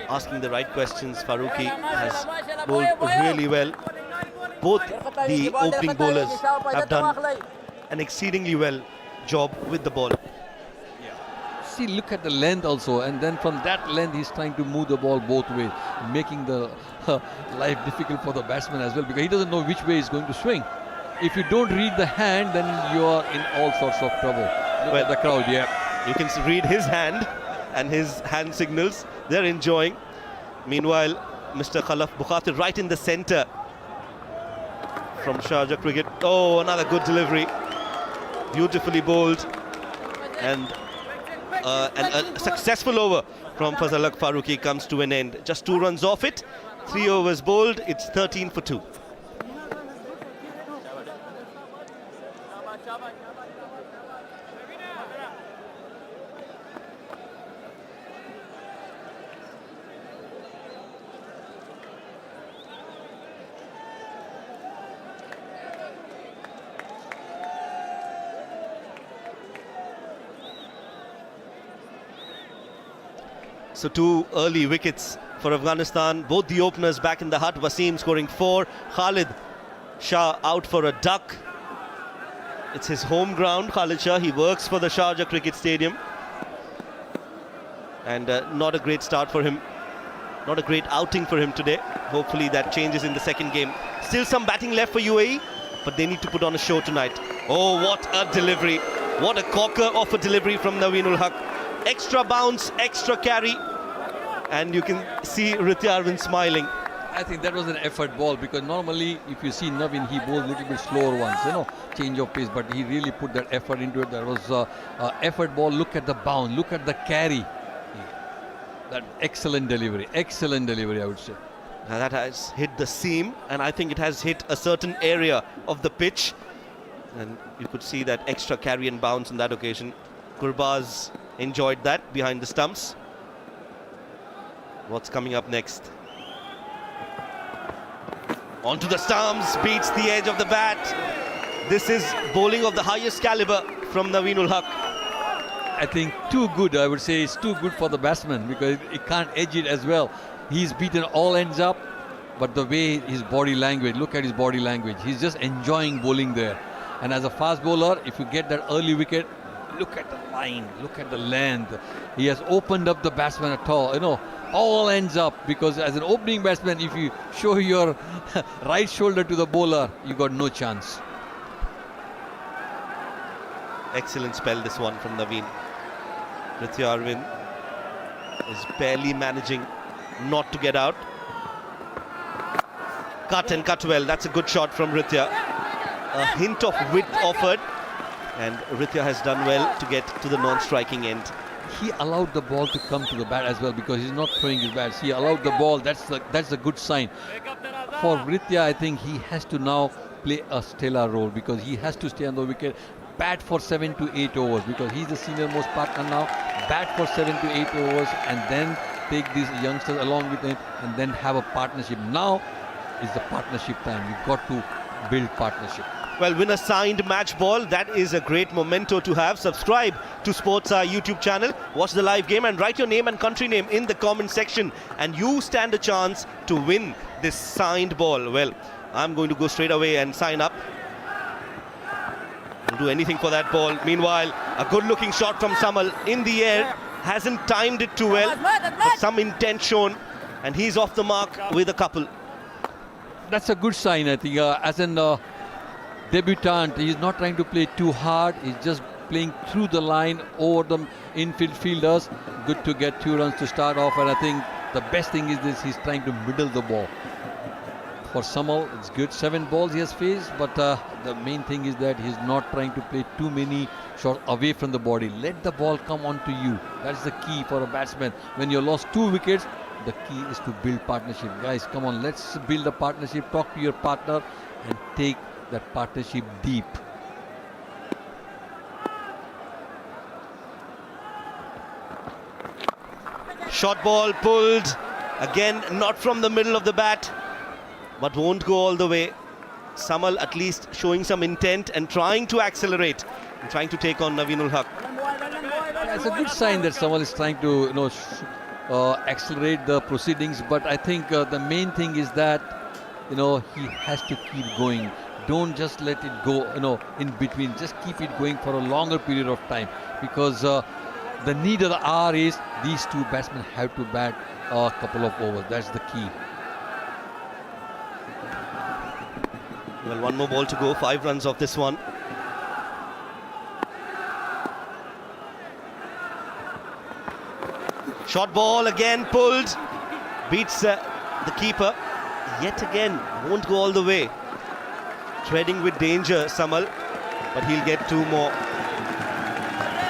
Speaker 1: asking the right questions. Farooqi has bowled really well. Both the opening bowlers have done an exceedingly well job with the ball.
Speaker 6: See, look at the length also, and then from that length he's trying to move the ball both ways, making the life difficult for the batsman as well, because he doesn't know which way he's going to swing. If you don't read the hand, then you are in all sorts of trouble. Look at the crowd, yeah.
Speaker 1: You can read his hand and his hand signals. They're enjoying. Meanwhile, Mr. Khalaf Bukhatir right in the centre from Sharjah Cricket. Oh, another good delivery. Beautifully bowled. And a successful over from Fazal Haq Farooqi comes to an end. Just 2 runs off it. 3 overs bowled. It's 13 for 2. So 2 early wickets for Afghanistan. Both the openers back in the hut. Wasim scoring 4. Khalid Shah out for a duck. It's his home ground, Khalid Shah. He works for the Sharjah Cricket Stadium. And not a great start for him. Not a great outing for him today. Hopefully that changes in the second game. Still some batting left for UAE, but they need to put on a show tonight. Oh, what a delivery. What a corker of a delivery from Naveenul Haq. Extra bounce, extra carry. And you can see Rityarvin smiling.
Speaker 6: I think that was an effort ball, because normally if you see Naveen, he bowls a little bit slower ones, change of pace, but he really put that effort into it. That was an effort ball. Look at the bounce, look at the carry. That excellent delivery, I would say.
Speaker 1: Now that has hit the seam, and I think it has hit a certain area of the pitch. And you could see that extra carry and bounce on that occasion. Gurbaz enjoyed that behind the stumps. What's coming up next? Onto the stumps, beats the edge of the bat. This is bowling of the highest caliber from Naveenul Haq.
Speaker 6: I think too good, I would say. It's too good for the batsman, because he can't edge it as well. He's beaten all ends up, but the way his body language, look at his body language. He's just enjoying bowling there. And as a fast bowler, if you get that early wicket, look at the line, look at the length. He has opened up the batsman at all, all ends up, because as an opening batsman, if you show your right shoulder to the bowler, you got no chance.
Speaker 1: Excellent spell, this one from Naveen. Rityarvin is barely managing not to get out. Cut and cut well. That's a good shot from Ritya. A hint of width offered, and Ritya has done well to get to the non-striking end.
Speaker 6: He allowed the ball to come to the bat as well, because he's not throwing his bats. He allowed the ball. That's a good sign. For Ritya, I think he has to now play a stellar role, because he has to stay on the wicket, bat for 7 to 8 overs, because he's the senior most partner now. Bat for 7 to 8 overs, and then take these youngsters along with him, and then have a partnership. Now is the partnership time. You've got to build partnership.
Speaker 1: Well, win a signed match ball. That is a great memento to have. Subscribe to Sports Eye YouTube channel. Watch the live game and write your name and country name in the comment section, and you stand a chance to win this signed ball. Well, I'm going to go straight away and sign up. I'll do anything for that ball. Meanwhile, a good-looking shot from Samal in the air. Hasn't timed it too well, but some intent shown, and he's off the mark with a couple.
Speaker 6: That's a good sign, I think. As an debutant, he's not trying to play too hard. He's just playing through the line over the infield fielders. Good to get 2 runs to start off, and I think the best thing is this: he's trying to middle the ball. For Samal, it's good. 7 balls he has faced, but the main thing is that he's not trying to play too many shots away from the body. Let the ball come onto you. That's the key for a batsman. When you lost 2 wickets, the key is to build partnership. Guys, come on, let's build a partnership. Talk to your partner and take that partnership deep.
Speaker 1: Short ball pulled. Again, not from the middle of the bat, but won't go all the way. Samal at least showing some intent and trying to accelerate and trying to take on Naveenul Haq.
Speaker 6: Yeah, it's a good sign that Samal is trying to accelerate the proceedings, but I think the main thing is that he has to keep going. Don't just let it go in between. Just keep it going for a longer period of time, because the need of the hour is these 2 batsmen have to bat a couple of overs. That's the key.
Speaker 1: Well, 1 more ball to go. 5 runs off this one. Short ball again pulled. Beats the keeper, yet again, won't go all the way. Treading with danger, Samal, but he'll get 2 more.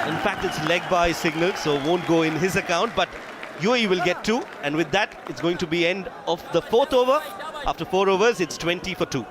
Speaker 1: In fact, it's leg by signal, so won't go in his account, but UAE will get 2, and with that, it's going to be end of the 4th over. After 4 overs, it's 20 for 2.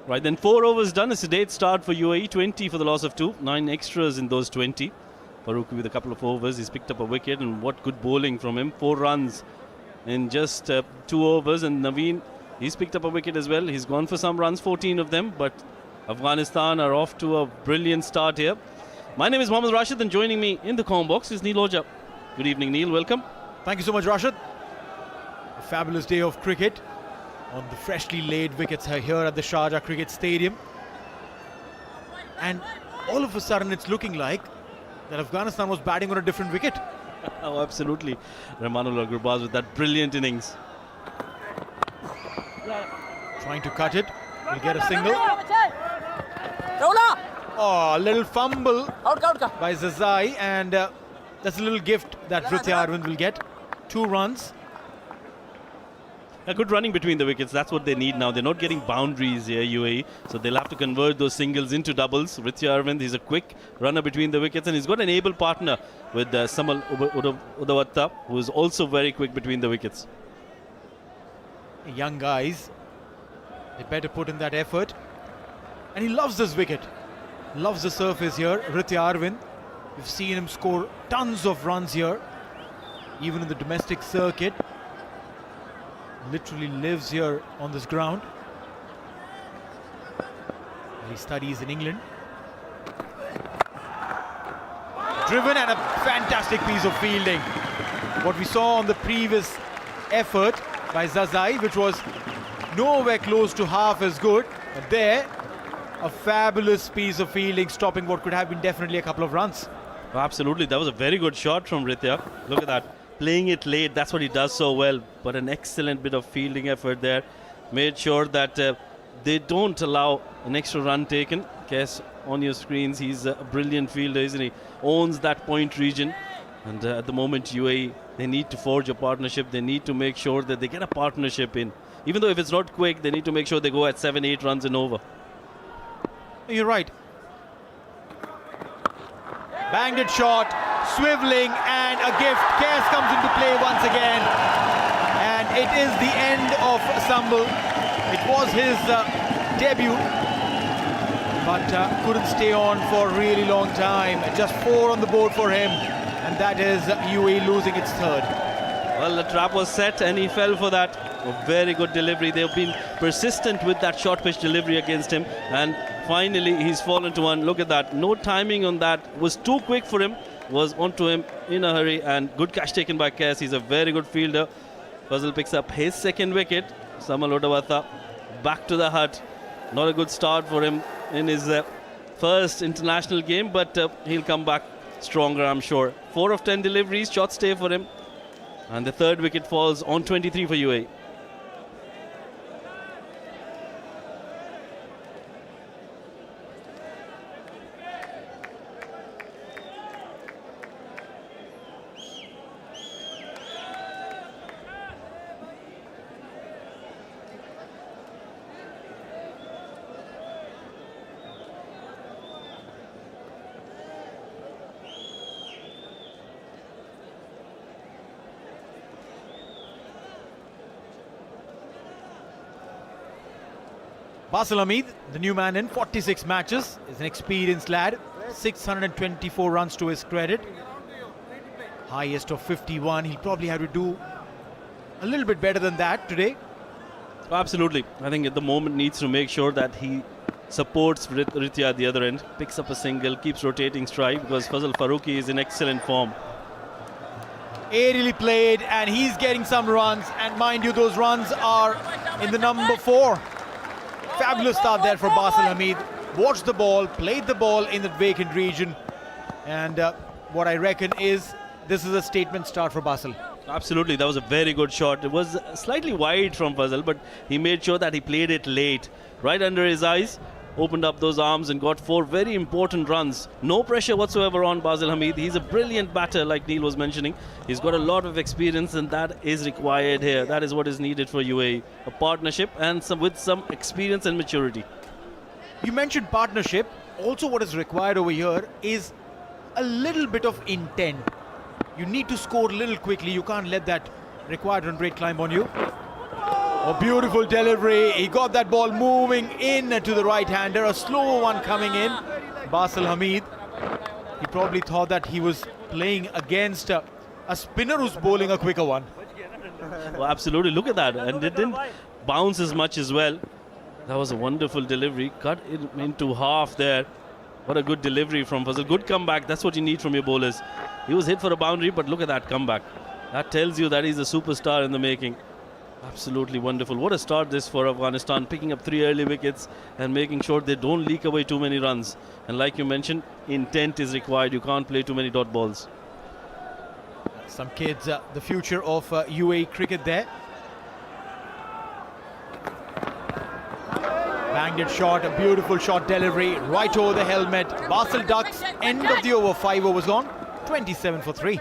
Speaker 9: Right, then 4 overs done. It's a dead start for UAE. 20 for the loss of 2. 9 extras in those 20. Faruqi with a couple of overs. He's picked up a wicket, and what good bowling from him. 4 runs in just 2 overs. And Naveen, he's picked up a wicket as well. He's gone for some runs, 14 of them. But Afghanistan are off to a brilliant start here. My name is Mohammad Rashid, and joining me in the comment box is Neil Oja. Good evening, Neil. Welcome.
Speaker 3: Thank you so much, Rashid. A fabulous day of cricket on the freshly laid wickets here at the Sharjah Cricket Stadium. And all of a sudden it's looking like that Afghanistan was batting on a different wicket.
Speaker 9: Oh, absolutely. Rahmanullah Gurbaz with that brilliant innings.
Speaker 3: Trying to cut it. He'll get a single. Oh, a little fumble by Zazai, and that's a little gift that Hrithya Arvind will get. 2 runs.
Speaker 9: A good running between the wickets, that's what they need now. They're not getting boundaries here, UAE, so they'll have to convert those singles into doubles. Hrithya Arvind, he's a quick runner between the wickets, and he's got an able partner with Samal Udavatta, who is also very quick between the wickets.
Speaker 3: Young guys, they better put in that effort. And he loves this wicket. Loves the surface here, Hrithya Arvind. We've seen him score tons of runs here, even in the domestic circuit. Literally lives here on this ground. He studies in England. Driven, and a fantastic piece of fielding. What we saw on the previous effort by Zazai, which was nowhere close to half as good, but there, a fabulous piece of fielding, stopping what could have been definitely a couple of runs.
Speaker 9: Absolutely, that was a very good shot from Hrithya. Look at that. Playing it late, that's what he does so well. But an excellent bit of fielding effort there. Made sure that they don't allow an extra run taken. Guess on your screens, he's a brilliant fielder, isn't he? Owns that point region. And at the moment, UAE, they need to forge a partnership. They need to make sure that they get a partnership in. Even though if it's not quick, they need to make sure they go at 7-8 runs and over.
Speaker 3: You're right. Banged it short, swiveling, and a gift. Kes comes into play once again. And it is the end of Sambal. It was his debut, but couldn't stay on for a really long time. Just 4 on the board for him, and that is UAE losing its 3rd.
Speaker 9: Well, the trap was set, and he fell for that. A very good delivery. They've been persistent with that short pitch delivery against him, and finally he's fallen to one. Look at that. No timing on that. Was too quick for him. Was onto him in a hurry, and good catch taken by Kes. He's a very good fielder. Fazal picks up his 2nd wicket. Samal Udavatta back to the hut. Not a good start for him in his first international game, but he'll come back stronger, I'm sure. 4 of 10 deliveries, short stay for him. And the 3rd wicket falls on 23 for UAE.
Speaker 3: Basil Hamid, the new man in 46 matches, is an experienced lad. 624 runs to his credit. Highest of 51. He'll probably have to do a little bit better than that today.
Speaker 9: Absolutely. I think at the moment needs to make sure that he supports Ritya at the other end, picks up a single, keeps rotating strike because Fazal Farooqi is in excellent form.
Speaker 3: Aerially played, and he's getting some runs, and mind you, those runs are in the number 4. Fabulous start there for Basil Hamid. Watched the ball, played the ball in the vacant region, and what I reckon is this is a statement start for Basil.
Speaker 9: Absolutely, that was a very good shot. It was slightly wide from Fazal, but he made sure that he played it late, right under his eyes, opened up those arms and got 4 very important runs. No pressure whatsoever on Basil Hamid. He's a brilliant batter, like Neil was mentioning. He's got a lot of experience, and that is required here. That is what is needed for UAE. A partnership and with some experience and maturity.
Speaker 3: You mentioned partnership. Also what is required over here is a little bit of intent. You need to score a little quickly. You can't let that required run rate climb on you. A beautiful delivery. He got that ball moving in to the right-hander. A slow one coming in. Basil Hamid. He probably thought that he was playing against a spinner who's bowling a quicker one.
Speaker 9: Well, absolutely. Look at that. And it didn't bounce as much as well. That was a wonderful delivery. Cut it into half there. What a good delivery from Fazal. Good comeback. That's what you need from your bowlers. He was hit for a boundary, but look at that comeback. That tells you that he's a superstar in the making. Absolutely wonderful. What a start this for Afghanistan, picking up 3 early wickets and making sure they don't leak away too many runs. And like you mentioned, intent is required. You can't play too many dot balls.
Speaker 3: Some kids, the future of UAE cricket there. Banged it short, a beautiful shot delivery, right over the helmet. Basil ducks, end of the over, 5 overs gone, 27 for 3.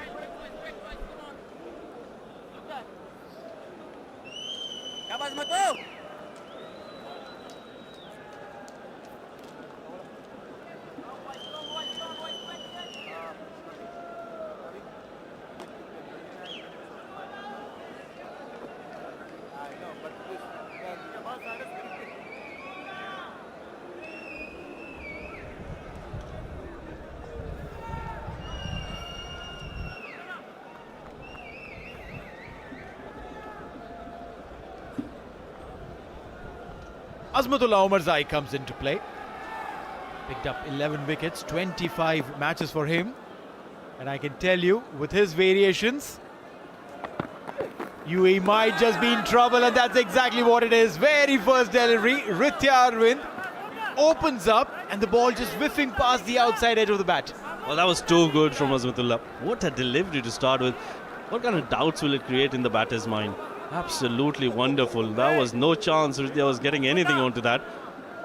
Speaker 3: Azmatullah Omarzai comes into play. Picked up 11 wickets, 25 matches for him. And I can tell you, with his variations, UAE might just be in trouble, and that's exactly what it is. Very first delivery, Ritya Arvind opens up, and the ball just whiffing past the outside edge of the bat.
Speaker 9: Well, that was too good from Azmatullah. What a delivery to start with. What kind of doubts will it create in the batter's mind? Absolutely wonderful. There was no chance Ritya was getting anything onto that.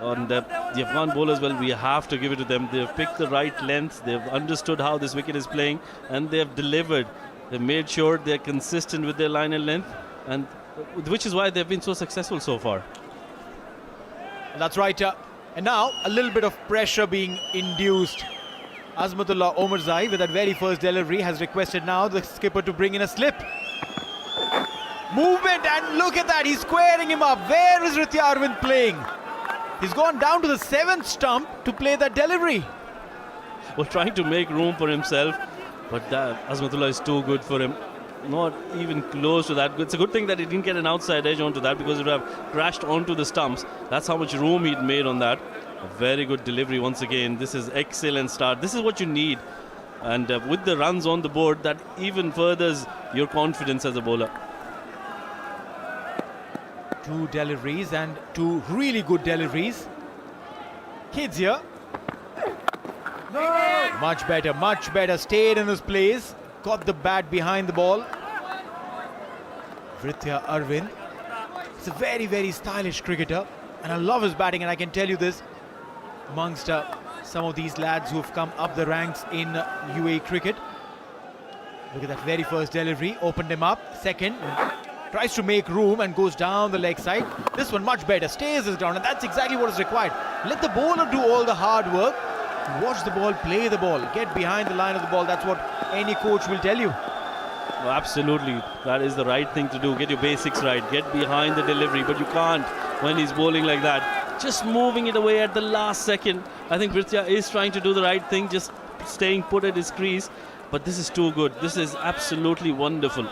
Speaker 9: And the Afghan bowlers, well, we have to give it to them. They've picked the right length. They've understood how this wicket is playing, and they've delivered. They've made sure they're consistent with their line and length, and which is why they've been so successful so far.
Speaker 3: That's right. And now a little bit of pressure being induced. Azmatullah Omarzai, with that very first delivery, has requested now the skipper to bring in a slip. Movement, and look at that, he's squaring him up. Where is Ritya Arvind playing? He's gone down to the 7th stump to play that delivery.
Speaker 9: Well, trying to make room for himself, but Azmatullah is too good for him. Not even close to that. It's a good thing that he didn't get an outside edge onto that, because it would have crashed onto the stumps. That's how much room he'd made on that. A very good delivery once again. This is excellent start. This is what you need. And with the runs on the board, that even furthers your confidence as a bowler.
Speaker 3: 2 deliveries, and 2 really good deliveries. Kids here. Much better. Stayed in his place. Got the bat behind the ball. Ritya Arvind. He's a very, very stylish cricketer, and I love his batting, and I can tell you this, amongst some of these lads who have come up the ranks in UAE cricket. Look at that very first delivery. Opened him up. Second. Tries to make room and goes down the leg side. This one much better, stays his ground, and that's exactly what is required. Let the bowler do all the hard work. Watch the ball, play the ball, get behind the line of the ball. That's what any coach will tell you.
Speaker 9: Well, absolutely, that is the right thing to do. Get your basics right, get behind the delivery, but you can't when he's bowling like that. Just moving it away at the last second. I think Ritya is trying to do the right thing, just staying put at his crease, but this is too good. This is absolutely wonderful.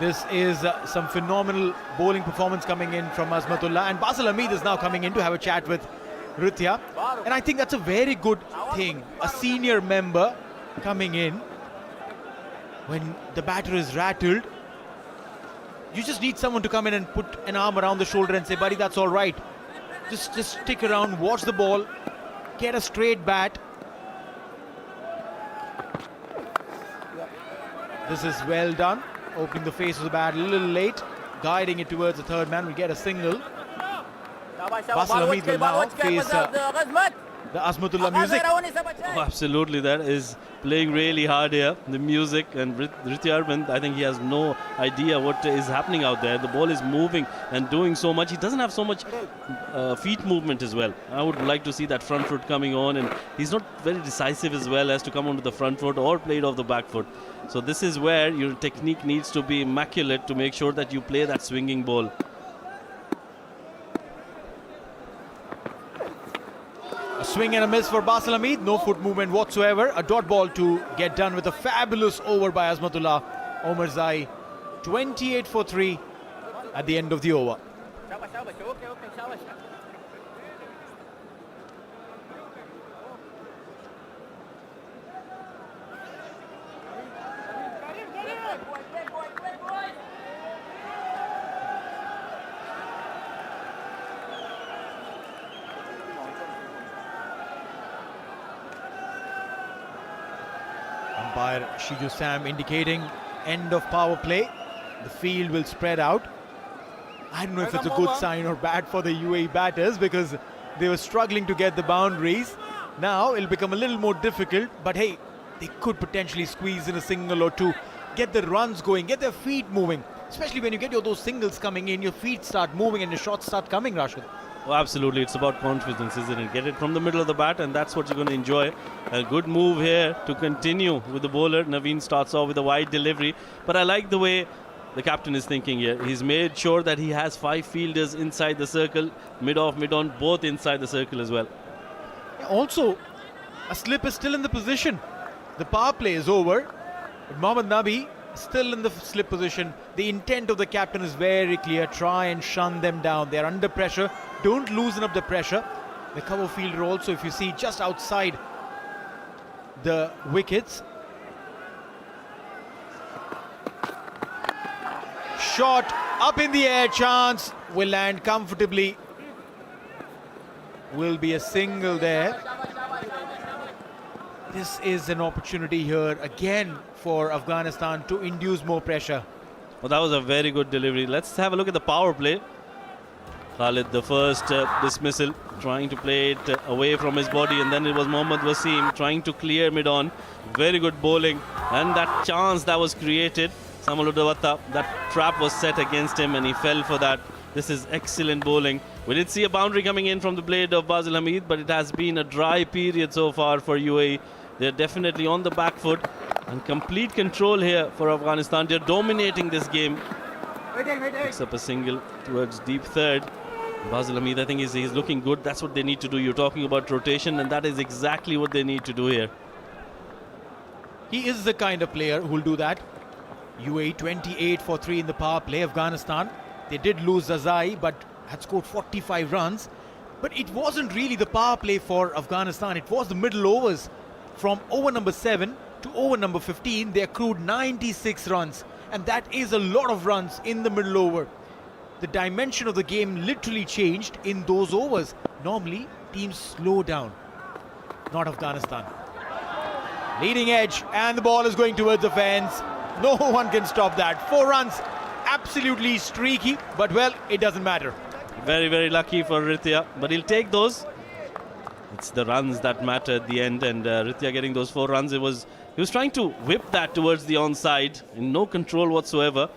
Speaker 3: This is some phenomenal bowling performance coming in from Azmatullah, and Basil Hamid is now coming in to have a chat with Ritya, and I think that's a very good thing. A senior member coming in when the batter is rattled. You just need someone to come in and put an arm around the shoulder and say, buddy, that's all right. Just stick around, watch the ball, get a straight bat. This is well done. Opening the face of the bat a little late, guiding it towards the third man. We get a single. Basil Hamid will now face the Azmatullah music.
Speaker 9: Oh, absolutely, that is playing really hard here. The music, and Ritya Arvind, I think he has no idea what is happening out there. The ball is moving and doing so much. He doesn't have so much feet movement as well. I would like to see that front foot coming on, and he's not very decisive as well as to come onto the front foot or play it off the back foot. So this is where your technique needs to be immaculate to make sure that you play that swinging ball.
Speaker 3: A swing and a miss for Basil Hamid, no foot movement whatsoever. A dot ball to get done with a fabulous over by Azmatullah Omarzai. 28 for 3 at the end of the over. Umpire Shiju Sam indicating end of power play. The field will spread out. I don't know if it's a good sign or bad for the UAE batters, because they were struggling to get the boundaries. Now it'll become a little more difficult, but hey, they could potentially squeeze in a single or two, get the runs going, get their feet moving. Especially when you get those singles coming in, your feet start moving and your shots start coming, Rashid.
Speaker 9: Oh, absolutely, it's about confidence, isn't it? Get it from the middle of the bat, and that's what you're going to enjoy. A good move here to continue with the bowler. Naveen starts off with a wide delivery, but I like the way the captain is thinking here. He's made sure that he has 5 fielders inside the circle, mid-off, mid-on, both inside the circle as well.
Speaker 3: Also, a slip is still in the position. The power play is over, but Mohammad Nabi still in the slip position. The intent of the captain is very clear. Try and shun them down. They're under pressure. Don't loosen up the pressure. The cover fielder also, if you see, just outside the wickets. Shot up in the air, chance, will land comfortably. Will be a single there. This is an opportunity here again for Afghanistan to induce more pressure.
Speaker 9: Well, that was a very good delivery. Let's have a look at the power play. Khalid, the first dismissal, trying to play it away from his body, and then it was Mohammad Wasim trying to clear mid-on. Very good bowling, and that chance that was created, Samal Udawata, that trap was set against him and he fell for that. This is excellent bowling. We did see a boundary coming in from the blade of Basil Hamid, but it has been a dry period so far for UAE. They're definitely on the back foot, and complete control here for Afghanistan. They're dominating this game. Picks up a single towards deep third. Basil Hamid, I think he's looking good. That's what they need to do. You're talking about rotation, and that is exactly what they need to do here.
Speaker 3: He is the kind of player who'll do that. UAE 28 for 3 in the power play. Afghanistan, they did lose Zazai, but had scored 45 runs. But it wasn't really the power play for Afghanistan. It was the middle overs. From over number 7 to over number 15, they accrued 96 runs. And that is a lot of runs in the middle over. The dimension of the game literally changed in those overs. Normally, teams slow down. Not Afghanistan. Leading edge, and the ball is going towards the fence. No one can stop that. 4 runs, absolutely streaky, but well, it doesn't matter.
Speaker 9: Very, very lucky for Ritya, but he'll take those. It's the runs that matter at the end, and Ritya getting those 4 runs. He was trying to whip that towards the onside, in no control whatsoever,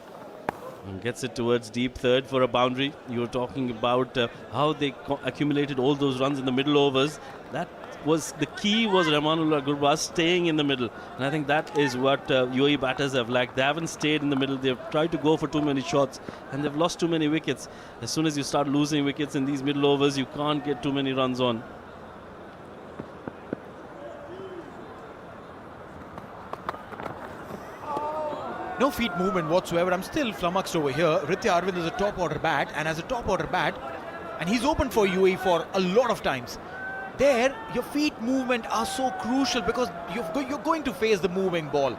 Speaker 9: and gets it towards deep third for a boundary. You were talking about how they accumulated all those runs in the middle overs. That was the key, was Rahmanullah Gurbaz staying in the middle, and I think that is what UAE batters have lacked. They haven't stayed in the middle. They've tried to go for too many shots, and they've lost too many wickets. As soon as you start losing wickets in these middle overs, you can't get too many runs on.
Speaker 3: No feet movement whatsoever. I'm still flummoxed over here. Ritya Arvind is a top order bat, and as a top order bat, and he's open for UAE for a lot of times. There, your feet movement are so crucial because you're going to face the moving ball.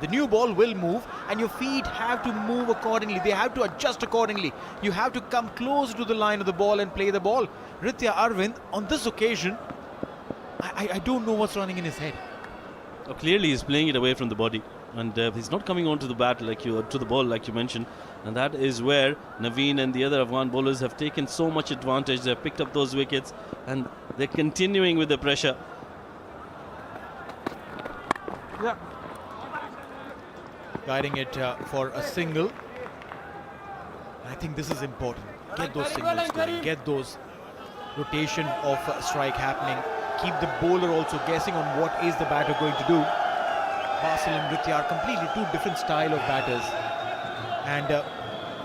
Speaker 3: The new ball will move, and your feet have to move accordingly. They have to adjust accordingly. You have to come close to the line of the ball and play the ball. Ritya Arvind, on this occasion, I don't know what's running in his head.
Speaker 9: Oh, clearly, he's playing it away from the body, and he's not coming onto the bat to the ball like you mentioned. And that is where Naveen and the other Afghan bowlers have taken so much advantage. They've picked up those wickets, and they're continuing with the pressure.
Speaker 3: Yeah. Guiding it for a single. I think this is important. Get those singles going. Get those rotation of strike happening. Keep the bowler also guessing on what is the batter going to do. Basil and Ritya are completely two different style of batters. And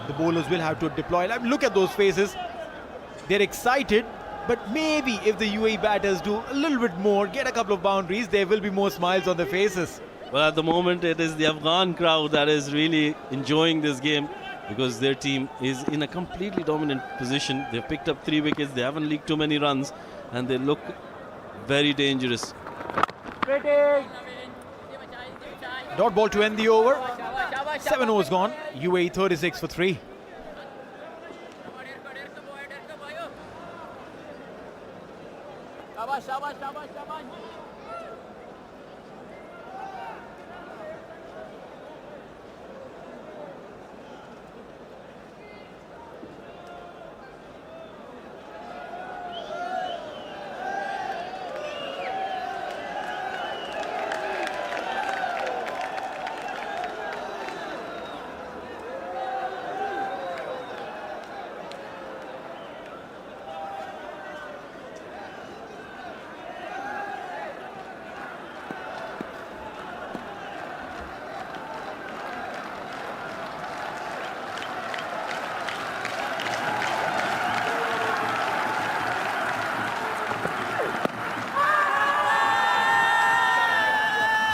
Speaker 3: the bowlers will have to deploy. Look at those faces. They're excited. But maybe if the UAE batters do a little bit more, get a couple of boundaries, there will be more smiles on their faces.
Speaker 9: Well, at the moment, it is the Afghan crowd that is really enjoying this game because their team is in a completely dominant position. They've picked up 3 wickets, they haven't leaked too many runs, and they look very dangerous.
Speaker 3: Dot ball to end the over. 7 overs gone. UAE 36 for 3.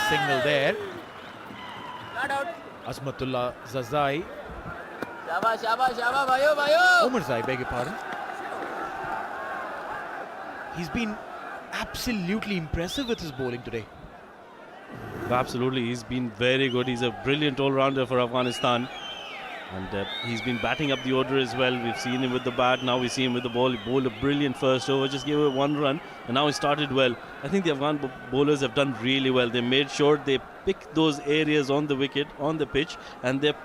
Speaker 3: Single there. Asmatullah Zazai. Omar Zai, beg your pardon. He's been absolutely impressive with his bowling today.
Speaker 9: Absolutely, he's been very good. He's a brilliant all-rounder for Afghanistan. And he's been batting up the order as well. We've seen him with the bat, now we see him with the ball. He bowled a brilliant first over, just gave it 1 run, and now he started well. I think the Afghan bowlers have done really well. They made sure they picked those areas on the wicket, on the pitch, and they've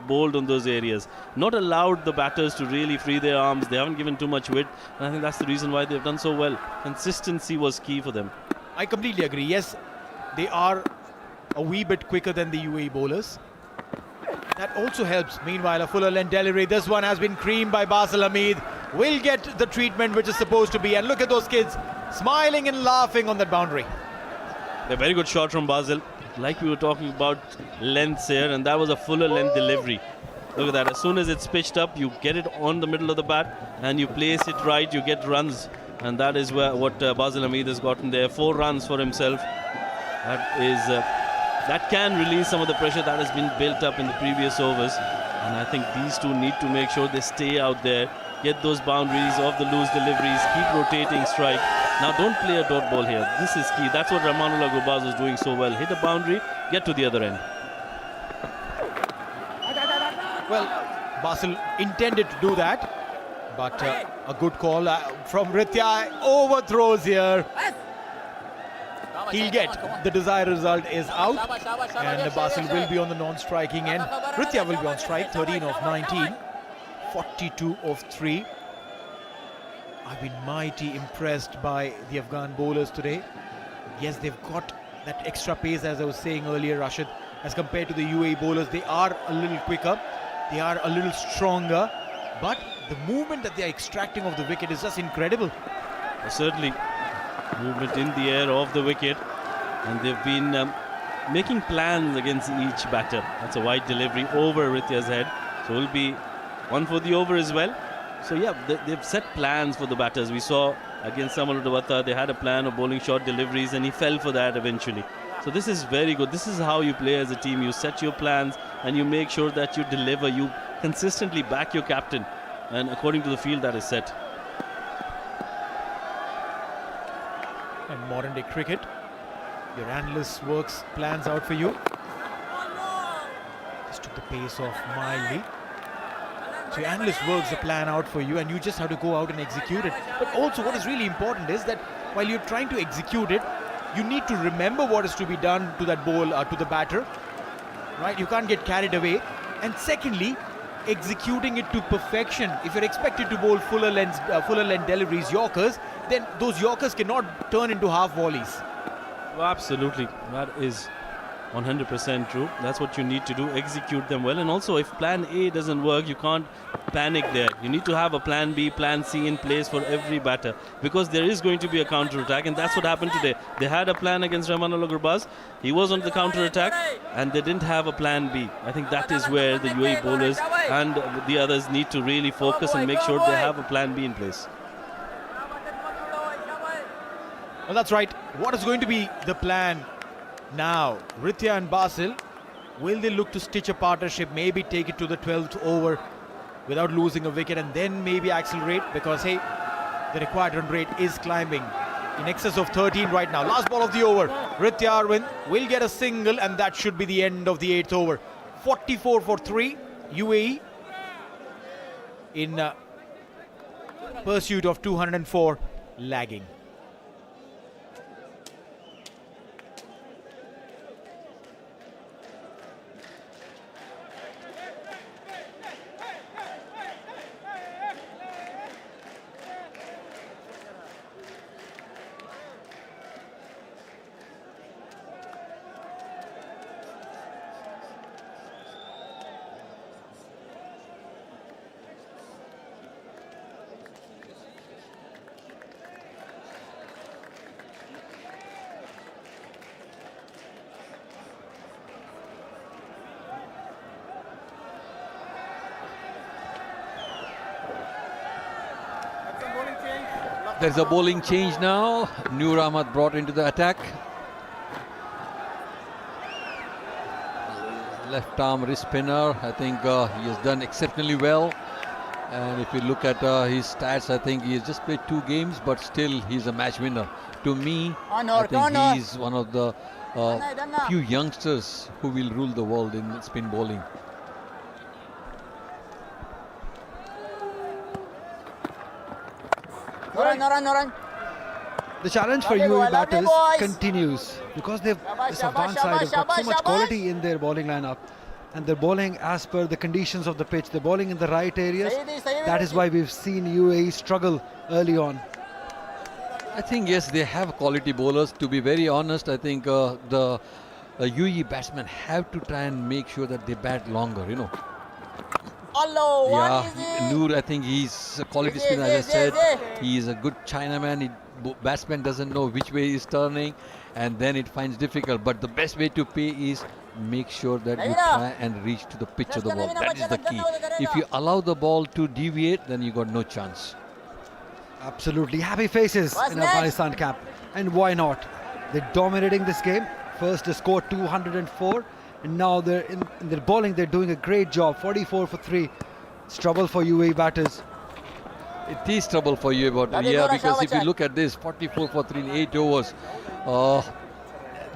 Speaker 9: bowled on those areas. Not allowed the batters to really free their arms. They haven't given too much width, and I think that's the reason why they've done so well. Consistency was key for them.
Speaker 3: I completely agree. Yes, they are a wee bit quicker than the UAE bowlers. That also helps. Meanwhile, a fuller length delivery. This one has been creamed by Basil Hamid. Will get the treatment which is supposed to be. And look at those kids smiling and laughing on that boundary.
Speaker 9: A very good shot from Basil. Like we were talking about lengths here, and that was a fuller length delivery. Look at that. As soon as it's pitched up, you get it on the middle of the bat and you place it right, you get runs. And that is what Basil Hamid has gotten there. 4 runs for himself. That can release some of the pressure that has been built up in the previous overs. And I think these two need to make sure they stay out there, get those boundaries off the loose deliveries, keep rotating strike. Now don't play a dot ball here. This is key. That's what Rahmanullah Gurbaz was doing so well. Hit a boundary, get to the other end.
Speaker 3: Well, Basil intended to do that, but a good call from Ritya. Overthrows here. He'll get the desired result is out, and Basil will be on the non-striking end. Ritya will be on strike, 13 of 19, 42 of 3. I've been mighty impressed by the Afghan bowlers today. Yes, they've got that extra pace, as I was saying earlier, Rashid, as compared to the UAE bowlers. They are a little quicker, they are a little stronger, but the movement that they are extracting off the wicket is just incredible.
Speaker 9: Certainly. Movement in the air off the wicket, and they've been making plans against each batter. That's a wide delivery over Ritya's head, so it'll be 1 for the over as well. So yeah, they've set plans for the batters. We saw against Samal Dawata, they had a plan of bowling short deliveries, and he fell for that eventually. So this is very good. This is how you play as a team. You set your plans and you make sure that you deliver. You consistently back your captain, and according to the field that is set.
Speaker 3: And modern day cricket, your analyst works plans out for you. Just took the pace off mildly. So your analyst works the plan out for you and you just have to go out and execute it. But also what is really important is that while you're trying to execute it, you need to remember what is to be done to that ball, to the batter. Right? You can't get carried away. And secondly, executing it to perfection. If you're expected to bowl fuller length deliveries, Yorkers, then those Yorkers cannot turn into half volleys.
Speaker 9: Well, absolutely. That is 100% true. That's what you need to do, execute them well. And also, if plan A doesn't work, you can't panic there. You need to have a plan B, plan C in place for every batter, because there is going to be a counter-attack, and that's what happened today. They had a plan against Rahmanullah Gurbaz. He was on the counter-attack, and they didn't have a plan B. I think that is where the UAE bowlers and the others need to really focus and make sure they have a plan B in place.
Speaker 3: Well, that's right. What is going to be the plan now? Ritya and Basil, will they look to stitch a partnership, maybe take it to the 12th over without losing a wicket and then maybe accelerate? Because, hey, the required run rate is climbing in excess of 13 right now. Last ball of the over. Ritya Arvind will get a single and that should be the end of the 8th over. 44 for 3. UAE in pursuit of 204, lagging.
Speaker 6: There's a bowling change now. Noor Ahmad brought into the attack. Left arm wrist spinner. I think he has done exceptionally well. And if you look at his stats, I think he has just played 2 games, but still he's a match winner. To me, I think he's one of the few youngsters who will rule the world in spin bowling.
Speaker 2: The challenge for UAE batters continues because this Afghan side have got so much quality in their bowling lineup, and they're bowling as per the conditions of the pitch. They're bowling in the right areas. That is why we've seen UAE struggle early on.
Speaker 6: I think yes, they have quality bowlers. To be very honest, I think the UAE batsmen have to try and make sure that they bat longer, you know. Yeah, Noor, I think he's a quality spinner, as I said. He is a good Chinaman. Batsman doesn't know which way he's turning, and then it finds difficult. But the best way to play is make sure that you try and reach to the pitch of the ball. That is the key. If you allow the ball to deviate, then you got no chance.
Speaker 2: Absolutely. Happy faces in Afghanistan camp. And why not? They're dominating this game. First they scored 204. And now they're in their bowling, they're doing a great job. 44 for 3. It's trouble for UAE batters.
Speaker 6: It is trouble for you, but yeah, because if you look at this, 44 for 3 in 8 overs,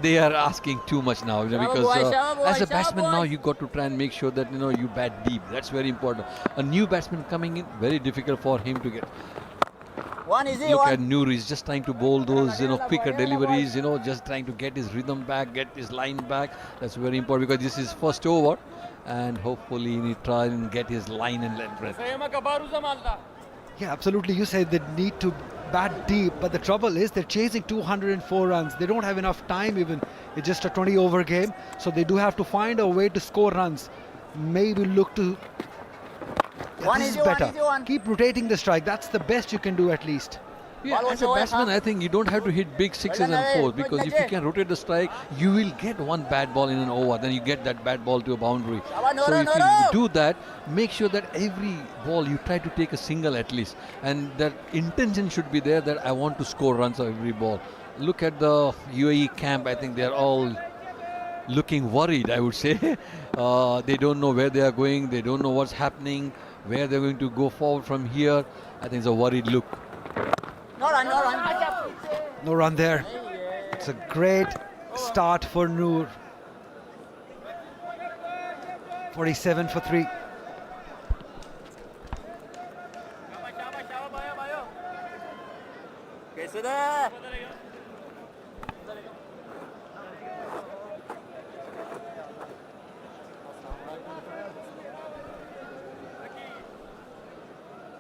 Speaker 6: they are asking too much now, you know, because as a batsman now you got to try and make sure that, you know, you bat deep. That's very important. A new batsman coming in, very difficult for him to get. Look at Noor, he's just trying to bowl those, you know, quicker deliveries, you know, just trying to get his rhythm back, get his line back. That's very important because this is first over, and hopefully he try and get his line and let breath.
Speaker 2: Yeah, absolutely. You said they need to bat deep, but the trouble is they're chasing 204 runs. They don't have enough time even. It's just a 20-over game, so they do have to find a way to score runs. Maybe look to... Yeah, this is better. Keep rotating the strike. That's the best you can do at least.
Speaker 6: Yeah, as a batsman, I think you don't have to hit big 6s and 4s, because if you can rotate the strike, you will get one bad ball in an over. Then you get that bad ball to a boundary. So if you do that, make sure that every ball you try to take a single at least. And that intention should be there that I want to score runs on every ball. look at the UAE camp. I think they're all looking worried, I would say. They don't know where they are going. They don't know what's happening, where they're going to go forward from here. I think it's a worried look.
Speaker 2: No run there. It's a great start for Noor. 47 for 3.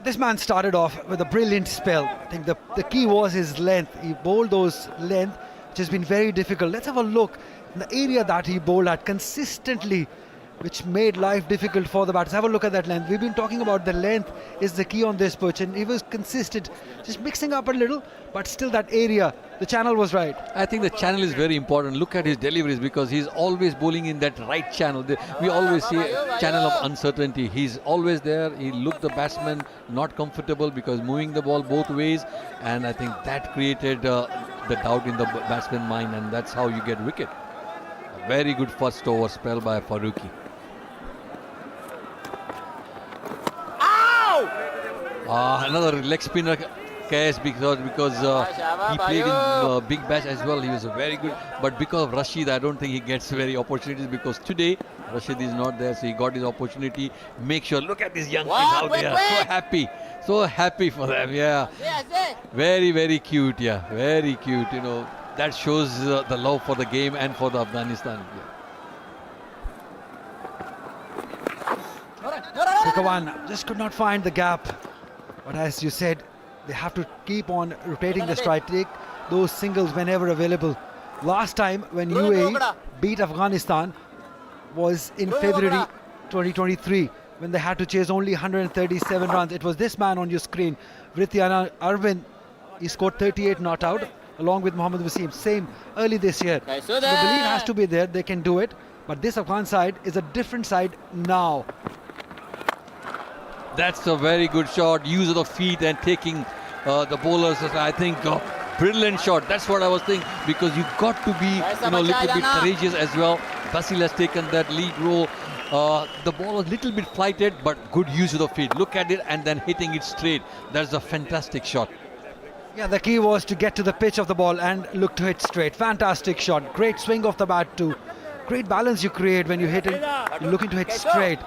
Speaker 2: This man started off with a brilliant spell. I think the key was his length. He bowled those length, which has been very difficult. Let's have a look in the area that he bowled at consistently, which made life difficult for the batters. Have a look at that length. We've been talking about the length is the key on this pitch, and he was consistent, just mixing up a little, but still that area, the channel was right.
Speaker 6: I think the channel is very important. Look at his deliveries, because he's always bowling in that right channel. We always say channel of uncertainty. He's always there. He looked the batsman not comfortable because moving the ball both ways, and I think that created the doubt in the batsman's mind, and that's how you get wicket. A very good first over spell by Farooqi. Another leg spinner case because he played in big bash as well. He was very good, but because of Rashid, I don't think he gets very opportunities, because today Rashid is not there, so he got his opportunity. Make sure, look at these young kids out there, so happy for them. Yeah, very, very cute. Yeah, very cute. You know, that shows the love for the game and for the Afghanistan.
Speaker 2: Quicker one, just could not find the gap. But as you said, they have to keep on rotating the strike, take those singles whenever available. Last time when UAE beat Afghanistan was in February 2023, when they had to chase only 137 runs. It was this man on your screen, Vrityana Arvind. He scored 38 not out, along with Mohammad Wasim. Same early this year. So the belief has to be there, they can do it. But this Afghan side is a different side now.
Speaker 6: That's a very good shot. Use of the feet and taking the bowlers. I think brilliant shot. That's what I was thinking, because you've got to be a little bit courageous as well. Basil has taken that lead role. The ball was a little bit flighted, but good use of the feet. Look at it and then hitting it straight. That's a fantastic shot.
Speaker 2: Yeah, the key was to get to the pitch of the ball and look to hit straight. Fantastic shot. Great swing of the bat too. Great balance you create when you hit it. You're looking to hit straight.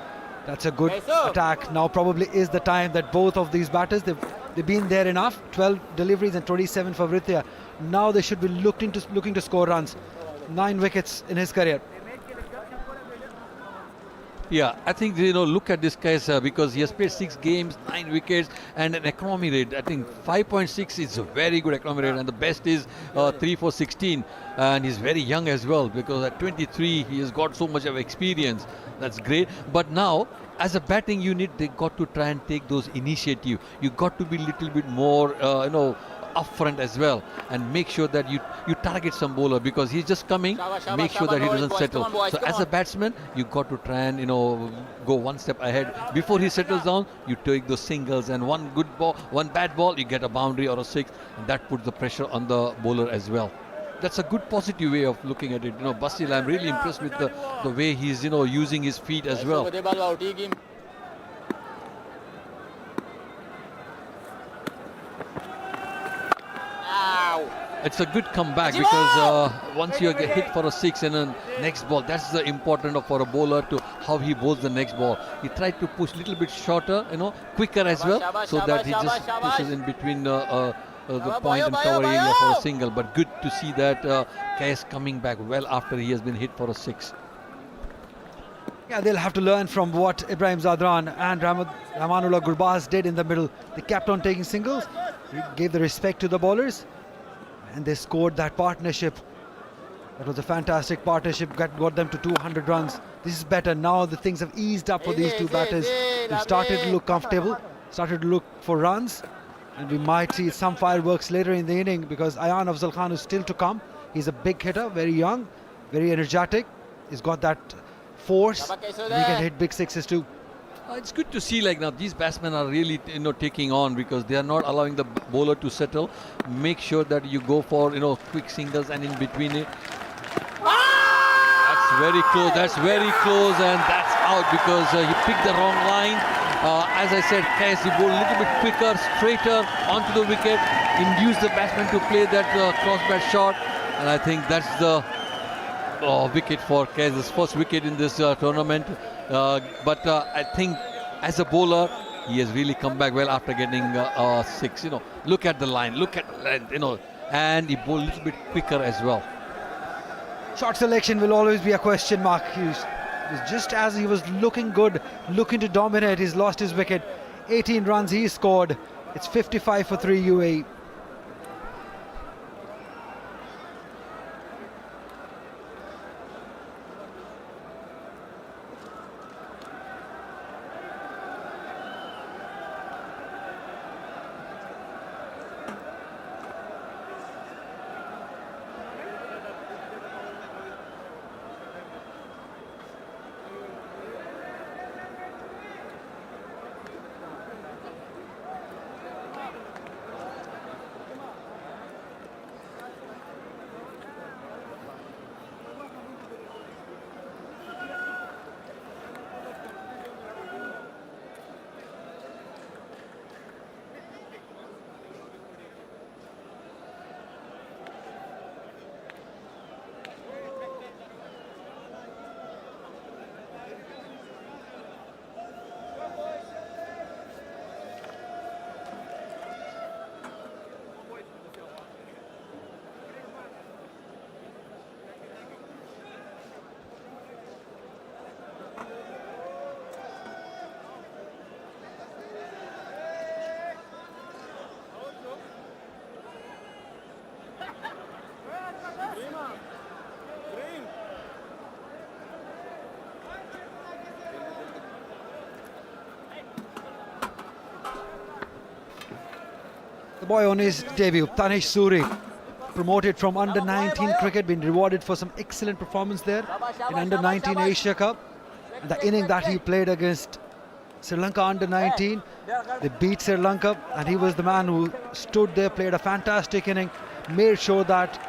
Speaker 2: That's a good attack. Now probably is the time that both of these batters, they've been there enough. 12 deliveries and 27 for Vrithya. Now they should be looking to score runs. 9 wickets in his career.
Speaker 6: Yeah, I think, look at this case because he has played 6 games, 9 wickets, and an economy rate. I think 5.6 is a very good economy rate, and the best is 3 for 16. And he's very young as well, because at 23 he has got so much of experience. That's great. But now, as a batting unit, they got to try and take those initiative. You got to be a little bit more, upfront as well, and make sure that you target some bowler, because he's just coming. Make sure that he doesn't settle. So as a batsman, you got to try and go one step ahead before he settles down. You take those singles, and one good ball, one bad ball, you get a boundary or a 6, and that puts the pressure on the bowler as well. That's a good positive way of looking at it. Basil, I'm really impressed with the way he's using his feet as well. It's a good comeback, because once you get hit for a 6 and a next ball, that's the important for a bowler, to how he bowls the next ball. He tried to push a little bit shorter, quicker as well, so that he just pushes in between the point and cover area for a single. But good to see that Kais coming back well after he has been hit for a 6.
Speaker 2: Yeah, they'll have to learn from what Ibrahim Zadran and Rahmanullah Gurbaz did in the middle. They kept on taking singles, they gave the respect to the bowlers, and they scored that partnership. That was a fantastic partnership, got them to 200 runs. This is better. Now the things have eased up for these two batters. They've started to look comfortable, started to look for runs, and we might see some fireworks later in the inning, because Ayan Afzal Khan is still to come. He's a big hitter, very young, very energetic. He's got that force, and he can hit big 6s too.
Speaker 6: It's good to see like now these batsmen are really taking on, because they are not allowing the bowler to settle. Make sure that you go for quick singles and in between it. That's very close. That's very close, and that's out because he picked the wrong line. As I said, Kais, he bowled a little bit quicker, straighter onto the wicket, induced the batsman to play that cross-bat shot, and I think that's the wicket for Kais, his first wicket in this tournament. But I think as a bowler, he has really come back well after getting 6. Look at the line, look at the length, and he bowled a little bit quicker as well.
Speaker 2: Shot selection will always be a question mark. Just as he was looking good, looking to dominate, he's lost his wicket. 18 runs he scored. It's 55 for 3 UAE. The boy on his debut, Tanish Suri, promoted from under-19 cricket, been rewarded for some excellent performance there in under-19 Asia Cup. And the inning that he played against Sri Lanka under-19, they beat Sri Lanka, and he was the man who stood there, played a fantastic inning, made sure that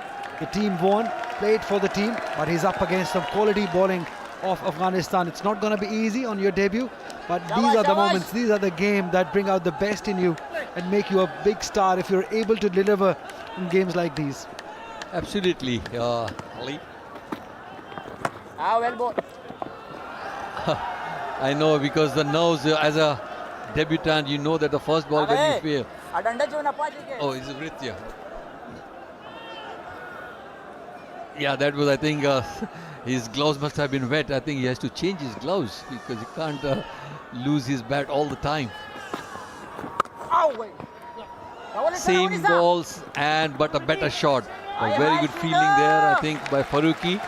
Speaker 2: the team won, played for the team, but he's up against some quality bowling of Afghanistan. It's not going to be easy on your debut, but these are the moments, these are the games that bring out the best in you and make you a big star if you're able to deliver in games like these.
Speaker 6: Absolutely, Ali.
Speaker 8: Well bowled.
Speaker 6: I know, because the nose, as a debutant, you know that the first ball when you fail. Oh, it's a Vritya. Yeah, that was, I think, his gloves must have been wet. I think he has to change his gloves because he can't lose his bat all the time. Same balls but a better shot. A very good fielding there, I think, by Farooqi.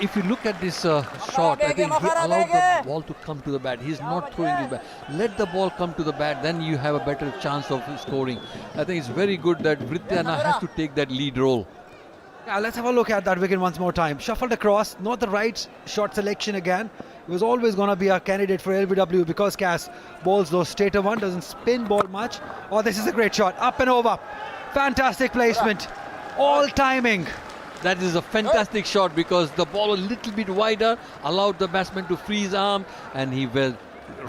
Speaker 6: If you look at this shot, I think he allowed the ball to come to the bat. He's not throwing his bat. Let the ball come to the bat, then you have a better chance of scoring. I think it's very good that Vrityana has to take that lead role.
Speaker 2: Yeah, let's have a look at that wicket once more time. Shuffled across, not the right shot selection again. He was always going to be a candidate for LBW because Cass bowls those straighter one, doesn't spin ball much. Oh, this is a great shot, up and over. Fantastic placement, all timing.
Speaker 6: That is a fantastic shot because the ball a little bit wider, allowed the batsman to free his arm, and he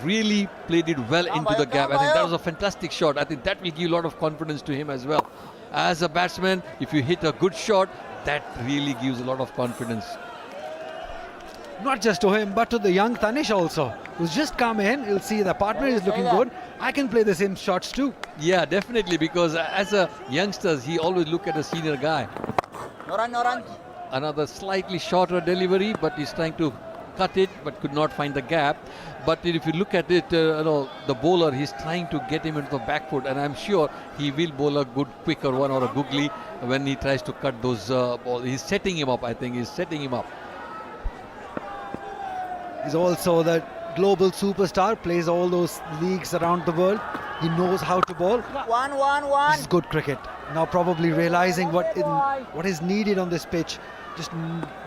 Speaker 6: really played it well into the gap. I think that was a fantastic shot. I think that will give a lot of confidence to him as well. As a batsman, if you hit a good shot, that really gives a lot of confidence.
Speaker 2: Not just to him, but to the young Tanish also, who's just come in. He'll see the partner is looking good. I can play the same shots too.
Speaker 6: Yeah, definitely, because as a youngster, he always look at a senior guy.
Speaker 8: No run, no run.
Speaker 6: Another slightly shorter delivery, but he's trying to cut it, but could not find the gap. But if you look at it, the bowler, he's trying to get him into the back foot, and I'm sure he will bowl a good quicker one or a googly when he tries to cut those balls. He's setting him up, I think. He's setting him up.
Speaker 2: He's also the global superstar, plays all those leagues around the world. He knows how to bowl.
Speaker 8: 1-1-1.
Speaker 2: This is good cricket. Now probably realizing what is needed on this pitch. Just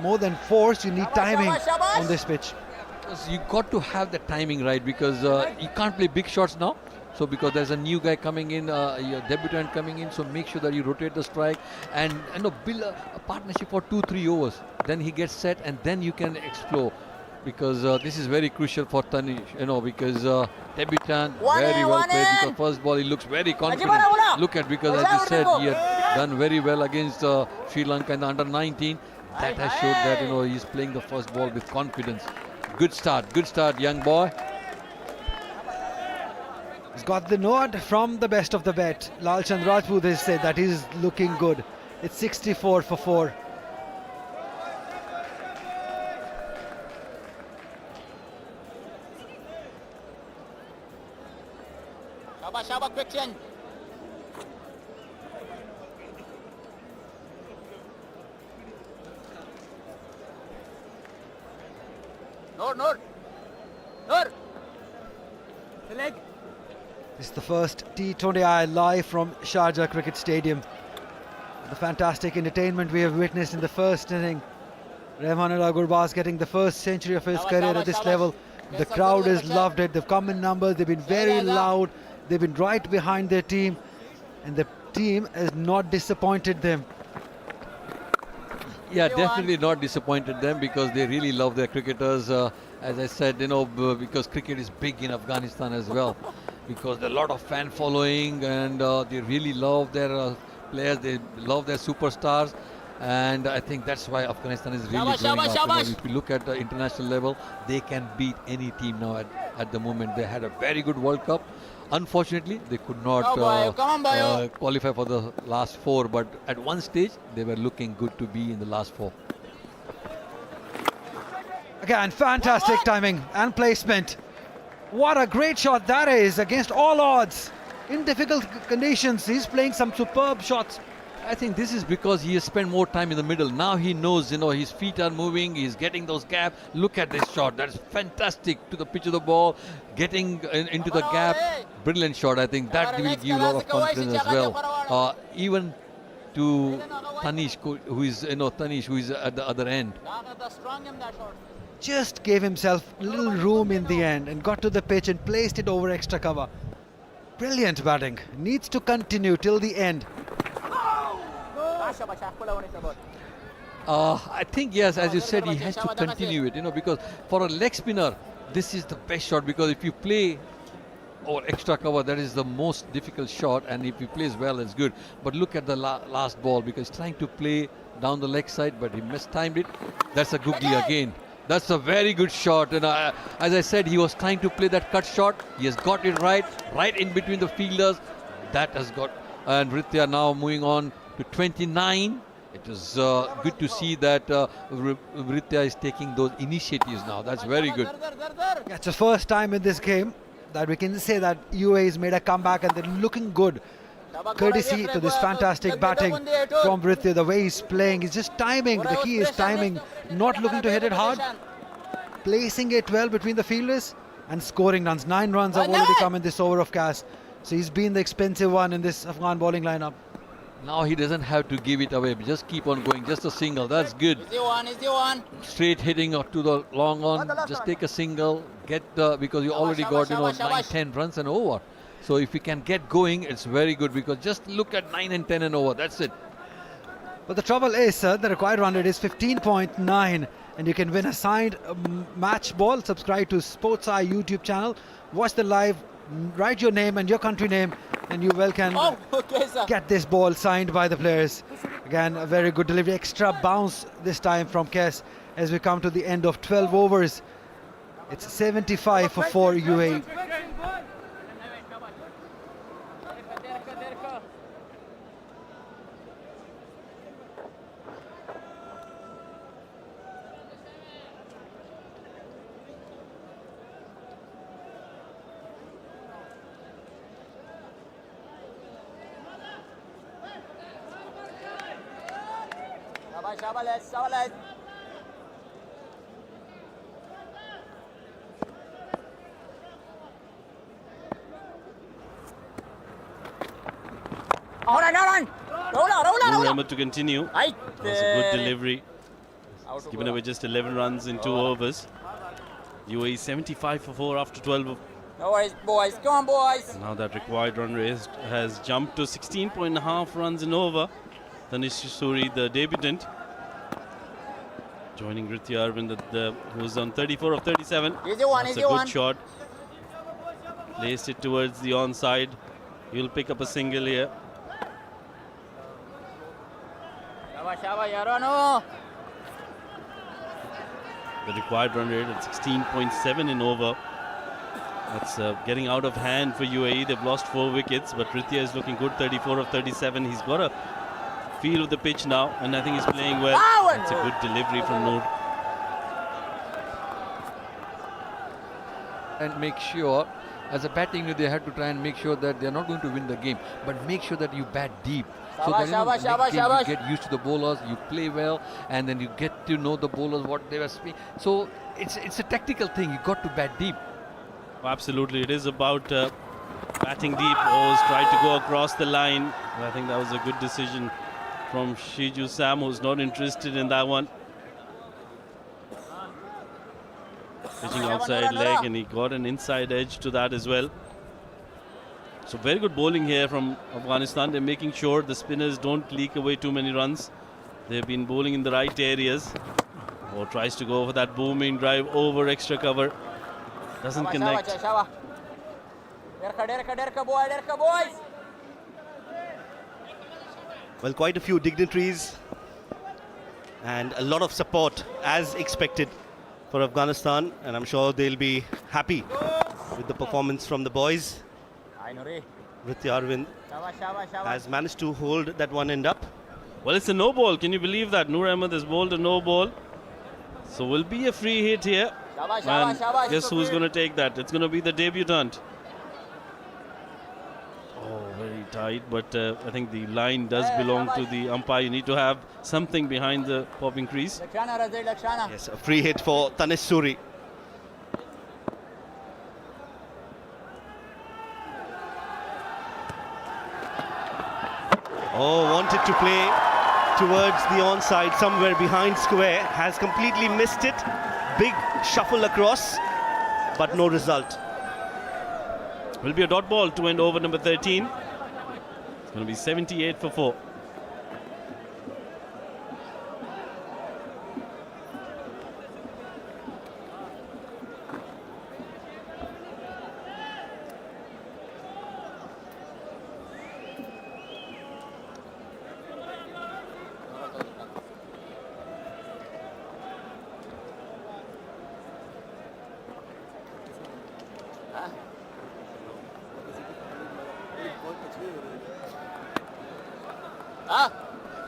Speaker 2: more than force, you need timing on this pitch.
Speaker 6: Because you got to have the timing right, because you can't play big shots now. So because there's a new guy coming in, your debutant coming in, so make sure that you rotate the strike and build a partnership for 2-3 overs. Then he gets set and then you can explore. Because this is very crucial for Tanish, because debutant, very well played. Because first ball he looks very confident. Look at, because as you said, he had done very well against Sri Lanka in the under-19. That has showed that he's playing the first ball with confidence. Good start, young boy.
Speaker 2: He's got the nod from the best of the bet. Lalchand Rajput has said that he's looking good. It's 64 for 4.
Speaker 8: Shaba, quick change. Noor. Leg.
Speaker 2: It's the first T20I live from Sharjah Cricket Stadium. The fantastic entertainment we have witnessed in the first inning. Rahmanullah Gurbaz getting the first century of his career at this level. The crowd has loved it. They've come in numbers. They've been very loud. They've been right behind their team. And the team has not disappointed them.
Speaker 6: Yeah, definitely not disappointed them, because they really love their cricketers. As I said, because cricket is big in Afghanistan as well. Because there are a lot of fan following, and they really love their players. They love their superstars. And I think that's why Afghanistan is really growing up. If you look at the international level, they can beat any team now at the moment. They had a very good World Cup. Unfortunately, they could not qualify for the last 4, but at one stage, they were looking good to be in the last 4.
Speaker 2: Again, fantastic timing and placement. What a great shot that is, against all odds. In difficult conditions, he's playing some superb shots.
Speaker 6: I think this is because he has spent more time in the middle. Now he knows, his feet are moving, he's getting those gaps. Look at this shot, that's fantastic, to the pitch of the ball, getting into the gap. Brilliant shot. I think that will give you a lot of confidence as well. Even to Tanish, who is at the other end.
Speaker 2: Just gave himself a little room in the end and got to the pitch and placed it over extra cover. Brilliant batting. Needs to continue till the end.
Speaker 6: I think, yes, as you said, he has to continue it, because for a leg spinner, this is the best shot, because if you play over extra cover, that is the most difficult shot, and if he plays well, it's good. But look at the last ball, because he's trying to play down the leg side, but he mistimed it. That's a googly again. That's a very good shot, and as I said, he was trying to play that cut shot. He has got it right in between the fielders. That has got, and Ritya now moving on to 29. It is good to see that Ritya is taking those initiatives now. That's very good.
Speaker 2: Yeah, it's the first time in this game that we can say that UAE has made a comeback and they're looking good. Courtesy to this fantastic batting from Ritya. The way he's playing is just timing. The key is timing. Not looking to hit it hard. Placing it well between the fielders and scoring runs. 9 runs have already come in this over of Cas. So he's been the expensive one in this Afghan bowling lineup.
Speaker 6: Now he doesn't have to give it away. Just keep on going. Just a single. That's good. Straight hitting up to the long on. Just take a single. Get because you already got 9-10 runs and over. So if you can get going, it's very good, because just look at 9 and 10 and over. That's it.
Speaker 2: But the trouble is, sir, the required run rate is 15.9, and you can win a signed match ball. Subscribe to Sports Eye YouTube channel. Watch the live. Write your name and your country name, and you can get this ball signed by the players. Again, a very good delivery. Extra bounce this time from Kes as we come to the end of 12 overs. It's 75 for 4 UAE.
Speaker 9: Remember to continue. That was a good delivery. He's given away just 11 runs in 2 overs. UAE 75 for 4 after 12.
Speaker 8: No worries, boys. Come on, boys.
Speaker 9: Now that required run rate has jumped to 16.5 runs in over. Tanish Suri, the debutant, joining Rithi Arvind, who's on 34 of 37.
Speaker 8: Easy one,
Speaker 9: That's
Speaker 8: easy
Speaker 9: a good
Speaker 8: one.
Speaker 9: shot. Placed it towards the onside. He'll pick up a single here.
Speaker 8: Shabash, shabash, Yarano.
Speaker 9: The required run rate at 16.7 in over. That's getting out of hand for UAE. They've lost 4 wickets, but Rithia is looking good, 34 of 37. He's got a feel of the pitch now, and I think he's playing well. That's a good delivery from Noor.
Speaker 11: And make sure, as a batting unit, they have to try and make sure that they're not going to win the game, but make sure that you bat deep. So that
Speaker 8: Shabash, shabash,
Speaker 11: next game
Speaker 8: shabash.
Speaker 11: you get used to the bowlers, you play well, and then you get to know the bowlers, what they were speaking. So it's a tactical thing. You got to bat deep.
Speaker 9: Absolutely, it is about batting deep. O's tried to go across the line. I think that was a good decision from Shiju Sam, who's not interested in that one. Pitching outside leg, and he got an inside edge to that as well. So very good bowling here from Afghanistan. They're making sure the spinners don't leak away too many runs. They've been bowling in the right areas. Or tries to go for that booming drive over extra cover. Doesn't connect.
Speaker 8: Shabash, Derka, boys.
Speaker 1: Well, quite a few dignitaries and a lot of support as expected for Afghanistan, and I'm sure they'll be happy with the performance from the boys. Rithi Arvind has managed to hold that one end up.
Speaker 9: Well, it's a no ball. Can you believe that? Noor Ahmed has bowled a no ball. So will be a free hit here. And guess who's going to take that? It's going to be the debutant. Oh, very tight, but I think the line does belong to the umpire. You need to have something behind the popping crease.
Speaker 1: Yes, a free hit for Tanish Suri. Oh, wanted to play towards the onside, somewhere behind square, has completely missed it. Big shuffle across, but no result.
Speaker 9: Will be a dot ball to end over number 13. It's going to be 78 for 4.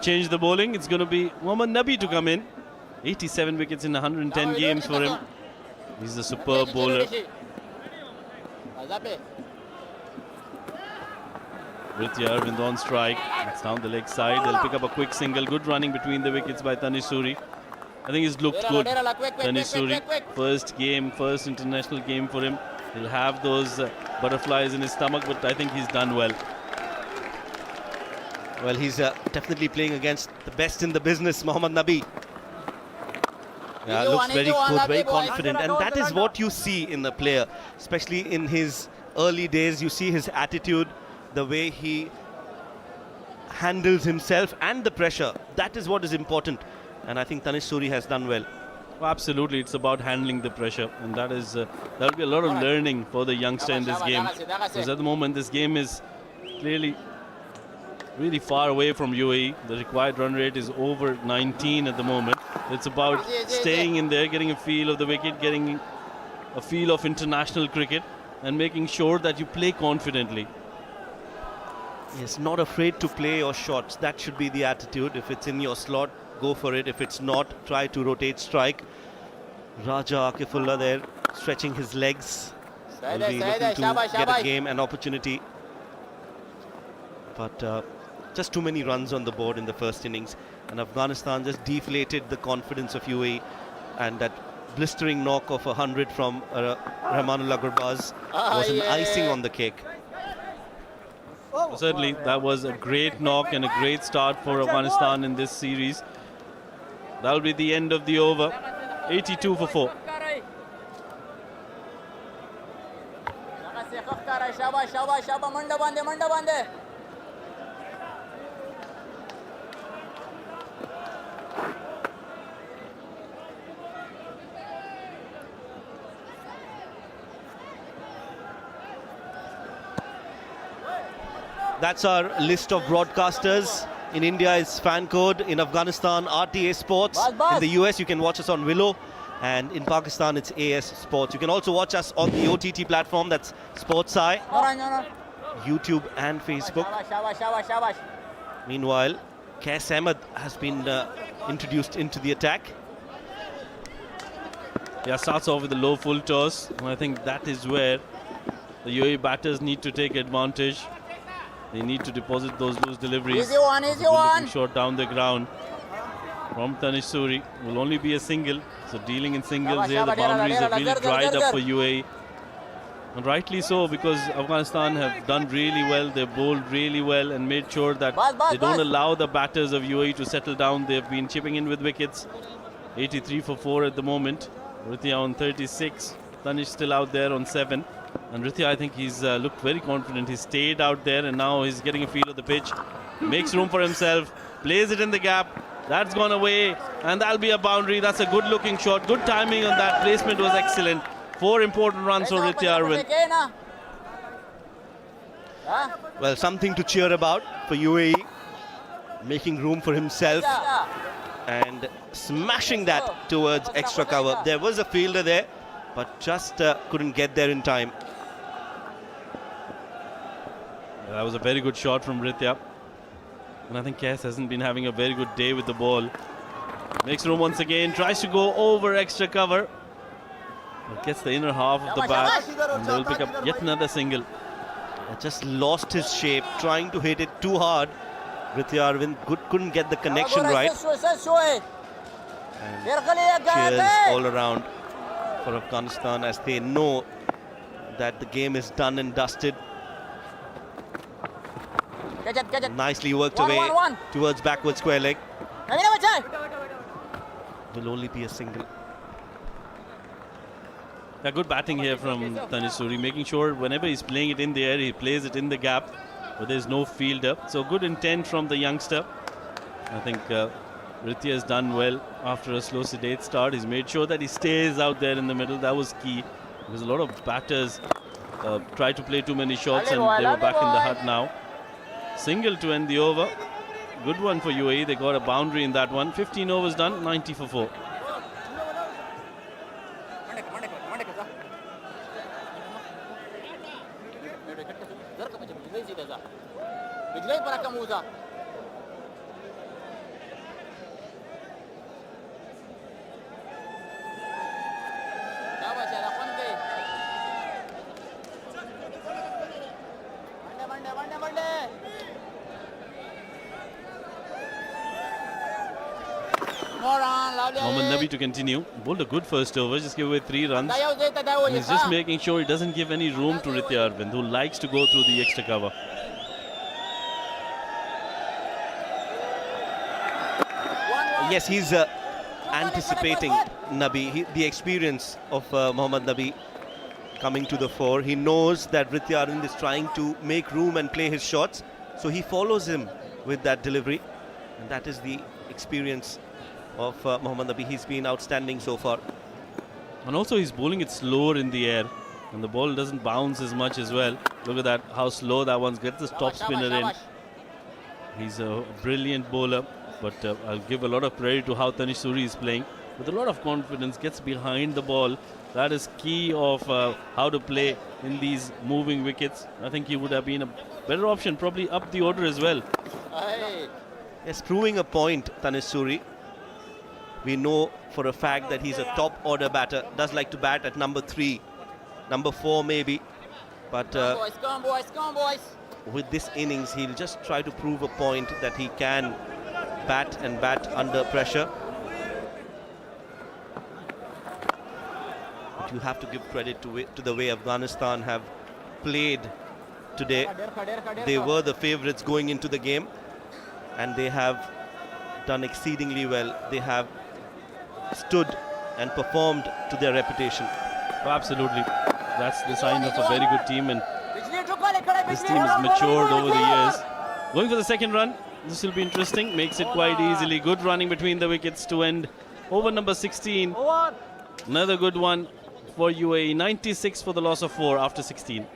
Speaker 9: Change the bowling. It's going to be Mohammad Nabi to come in. 87 wickets in 110 games for him. He's a superb bowler. Rithi Arvind on strike. It's down the leg side. They'll pick up a quick single. Good running between the wickets by Tanish Suri. I think he's looked good. Tanish Suri. First game, first international game for him. He'll have those butterflies in his stomach, but I think he's done well.
Speaker 1: Well, he's definitely playing against the best in the business, Mohammad Nabi. Looks very good, very confident, and that is what you see in the player, especially in his early days. You see his attitude, the way he handles himself and the pressure. That is what is important, and I think Tanish Suri has done well.
Speaker 9: Well, absolutely, it's about handling the pressure, and that is that'll be a lot of learning for the youngster in this game. Because at the moment, this game is clearly really far away from UAE. The required run rate is over 19 at the moment. It's about staying in there, getting a feel of the wicket, getting a feel of international cricket, and making sure that you play confidently.
Speaker 1: Yes, not afraid to play your shots. That should be the attitude. If it's in your slot, go for it. If it's not, try to rotate strike. Raja Akifullah there, stretching his legs. Will be looking to get a game, an opportunity. But just too many runs on the board in the first innings, and Afghanistan just deflated the confidence of UAE, and that blistering knock of 100 from Rahmanullah Gurbaz was an icing on the cake.
Speaker 9: Certainly, that was a great knock and a great start for Afghanistan in this series. That'll be the end of the over. 82 for 4.
Speaker 8: शाबाश शाबाश शाबाश शाबाश मंड बांधे मंड बांधे
Speaker 1: That's our list of broadcasters. In India, it's Fan Code. In Afghanistan, RTA Sports. In the US, you can watch us on Willow. And in Pakistan, it's AS Sports. You can also watch us on the OTT platform. That's SportsEye, YouTube and Facebook.
Speaker 8: शाबाश शाबाश शाबाश
Speaker 1: Meanwhile, Qais Ahmed has been introduced into the attack.
Speaker 9: Yeah, starts off with a low full toss. And I think that is where the UAE batters need to take advantage. They need to deposit those loose deliveries.
Speaker 8: Easy one, easy one.
Speaker 9: Shot down the ground from Tanish Suri. Will only be a single. So dealing in singles here, the boundaries have really dried up for UAE. And rightly so, because Afghanistan have done really well. They've bowled really well and made sure that they don't allow the batters of UAE to settle down. They've been chipping in with wickets. 83 for 4 at the moment. Rithia on 36. Tanish still out there on 7. And Rithia, I think he's looked very confident. He stayed out there and now he's getting a feel of the pitch. Makes room for himself. Plays it in the gap. That's gone away. And that'll be a boundary. That's a good looking shot. Good timing on that. Placement was excellent. 4 important runs for Rithia Arvind.
Speaker 1: Well, something to cheer about for UAE. Making room for himself. And smashing that towards extra cover. There was a fielder there, but just couldn't get there in time.
Speaker 9: That was a very good shot from Rithia. And I think Qais hasn't been having a very good day with the ball. Makes room once again, tries to go over extra cover. But gets the inner half of the bat and they will pick up yet another single.
Speaker 1: Just lost his shape, trying to hit it too hard. Rithia Arvind couldn't get the connection right. And cheers all around for Afghanistan as they know that the game is done and dusted. Nicely worked away towards backward square leg. Will only be a single.
Speaker 9: Yeah, good batting here from Tanish Suri, making sure whenever he's playing it in the air, he plays it in the gap, but there's no fielder. So good intent from the youngster. I think Rithia has done well after a slow sedate start. He's made sure that he stays out there in the middle. That was key, because a lot of batters tried to play too many shots and they were back in the hut now. Single to end the over. Good one for UAE. They got a boundary in that one. 15 overs done, 90 for 4. Mohammad Nabi to continue. Bowled a good first over, just gave away 3 runs. And he's just making sure he doesn't give any room to Rithia Arvind, who likes to go through the extra cover.
Speaker 1: Yes, he's anticipating Nabi. The experience of Mohammad Nabi coming to the fore. He knows that Rithia Arvind is trying to make room and play his shots. So he follows him with that delivery. And that is the experience of Mohammad Nabi. He's been outstanding so far.
Speaker 9: And also he's bowling it slower in the air. And the ball doesn't bounce as much as well. Look at that, how slow that one gets the top spinner in. He's a brilliant bowler. But I'll give a lot of credit to how Tanish Suri is playing. With a lot of confidence, gets behind the ball. That is key of how to play in these moving wickets. I think he would have been a better option, probably up the order as well.
Speaker 1: Yes, proving a point, Tanish Suri. We know for a fact that he's a top order batter. Does like to bat at number 3, number 4 maybe. But with this innings, he'll just try to prove a point that he can bat and bat under pressure. But you have to give credit to the way Afghanistan have played today. They were the favourites going into the game and they have done exceedingly well. They have stood and performed to their reputation.
Speaker 9: Oh, absolutely. That's the sign of a very good team, and This team has matured over the years. Going for the second run. This will be interesting. Makes it quite easily. Good running between the wickets to end over number 16. Another good one for UAE. 96 for the loss of 4 after 16.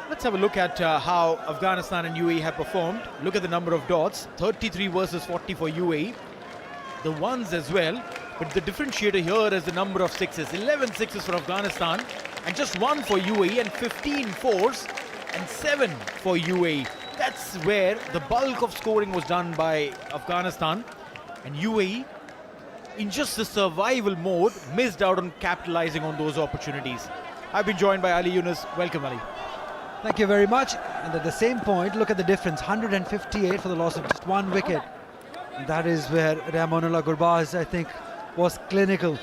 Speaker 3: Let's have a look at how Afghanistan and UAE have performed. Look at the number of dots, 33 versus 40 for UAE. The ones as well, but the differentiator here is the number of sixes. 11 sixes for Afghanistan and just 1 for UAE, and 15 fours and 7 for UAE. That's where the bulk of scoring was done by Afghanistan, and UAE, in just the survival mode, missed out on capitalizing on those opportunities. I've been joined by Ali Yunus. Welcome, Ali.
Speaker 2: Thank you very much. And at the same point, look at the difference. 158 for the loss of just 1 wicket. And that is where Rahmanullah Gurbaz, I think, was clinical.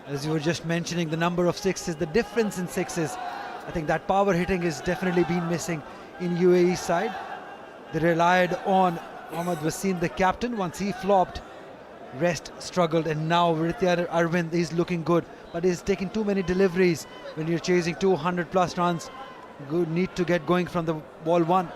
Speaker 2: As you were just mentioning, the number of sixes, the difference in sixes. I think that power hitting has definitely been missing in UAE side. They relied on Mohammad Wasim, the captain. Once he flopped, rest struggled. And now Ritya Arvind is looking good, but he's taking too many deliveries. When you're chasing 200 plus runs, you need to get going from the ball 1.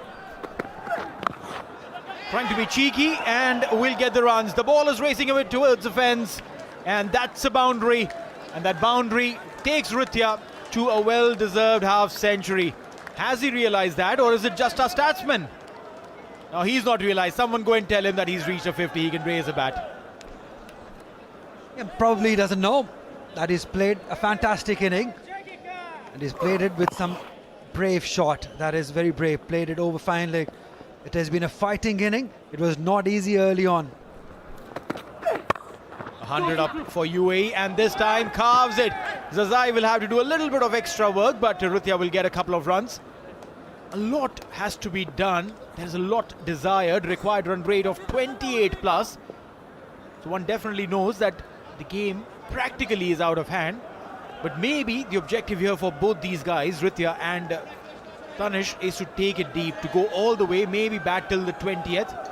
Speaker 3: Trying to be cheeky and will get the runs. The ball is racing away towards the fence, and that's a boundary. And that boundary takes Ritya to a well-deserved half century. Has he realized that, or is it just our statsman? Now he's not realized. Someone go and tell him that he's reached a 50. He can raise a bat.
Speaker 2: Yeah, probably doesn't know that he's played a fantastic inning, and he's played it with some brave shot. That is very brave. Played it over fine leg. It has been a fighting inning. It was not easy early on.
Speaker 3: 100 up for UAE, and this time carves it. Zazai will have to do a little bit of extra work, but Ritya will get a couple of runs. A lot has to be done. There's a lot desired. Required run rate of 28 plus. So one definitely knows that the game practically is out of hand. But maybe the objective here for both these guys, Ritya and Tanish, is to take it deep, to go all the way, maybe bat till the 20th,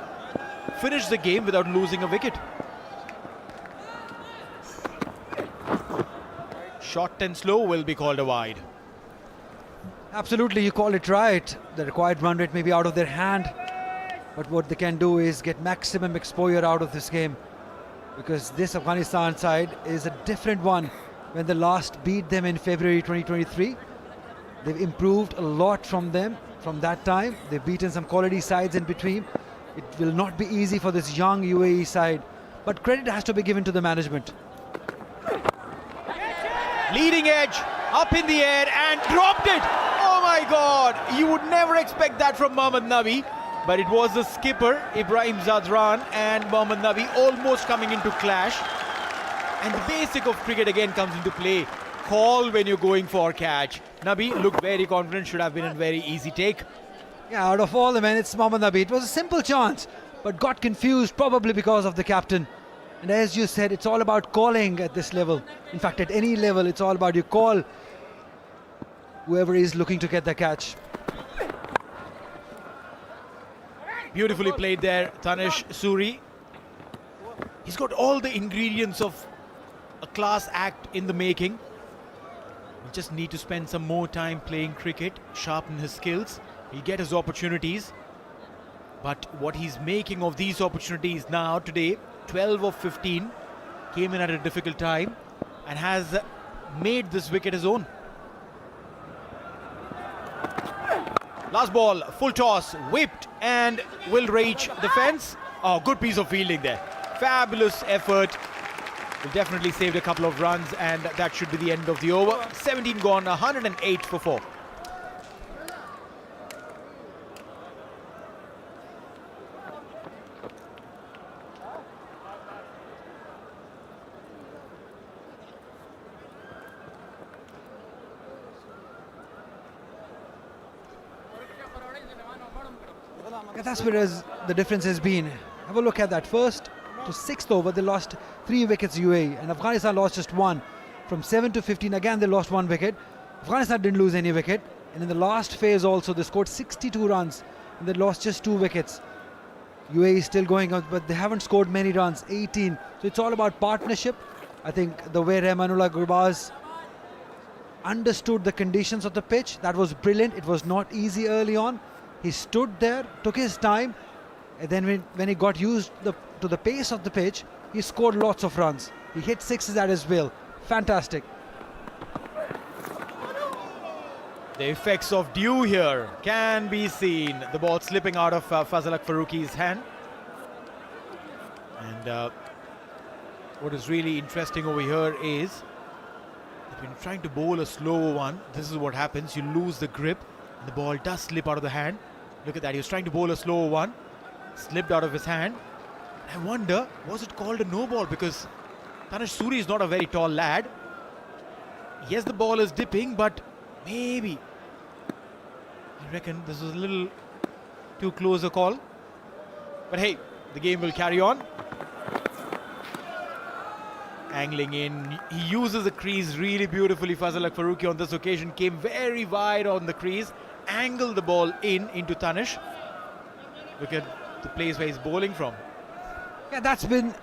Speaker 3: finish the game without losing a wicket. Short and slow will be called a wide.
Speaker 2: Absolutely, you call it right. The required run rate may be out of their hand, but what they can do is get maximum exposure out of this game, because this Afghanistan side is a different one. When they last beat them in February 2023, they've improved a lot from them from that time. They've beaten some quality sides in between. It will not be easy for this young UAE side, but credit has to be given to the management.
Speaker 3: Leading edge, up in the air and dropped it. Oh my God, you would never expect that from Mohammad Nabi, but it was the skipper Ibrahim Zadran and Mohammad Nabi almost coming into clash. And the basic of cricket again comes into play. Call when you're going for catch. Nabi looked very confident, should have been a very easy take.
Speaker 2: Yeah, out of all the men, it's Mohammad Nabi. It was a simple chance, but got confused probably because of the captain. And as you said, it's all about calling at this level. In fact, at any level, it's all about you call whoever is looking to get the catch.
Speaker 3: Beautifully played there, Tanish Suri. He's got all the ingredients of a class act in the making. We just need to spend some more time playing cricket, sharpen his skills. He'll get his opportunities. But what he's making of these opportunities now, today, 12 of 15, came in at a difficult time and has made this wicket his own. Last ball, full toss, whipped and will reach the fence. Oh, good piece of fielding there. Fabulous effort. Will definitely saved a couple of runs, and that should be the end of the over. 17 gone, 108 for 4.
Speaker 2: Yeah, that's where the difference has been. Have a look at that. First to 6th over, they lost 3 wickets UAE, and Afghanistan lost just 1. From 7 to 15, again they lost 1 wicket. Afghanistan didn't lose any wicket, and in the last phase also they scored 62 runs and they lost just 2 wickets. UAE is still going on, but they haven't scored many runs, 18. So it's all about partnership. I think the way Rahmanullah Gurbaz understood the conditions of the pitch, that was brilliant. It was not easy early on. He stood there, took his time, and then when he got used to the pace of the pitch, he scored lots of runs. He hit 6s at his will. Fantastic.
Speaker 3: The effects of dew here can be seen. The ball slipping out of Fazalak Farooqi's hand. And what is really interesting over here is that when you're trying to bowl a slower one, this is what happens. You lose the grip and the ball does slip out of the hand. Look at that. He was trying to bowl a slower one. Slipped out of his hand. I wonder, was it called a no ball? Because Tanish Suri is not a very tall lad. Yes, the ball is dipping, but maybe I reckon this was a little too close a call. But hey, the game will carry on. Angling in. He uses the crease really beautifully. Fazalak Farooqi on this occasion came very wide on the crease. Angled the ball into Tanish. Look at the place where he's bowling from.
Speaker 2: Yeah, that's been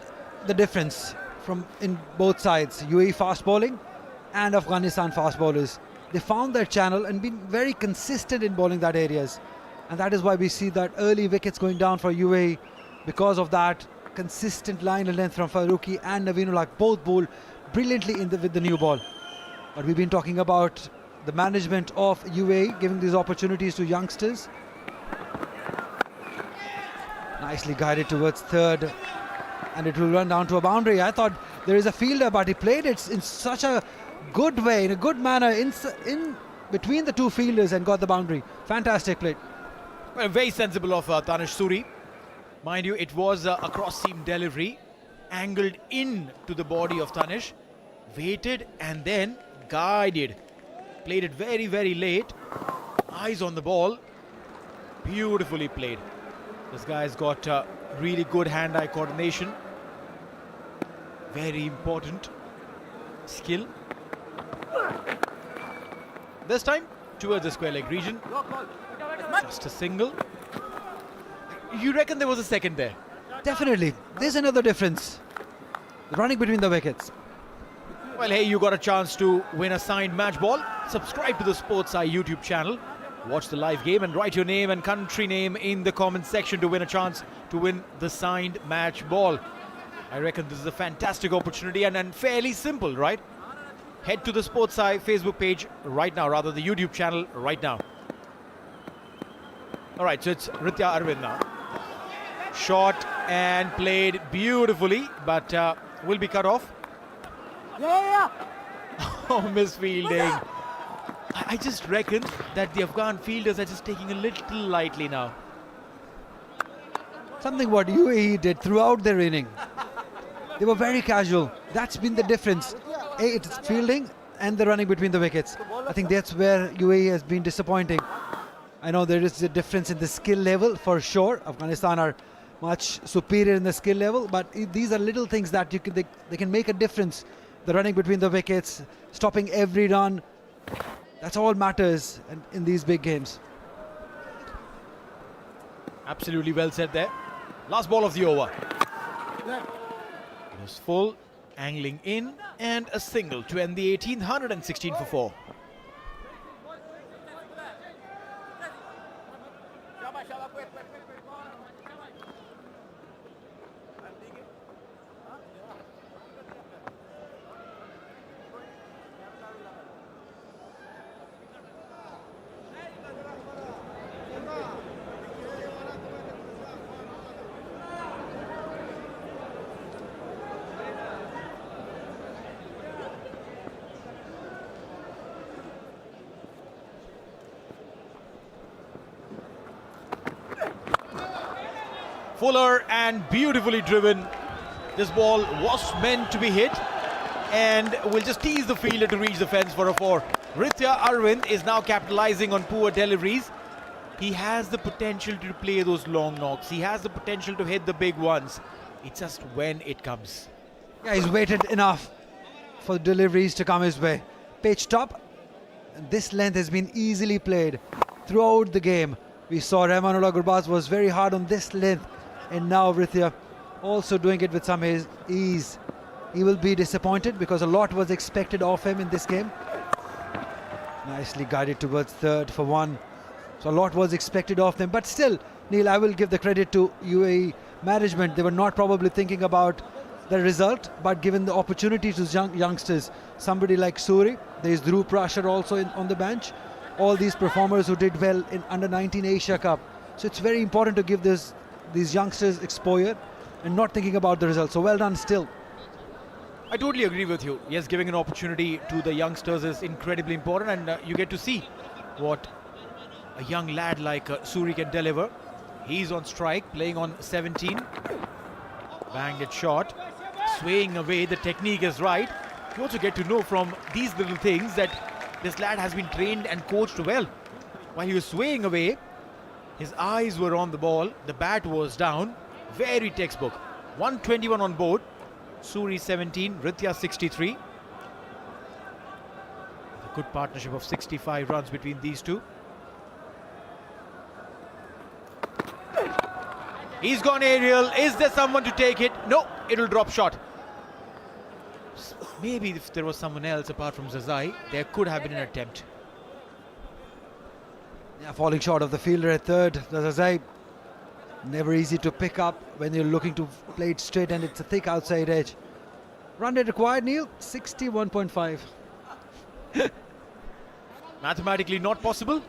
Speaker 2: the difference in both sides. UAE fast bowling and Afghanistan fast bowlers. They found their channel and been very consistent in bowling that areas. And that is why we see that early wickets going down for UAE, because of that consistent line and length from Farooqi and Naveenullah. Both bowl brilliantly with the new ball. But we've been talking about the management of UAE giving these opportunities to youngsters. Nicely guided towards third, and it will run down to a boundary. I thought there is a fielder, but he played it in such a good way, in a good manner, in between the 2 fielders, and got the boundary. Fantastic play.
Speaker 3: Well, very sensible of Tanish Suri. Mind you, it was a cross-seam delivery, angled in to the body of Tanish, waited and then guided. Played it very, very late. Eyes on the ball. Beautifully played. This guy's got really good hand-eye coordination. Very important skill. This time towards the square leg region. Just a single. You reckon there was a second there?
Speaker 2: Definitely. There's another difference. The running between the wickets.
Speaker 3: Well, hey, you got a chance to win a signed match ball. Subscribe to the Sports Eye YouTube channel. Watch the live game and write your name and country name in the comment section to win a chance to win the signed match ball. I reckon this is a fantastic opportunity and fairly simple, right? Head to the Sports Eye Facebook page right now, rather the YouTube channel right now. All right, so it's Ritya Arvind now. Shot and played beautifully, but will be cut off. Oh, misfielding. I just reckon that the Afghan fielders are just taking a little lightly now.
Speaker 2: Something what UAE did throughout their inning. They were very casual. That's been the difference. It's fielding and the running between the wickets. I think that's where UAE has been disappointing. I know there is a difference in the skill level for sure. Afghanistan are much superior in the skill level, but these are little things that they can make a difference. The running between the wickets, stopping every run. That's all matters in these big games.
Speaker 3: Absolutely well said there. Last ball of the over. It was full, angling in, and a single to end the 18th, 116 for 4. Fuller and beautifully driven. This ball was meant to be hit and will just tease the fielder to reach the fence for a 4. Ritya Arvind is now capitalizing on poor deliveries He has the potential to play those long knocks. He has the potential to hit the big ones. It's just when it comes.
Speaker 2: Yeah, he's waited enough for deliveries to come his way. Pitch top. This length has been easily played throughout the game. We saw Rahmanullah Gurbaz was very hard on this length, and now Vrithya also doing it with some ease. He will be disappointed because a lot was expected of him in this game. Nicely guided towards third for one. So a lot was expected of them, but still, Neil, I will give the credit to UAE management. They were not probably thinking about the result, but given the opportunity to youngsters, somebody like Suri, there is Dhruv Prashar also on the bench, all these performers who did well in under-19 Asia Cup. So it's very important to give these youngsters exposure and not thinking about the result. So well done still.
Speaker 3: I totally agree with you. Yes, giving an opportunity to the youngsters is incredibly important, and you get to see what a young lad like Suri can deliver. He's on strike, playing on 17. Banged it short, swaying away. The technique is right. You also get to know from these little things that this lad has been trained and coached well. While he was swaying away, his eyes were on the ball. The bat was down. Very textbook. 121 on board. Suri 17, Vrithya 63. A good partnership of 65 runs between these two. He's gone aerial. Is there someone to take it? No, it'll drop short. Maybe if there was someone else apart from Zazai, there could have been an attempt.
Speaker 2: Yeah, falling short of the fielder at third. Zazai, never easy to pick up when you're looking to play it straight and it's a thick outside edge. Run rate required, Neil, 61.5.
Speaker 3: Mathematically not possible.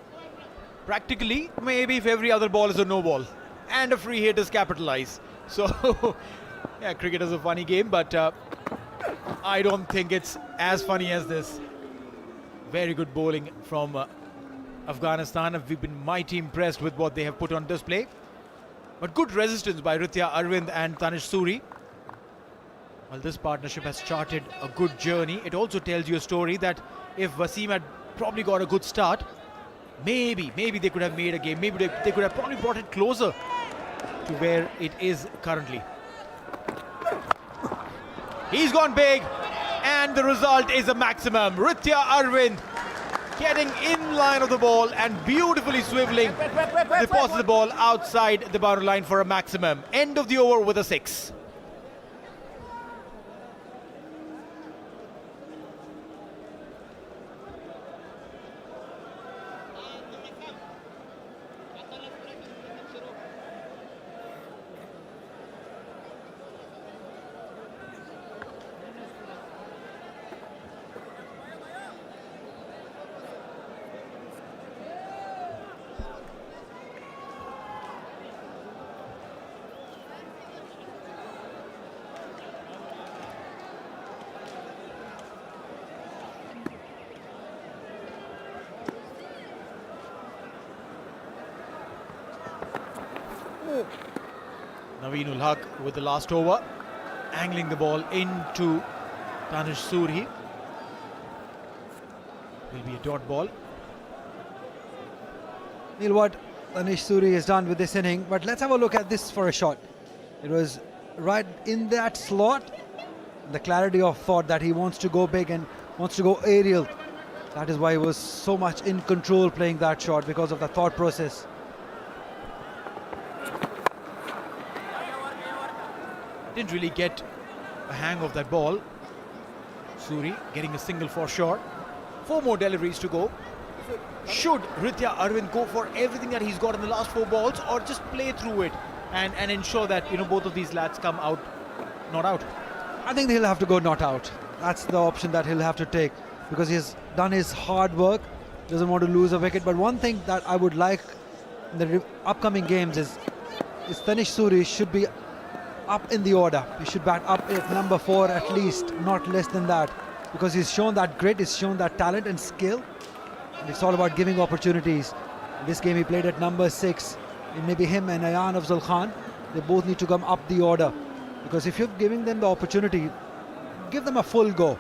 Speaker 3: Practically, maybe if every other ball is a no ball and a free hit is capitalized. So, yeah, cricket is a funny game, but I don't think it's as funny as this. Very good bowling from Afghanistan. We've been mighty impressed with what they have put on display. But good resistance by Ritya Arvind and Tanish Suri. Well, this partnership has charted a good journey. It also tells you a story that if Wasim had probably got a good start, maybe they could have made a game. Maybe they could have probably brought it closer to where it is currently. He's gone big, and the result is a maximum. Ritya Arvind getting in line of the ball and beautifully swiveling deposits the ball outside the boundary line for a maximum. End of the over with a 6. Naveen ul Haq with the last over, angling the ball into Tanish Suri. Will be a dot ball.
Speaker 2: Neil, what Tanish Suri has done with this inning, but let's have a look at this for a shot. It was right in that slot. The clarity of thought that he wants to go big and wants to go aerial. That is why he was so much in control playing that shot, because of the thought process.
Speaker 3: Didn't really get a hang of that ball. Suri getting a single for sure. 4 more deliveries to go. Should Ritya Arvind go for everything that he's got in the last 4 balls, or just play through it and ensure that, you know, both of these lads come out not out?
Speaker 2: I think he'll have to go not out. That's the option that he'll have to take, because he's done his hard work, doesn't want to lose a wicket. But one thing that I would like in the upcoming games is Tanish Suri should be up in the order. He should bat up at number 4 at least, not less than that, because he's shown that grit, he's shown that talent and skill, and it's all about giving opportunities. In this game he played at number 6, and maybe him and Ayan Afzal Khan, they both need to come up the order, because if you're giving them the opportunity, give them a full go,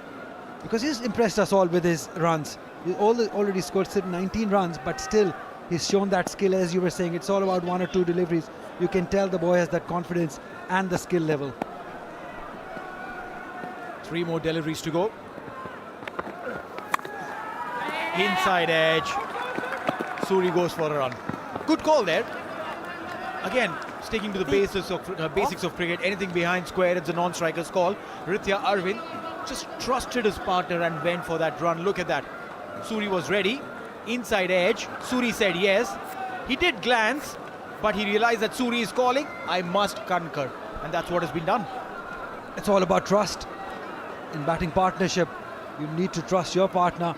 Speaker 2: because he's impressed us all with his runs. He already scored 19 runs, but still He's shown that skill, as you were saying. It's all about 1 or 2 deliveries. You can tell the boy has that confidence and the skill level.
Speaker 3: 3 more deliveries to go. Inside edge. Suri goes for a run. Good call there. Again, sticking to the basics of cricket. Anything behind square, it's a non-striker's call. Ritya Arvind just trusted his partner and went for that run. Look at that. Suri was ready. Inside edge. Suri said yes. He did glance, but he realized that Suri is calling. I must concur. And that's what has been done.
Speaker 2: It's all about trust. In batting partnership, you need to trust your partner.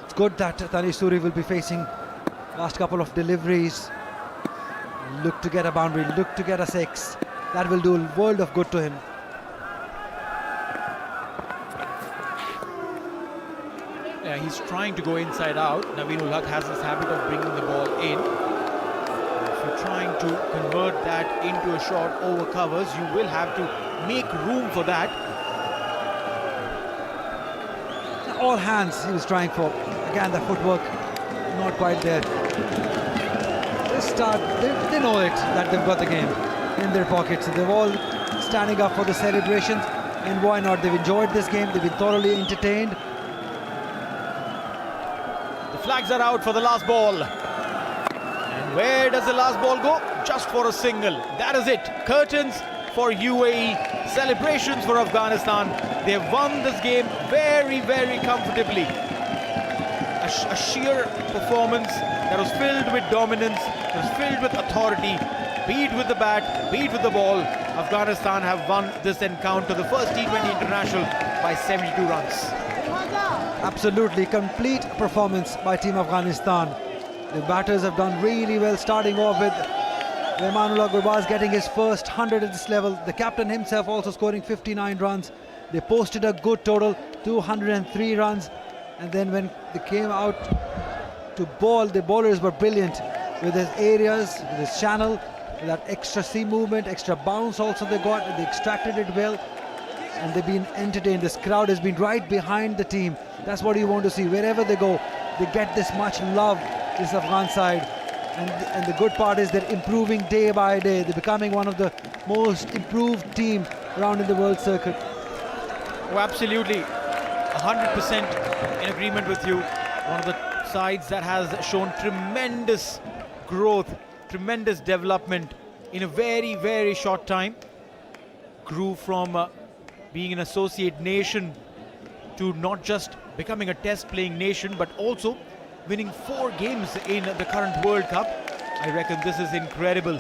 Speaker 2: It's good that Tanish Suri will be facing last couple of deliveries. Look to get a boundary, look to get a 6. That will do a world of good to him.
Speaker 3: Yeah, he's trying to go inside out. Naveen ul Haq has this habit of bringing the ball in. If you're trying to convert that into a shot over covers, you will have to make room for that.
Speaker 2: All hands he was trying for. Again, the footwork not quite there. This start, they know it, that they've got the game in their pockets. They're all standing up for the celebrations, and why not? They've enjoyed this game, they've been thoroughly entertained.
Speaker 3: The flags are out for the last ball. And where does the last ball go? Just for a single. That is it. Curtains for UAE, celebrations for Afghanistan. They have won this game very, very comfortably. A sheer performance that was filled with dominance, was filled with authority, be it with the bat, be it with the ball. Afghanistan have won this encounter, the first T20 international, by 72 runs.
Speaker 2: Absolutely complete performance by Team Afghanistan. The batters have done really well, starting off with Rahmanullah Gurbaz getting his first 100 at this level. The captain himself also scoring 59 runs. They posted a good total, 203 runs. And then when they came out to bowl, the bowlers were brilliant with his areas, with his channel, with that extra seam movement, extra bounce also they got, and they extracted it well. And they've been entertained. This crowd has been right behind the team. That's what you want to see. Wherever they go, they get this much love, this Afghan side. And the good part is they're improving day by day. They're becoming one of the most improved team around in the world circuit.
Speaker 3: Oh, absolutely. 100% in agreement with you. One of the sides that has shown tremendous growth, tremendous development in a very, very short time. Grew from being an associate nation to not just becoming a test playing nation, but also winning 4 games in the current World Cup. I reckon this is incredible.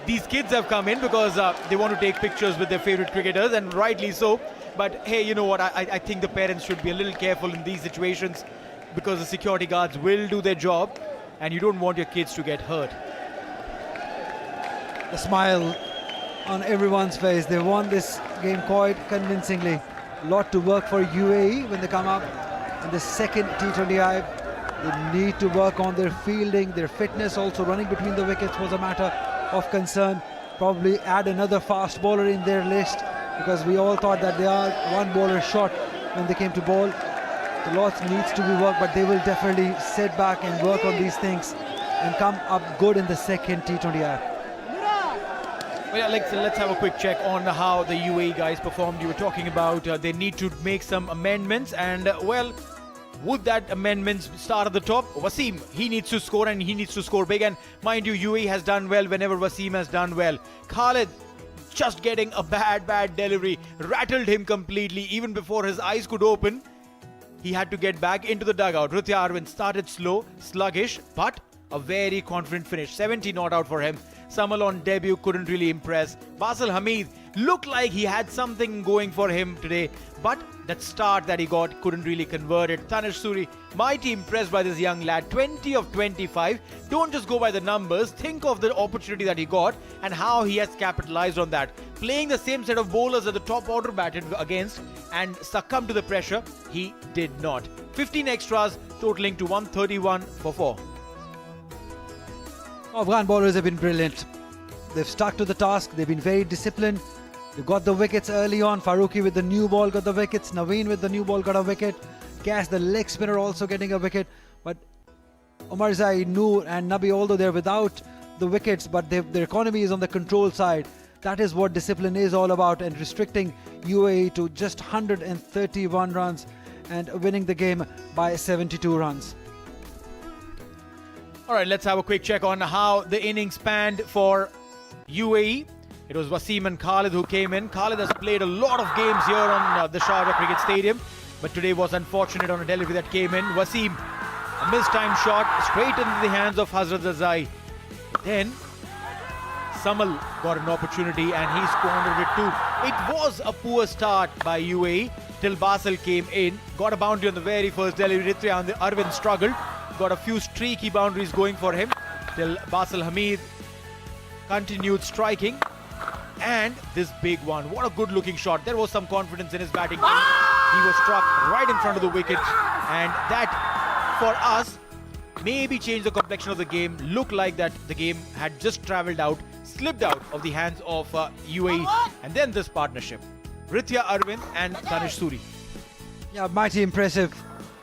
Speaker 3: These kids have come in because they want to take pictures with their favorite cricketers, and rightly so. But hey, you know what, I think the parents should be a little careful in these situations, because the security guards will do their job and you don't want your kids to get hurt.
Speaker 2: The smile on everyone's face. They won this game quite convincingly. A lot to work for UAE when they come up in the second T20I. They need to work on their fielding, their fitness. Also running between the wickets was a matter of concern. Probably add another fast bowler in their list, because we all thought that they are one bowler short when they came to bowl. So lots needs to be worked, but they will definitely sit back and work on these things and come up good in the second T20I.
Speaker 3: Well, yeah, let's have a quick check on how the UAE guys performed. You were talking about they need to make some amendments, and well, would that amendments start at the top? Wasim, he needs to score, and he needs to score big. And mind you, UAE has done well whenever Wasim has done well. Khalid just getting a bad delivery, rattled him completely. Even before his eyes could open, he had to get back into the dugout. Ritya Arvind started slow, sluggish, but a very confident finish. 70 not out for him. Samal on debut couldn't really impress. Basil Hamid looked like he had something going for him today, but that start that he got couldn't really convert it. Tanish Suri, mighty impressed by this young lad. 20 of 25. Don't just go by the numbers. Think of the opportunity that he got and how he has capitalized on that. Playing the same set of bowlers that the top order batted against and succumbed to the pressure, he did not. 15 extras totaling to 131 for 4.
Speaker 2: Afghan bowlers have been brilliant. They've stuck to the task. They've been very disciplined. They got the wickets early on. Farooqi with the new ball got the wickets. Naveen with the new ball got a wicket. Cass, the leg spinner, also getting a wicket. But Omarzai, Noor and Nabi, although they're without the wickets, but their economy is on the control side. That is what discipline is all about, and restricting UAE to just 131 runs and winning the game by 72 runs.
Speaker 3: All right, let's have a quick check on how the innings panned for UAE. It was Wasim and Khalid who came in. Khalid has played a lot of games here on the Sharjah Cricket Stadium, but today was unfortunate on a delivery that came in. Wasim, a mistimed shot straight into the hands of Hazrat Zazai. Then Samal got an opportunity and he squandered it too. It was a poor start by UAE till Basil came in, got a boundary on the very first delivery. Ritya and Arvind struggled, got a few streaky boundaries going for him till Basil Hamid continued striking. And this big one, what a good looking shot. There was some confidence in his batting. He was struck right in front of the wicket, and that for us maybe changed the complexion of the game. Looked like that the game had just travelled out, slipped out of the hands of UAE. And then this partnership, Ritya Arvind and Tanish Suri.
Speaker 2: Yeah, mighty impressive.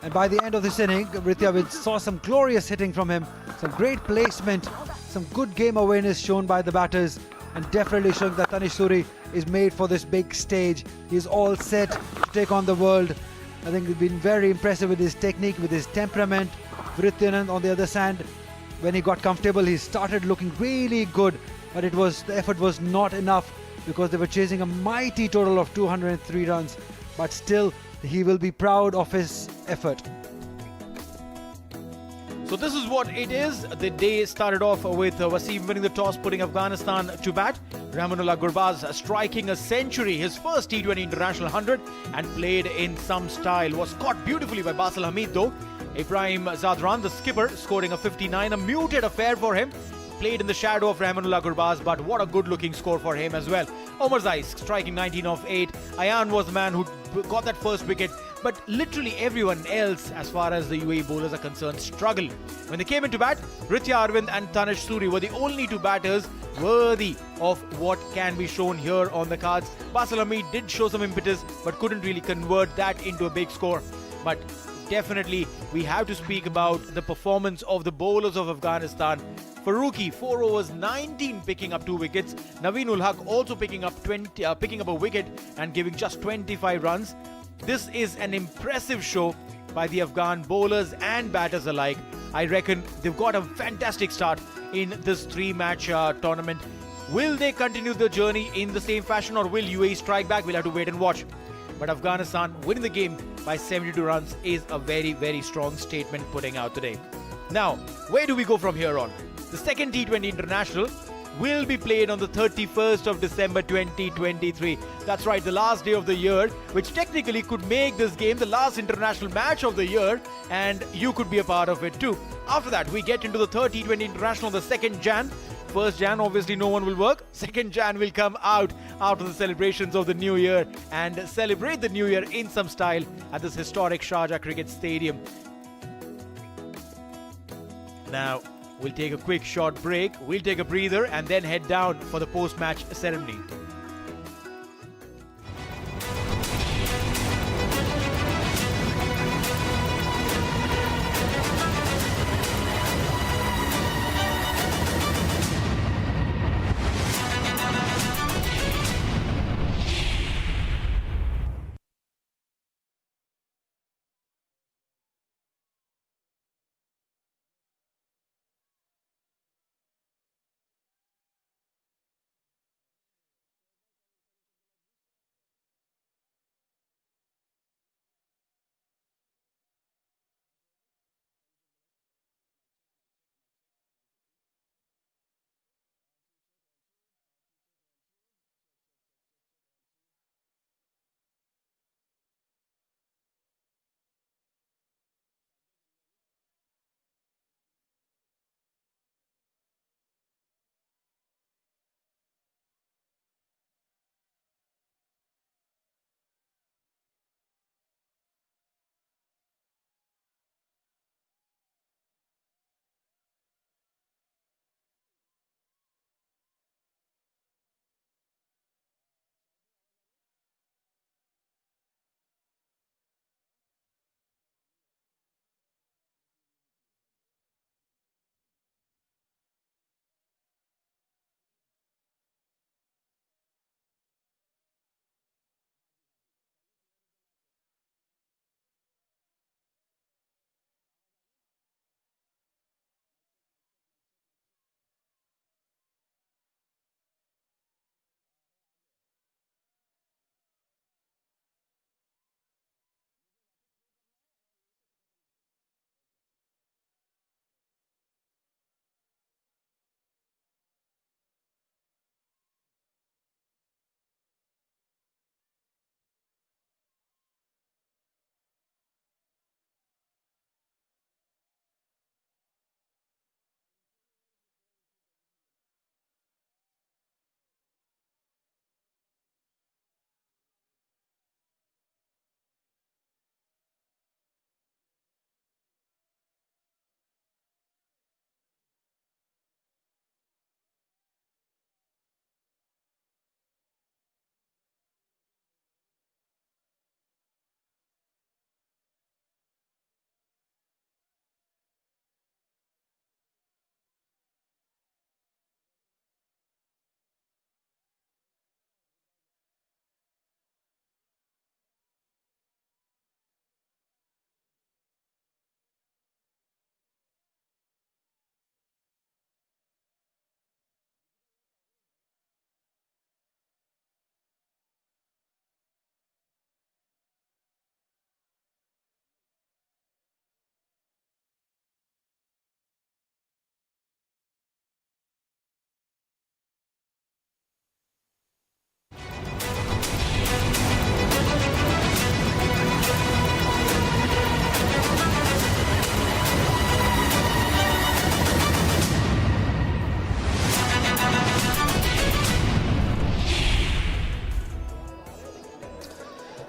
Speaker 2: And by the end of this inning, Ritya, we saw some glorious hitting from him, some great placement, some good game awareness shown by the batters, and definitely showing that Tanish Suri is made for this big stage. He's all set to take on the world. I think he's been very impressive with his technique, with his temperament. Vrityanand on the other side, when he got comfortable, he started looking really good, but the effort was not enough because they were chasing a mighty total of 203 runs. But still, he will be proud of his effort.
Speaker 3: So this is what it is. The day started off with Wasim winning the toss, putting Afghanistan to bat. Rahmanullah Gurbaz striking a century, his first T20 International 100, and played in some style. Was caught beautifully by Basil Hamid though. Ibrahim Zadran, the skipper, scoring a 59, a muted affair for him. Played in the shadow of Rahmanullah Gurbaz, but what a good looking score for him as well. Omarzai striking 19 of 8. Ayan was the man who got that first wicket, but literally everyone else, as far as the UAE bowlers are concerned, struggled. When they came into bat, Ritya Arvind and Tanish Suri were the only two batters worthy of what can be shown here on the cards. Basil Hamid did show some impetus, but couldn't really convert that into a big score. But definitely, we have to speak about the performance of the bowlers of Afghanistan. Farooqi, 4 overs, 19, picking up 2 wickets. Naveen ul Haq also picking up a wicket and giving just 25 runs. This is an impressive show by the Afghan bowlers and batters alike. I reckon they've got a fantastic start in this 3-match tournament. Will they continue the journey in the same fashion, or will UAE strike back? We'll have to wait and watch. But Afghanistan winning the game by 72 runs is a very, very strong statement putting out today. Now, where do we go from here on? The second T20 International will be played on the 31st of December 2023. That's right, the last day of the year, which technically could make this game the last international match of the year, and you could be a part of it too. After that, we get into the third T20 International on the 2nd Jan. 1st Jan, obviously no one will work. 2nd Jan will come out after the celebrations of the New Year and celebrate the New Year in some style at this historic Sharjah Cricket Stadium. Now, we'll take a quick short break, we'll take a breather and then head down for the post-match ceremony.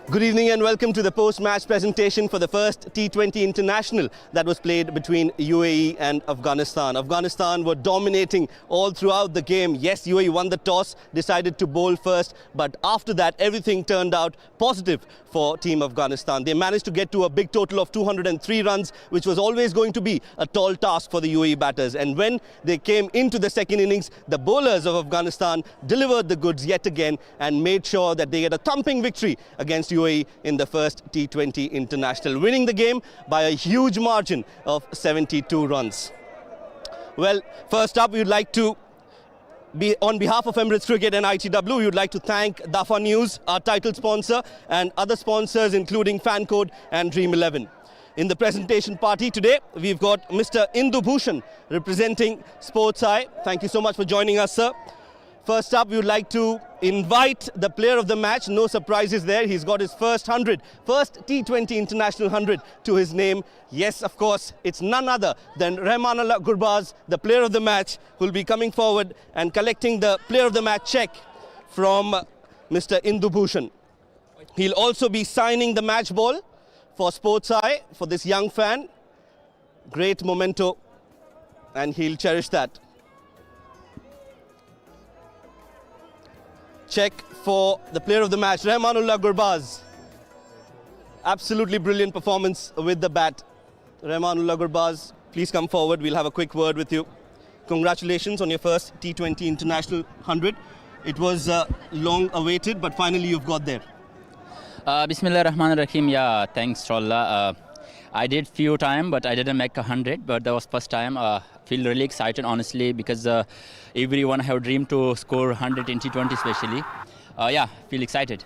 Speaker 1: Good evening and welcome to the post-match presentation for the first T20 international that was played between UAE and Afghanistan. Afghanistan were dominating all throughout the game. Yes, UAE won the toss, decided to bowl first, but after that everything turned out positive for Team Afghanistan. They managed to get to a big total of 203 runs, which was always going to be a tall task for the UAE batters. And when they came into the second innings, the bowlers of Afghanistan delivered the goods yet again and made sure that they get a thumping victory against UAE in the first T20 international, winning the game by a huge margin of 72 runs. Well, first up, we would like to on behalf of Emirates Cricket and ITW, we would like to thank Dafa News, our title sponsor, and other sponsors including Fancode and Dream 11. In the presentation party today, we've got Mr. Indu Bhushan representing Sports Eye. Thank you so much for joining us, sir. First up, we would like to invite the player of the match. No surprises there. He's got his first 100, first T20 international 100 to his name. Yes, of course, it's none other than Rahmanullah Gurbaz, the player of the match, who will be coming forward and collecting the player of the match check from Mr. Indu Bhushan. He'll also be signing the match ball for Sports Eye for this young fan. Great memento, and he'll cherish that. Check for the player of the match, Rahmanullah Gurbaz. Absolutely brilliant performance with the bat. Rahmanullah Gurbaz, please come forward. We'll have a quick word with you. Congratulations on your first T20 international 100. It was long awaited, but finally you've got there.
Speaker 8: Bismillah Rahman Rahim. Yeah, thanks, Inshallah. I did few time, but I didn't make 100. But that was first time. Feel really excited, honestly, because everyone have dreamed to score 100 in T20, especially. Yeah, feel excited.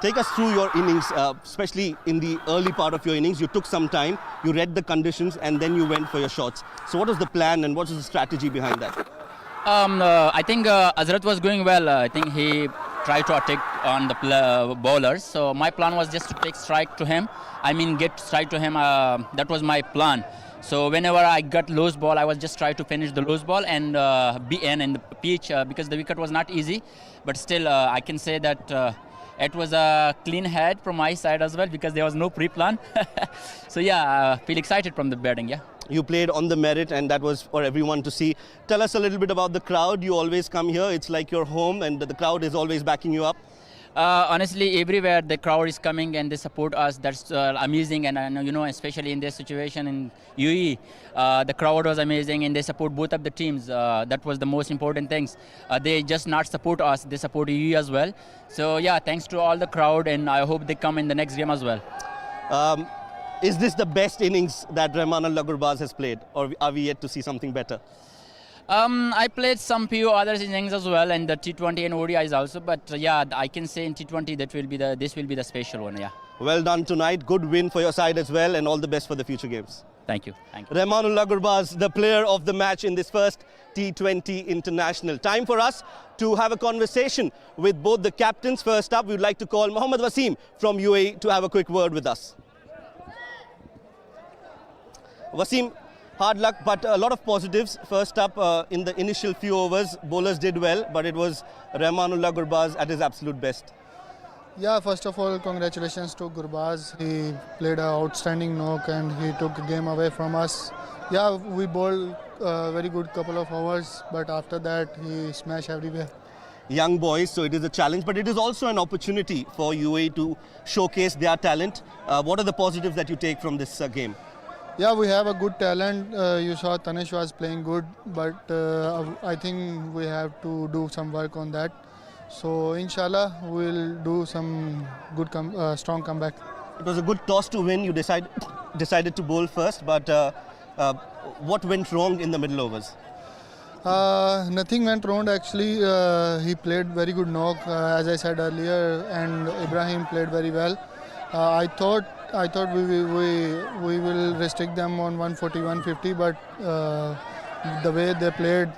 Speaker 1: Take us through your innings, especially in the early part of your innings. You took some time, you read the conditions, and then you went for your shots. So what was the plan and what was the strategy behind that?
Speaker 8: I think Azrat was going well. I think he tried to attack on the bowlers. So my plan was just to take strike to him. I mean, get strike to him. That was my plan. So whenever I got loose ball, I was just trying to finish the loose ball and be in the pitch because the wicket was not easy. But still, I can say that it was a clean head from my side as well because there was no pre-plan. So yeah, feel excited from the batting, yeah.
Speaker 1: You played on the merit and that was for everyone to see. Tell us a little bit about the crowd. You always come here. It's like your home and the crowd is always backing you up.
Speaker 8: Honestly, everywhere the crowd is coming and they support us. That's amazing, and you know, especially in this situation in UAE, the crowd was amazing, and they support both of the teams. That was the most important things. They just not support us; they support UAE as well. So yeah, thanks to all the crowd, and I hope they come in the next game as well.
Speaker 1: Is this the best innings that Rahmanullah Gurbaz has played, or are we yet to see something better?
Speaker 8: I played some few other innings as well, and the T20 and ODIs also. But yeah, I can say in T20 this will be the special one. Yeah.
Speaker 1: Well done tonight. Good win for your side as well, and all the best for the future games.
Speaker 8: Thank you. Thank you.
Speaker 1: Rahmanullah Gurbaz, the player of the match in this first T20 international. Time for us to have a conversation with both the captains. First up, we would like to call Mohammad Wasim from UAE to have a quick word with us. Wasim, hard luck, but a lot of positives. First up, in the initial few overs, bowlers did well, but it was Rahmanullah Gurbaz at his absolute best.
Speaker 4: Yeah, first of all, congratulations to Gurbaz. He played an outstanding knock and he took the game away from us. Yeah, we bowled a very good couple of hours, but after that, he smashed everywhere.
Speaker 1: Young boys, so it is a challenge, but it is also an opportunity for UAE to showcase their talent. What are the positives that you take from this game?
Speaker 4: Yeah, we have a good talent. You saw Tanish was playing good, but I think we have to do some work on that. So, inshallah, we'll do some good, strong comeback.
Speaker 1: It was a good toss to win. You decided to bowl first, but what went wrong in the middle overs?
Speaker 4: Nothing went wrong actually. He played very good knock, as I said earlier, and Ibrahim played very well. I thought we will restrict them on 140, 150, but the way they played,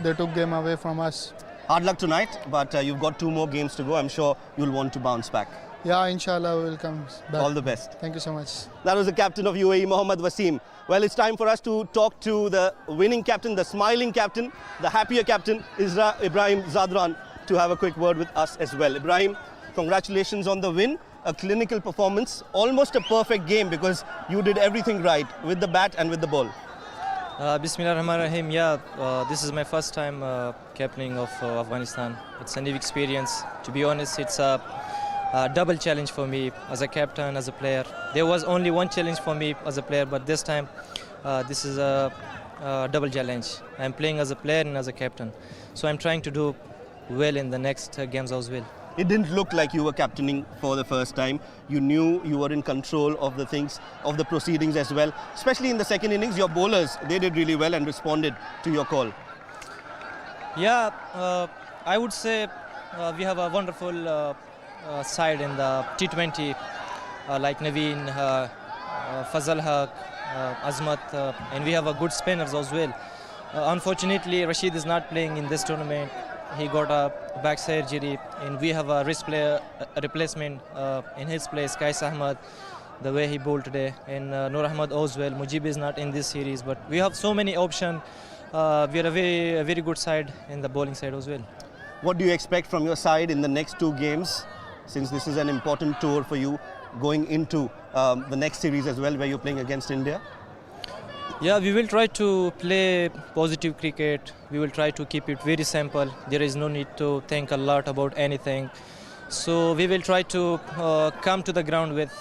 Speaker 4: they took game away from us.
Speaker 1: Hard luck tonight, but you've got 2 more games to go. I'm sure you'll want to bounce back.
Speaker 4: Yeah, inshallah, we'll come back.
Speaker 1: All the best.
Speaker 4: Thank you so much.
Speaker 1: That was the captain of UAE, Mohammad Wasim. Well, it's time for us to talk to the winning captain, the smiling captain, the happier captain, Ibrahim Zadran. to have a quick word with us as well. Ibrahim, congratulations on the win. A clinical performance, almost a perfect game because you did everything right with the bat and with the ball.
Speaker 5: Bismillah ar-Rahman ar-Rahim. Yeah, this is my first time captaining of Afghanistan. It's a new experience. To be honest, it's a double challenge for me as a captain, as a player. There was only one challenge for me as a player, but this time this is a double challenge. I'm playing as a player and as a captain. So I'm trying to do well in the next games as well.
Speaker 1: It didn't look like you were captaining for the first time. You knew you were in control of the things, of the proceedings as well. Especially in the second innings, your bowlers, they did really well and responded to your call.
Speaker 5: Yeah, I would say we have a wonderful side in the T20, like Naveen, Fazal Haq, Azmat, and we have a good spinners as well. Unfortunately, Rashid is not playing in this tournament. He got a back surgery, and we have a wrist player replacement in his place, Qais Ahmad, the way he bowled today, and Noor Ahmad as well. Mujib is not in this series, but we have so many options. We are a very good side in the bowling side as well.
Speaker 1: What do you expect from your side in the next two games, since this is an important tour for you going into the next series as well, where you're playing against India?
Speaker 5: Yeah, we will try to play positive cricket. We will try to keep it very simple. There is no need to think a lot about anything. So we will try to come to the ground with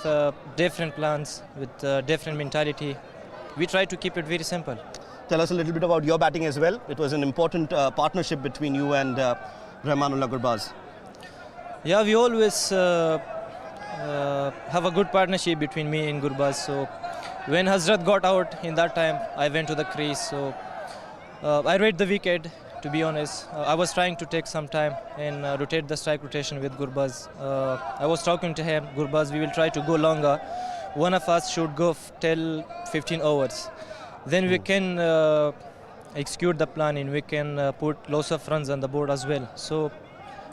Speaker 5: different plans, with different mentality. We try to keep it very simple.
Speaker 1: Tell us a little bit about your batting as well. It was an important partnership between you and Rahmanullah Gurbaz.
Speaker 5: Yeah, we always have a good partnership between me and Gurbaz. So when Hazrat got out in that time, I went to the crease. So I read the wicket, to be honest. I was trying to take some time and rotate the strike rotation with Gurbaz. I was talking to him, Gurbaz, we will try to go longer. One of us should go till 15 overs. Then we can execute the plan and we can put lots of runs on the board as well. So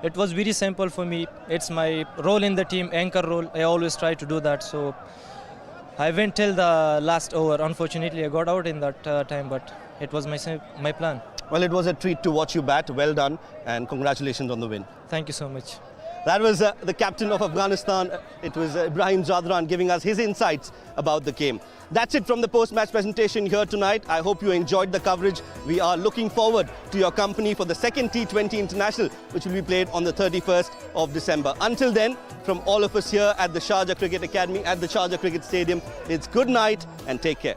Speaker 5: it was very simple for me. It's my role in the team, anchor role. I always try to do that. So I went till the last over. Unfortunately, I got out in that time, but it was my plan.
Speaker 1: Well, it was a treat to watch you bat. Well done, and congratulations on the win.
Speaker 5: Thank you so much.
Speaker 1: That was the captain of Afghanistan. It was Ibrahim Zadran giving us his insights about the game. That's it from the post-match presentation here tonight. I hope you enjoyed the coverage. We are looking forward to your company for the second T20 International, which will be played on the 31st of December. Until then, from all of us here at the Sharjah Cricket Academy, at the Sharjah Cricket Stadium, it's good night and take care.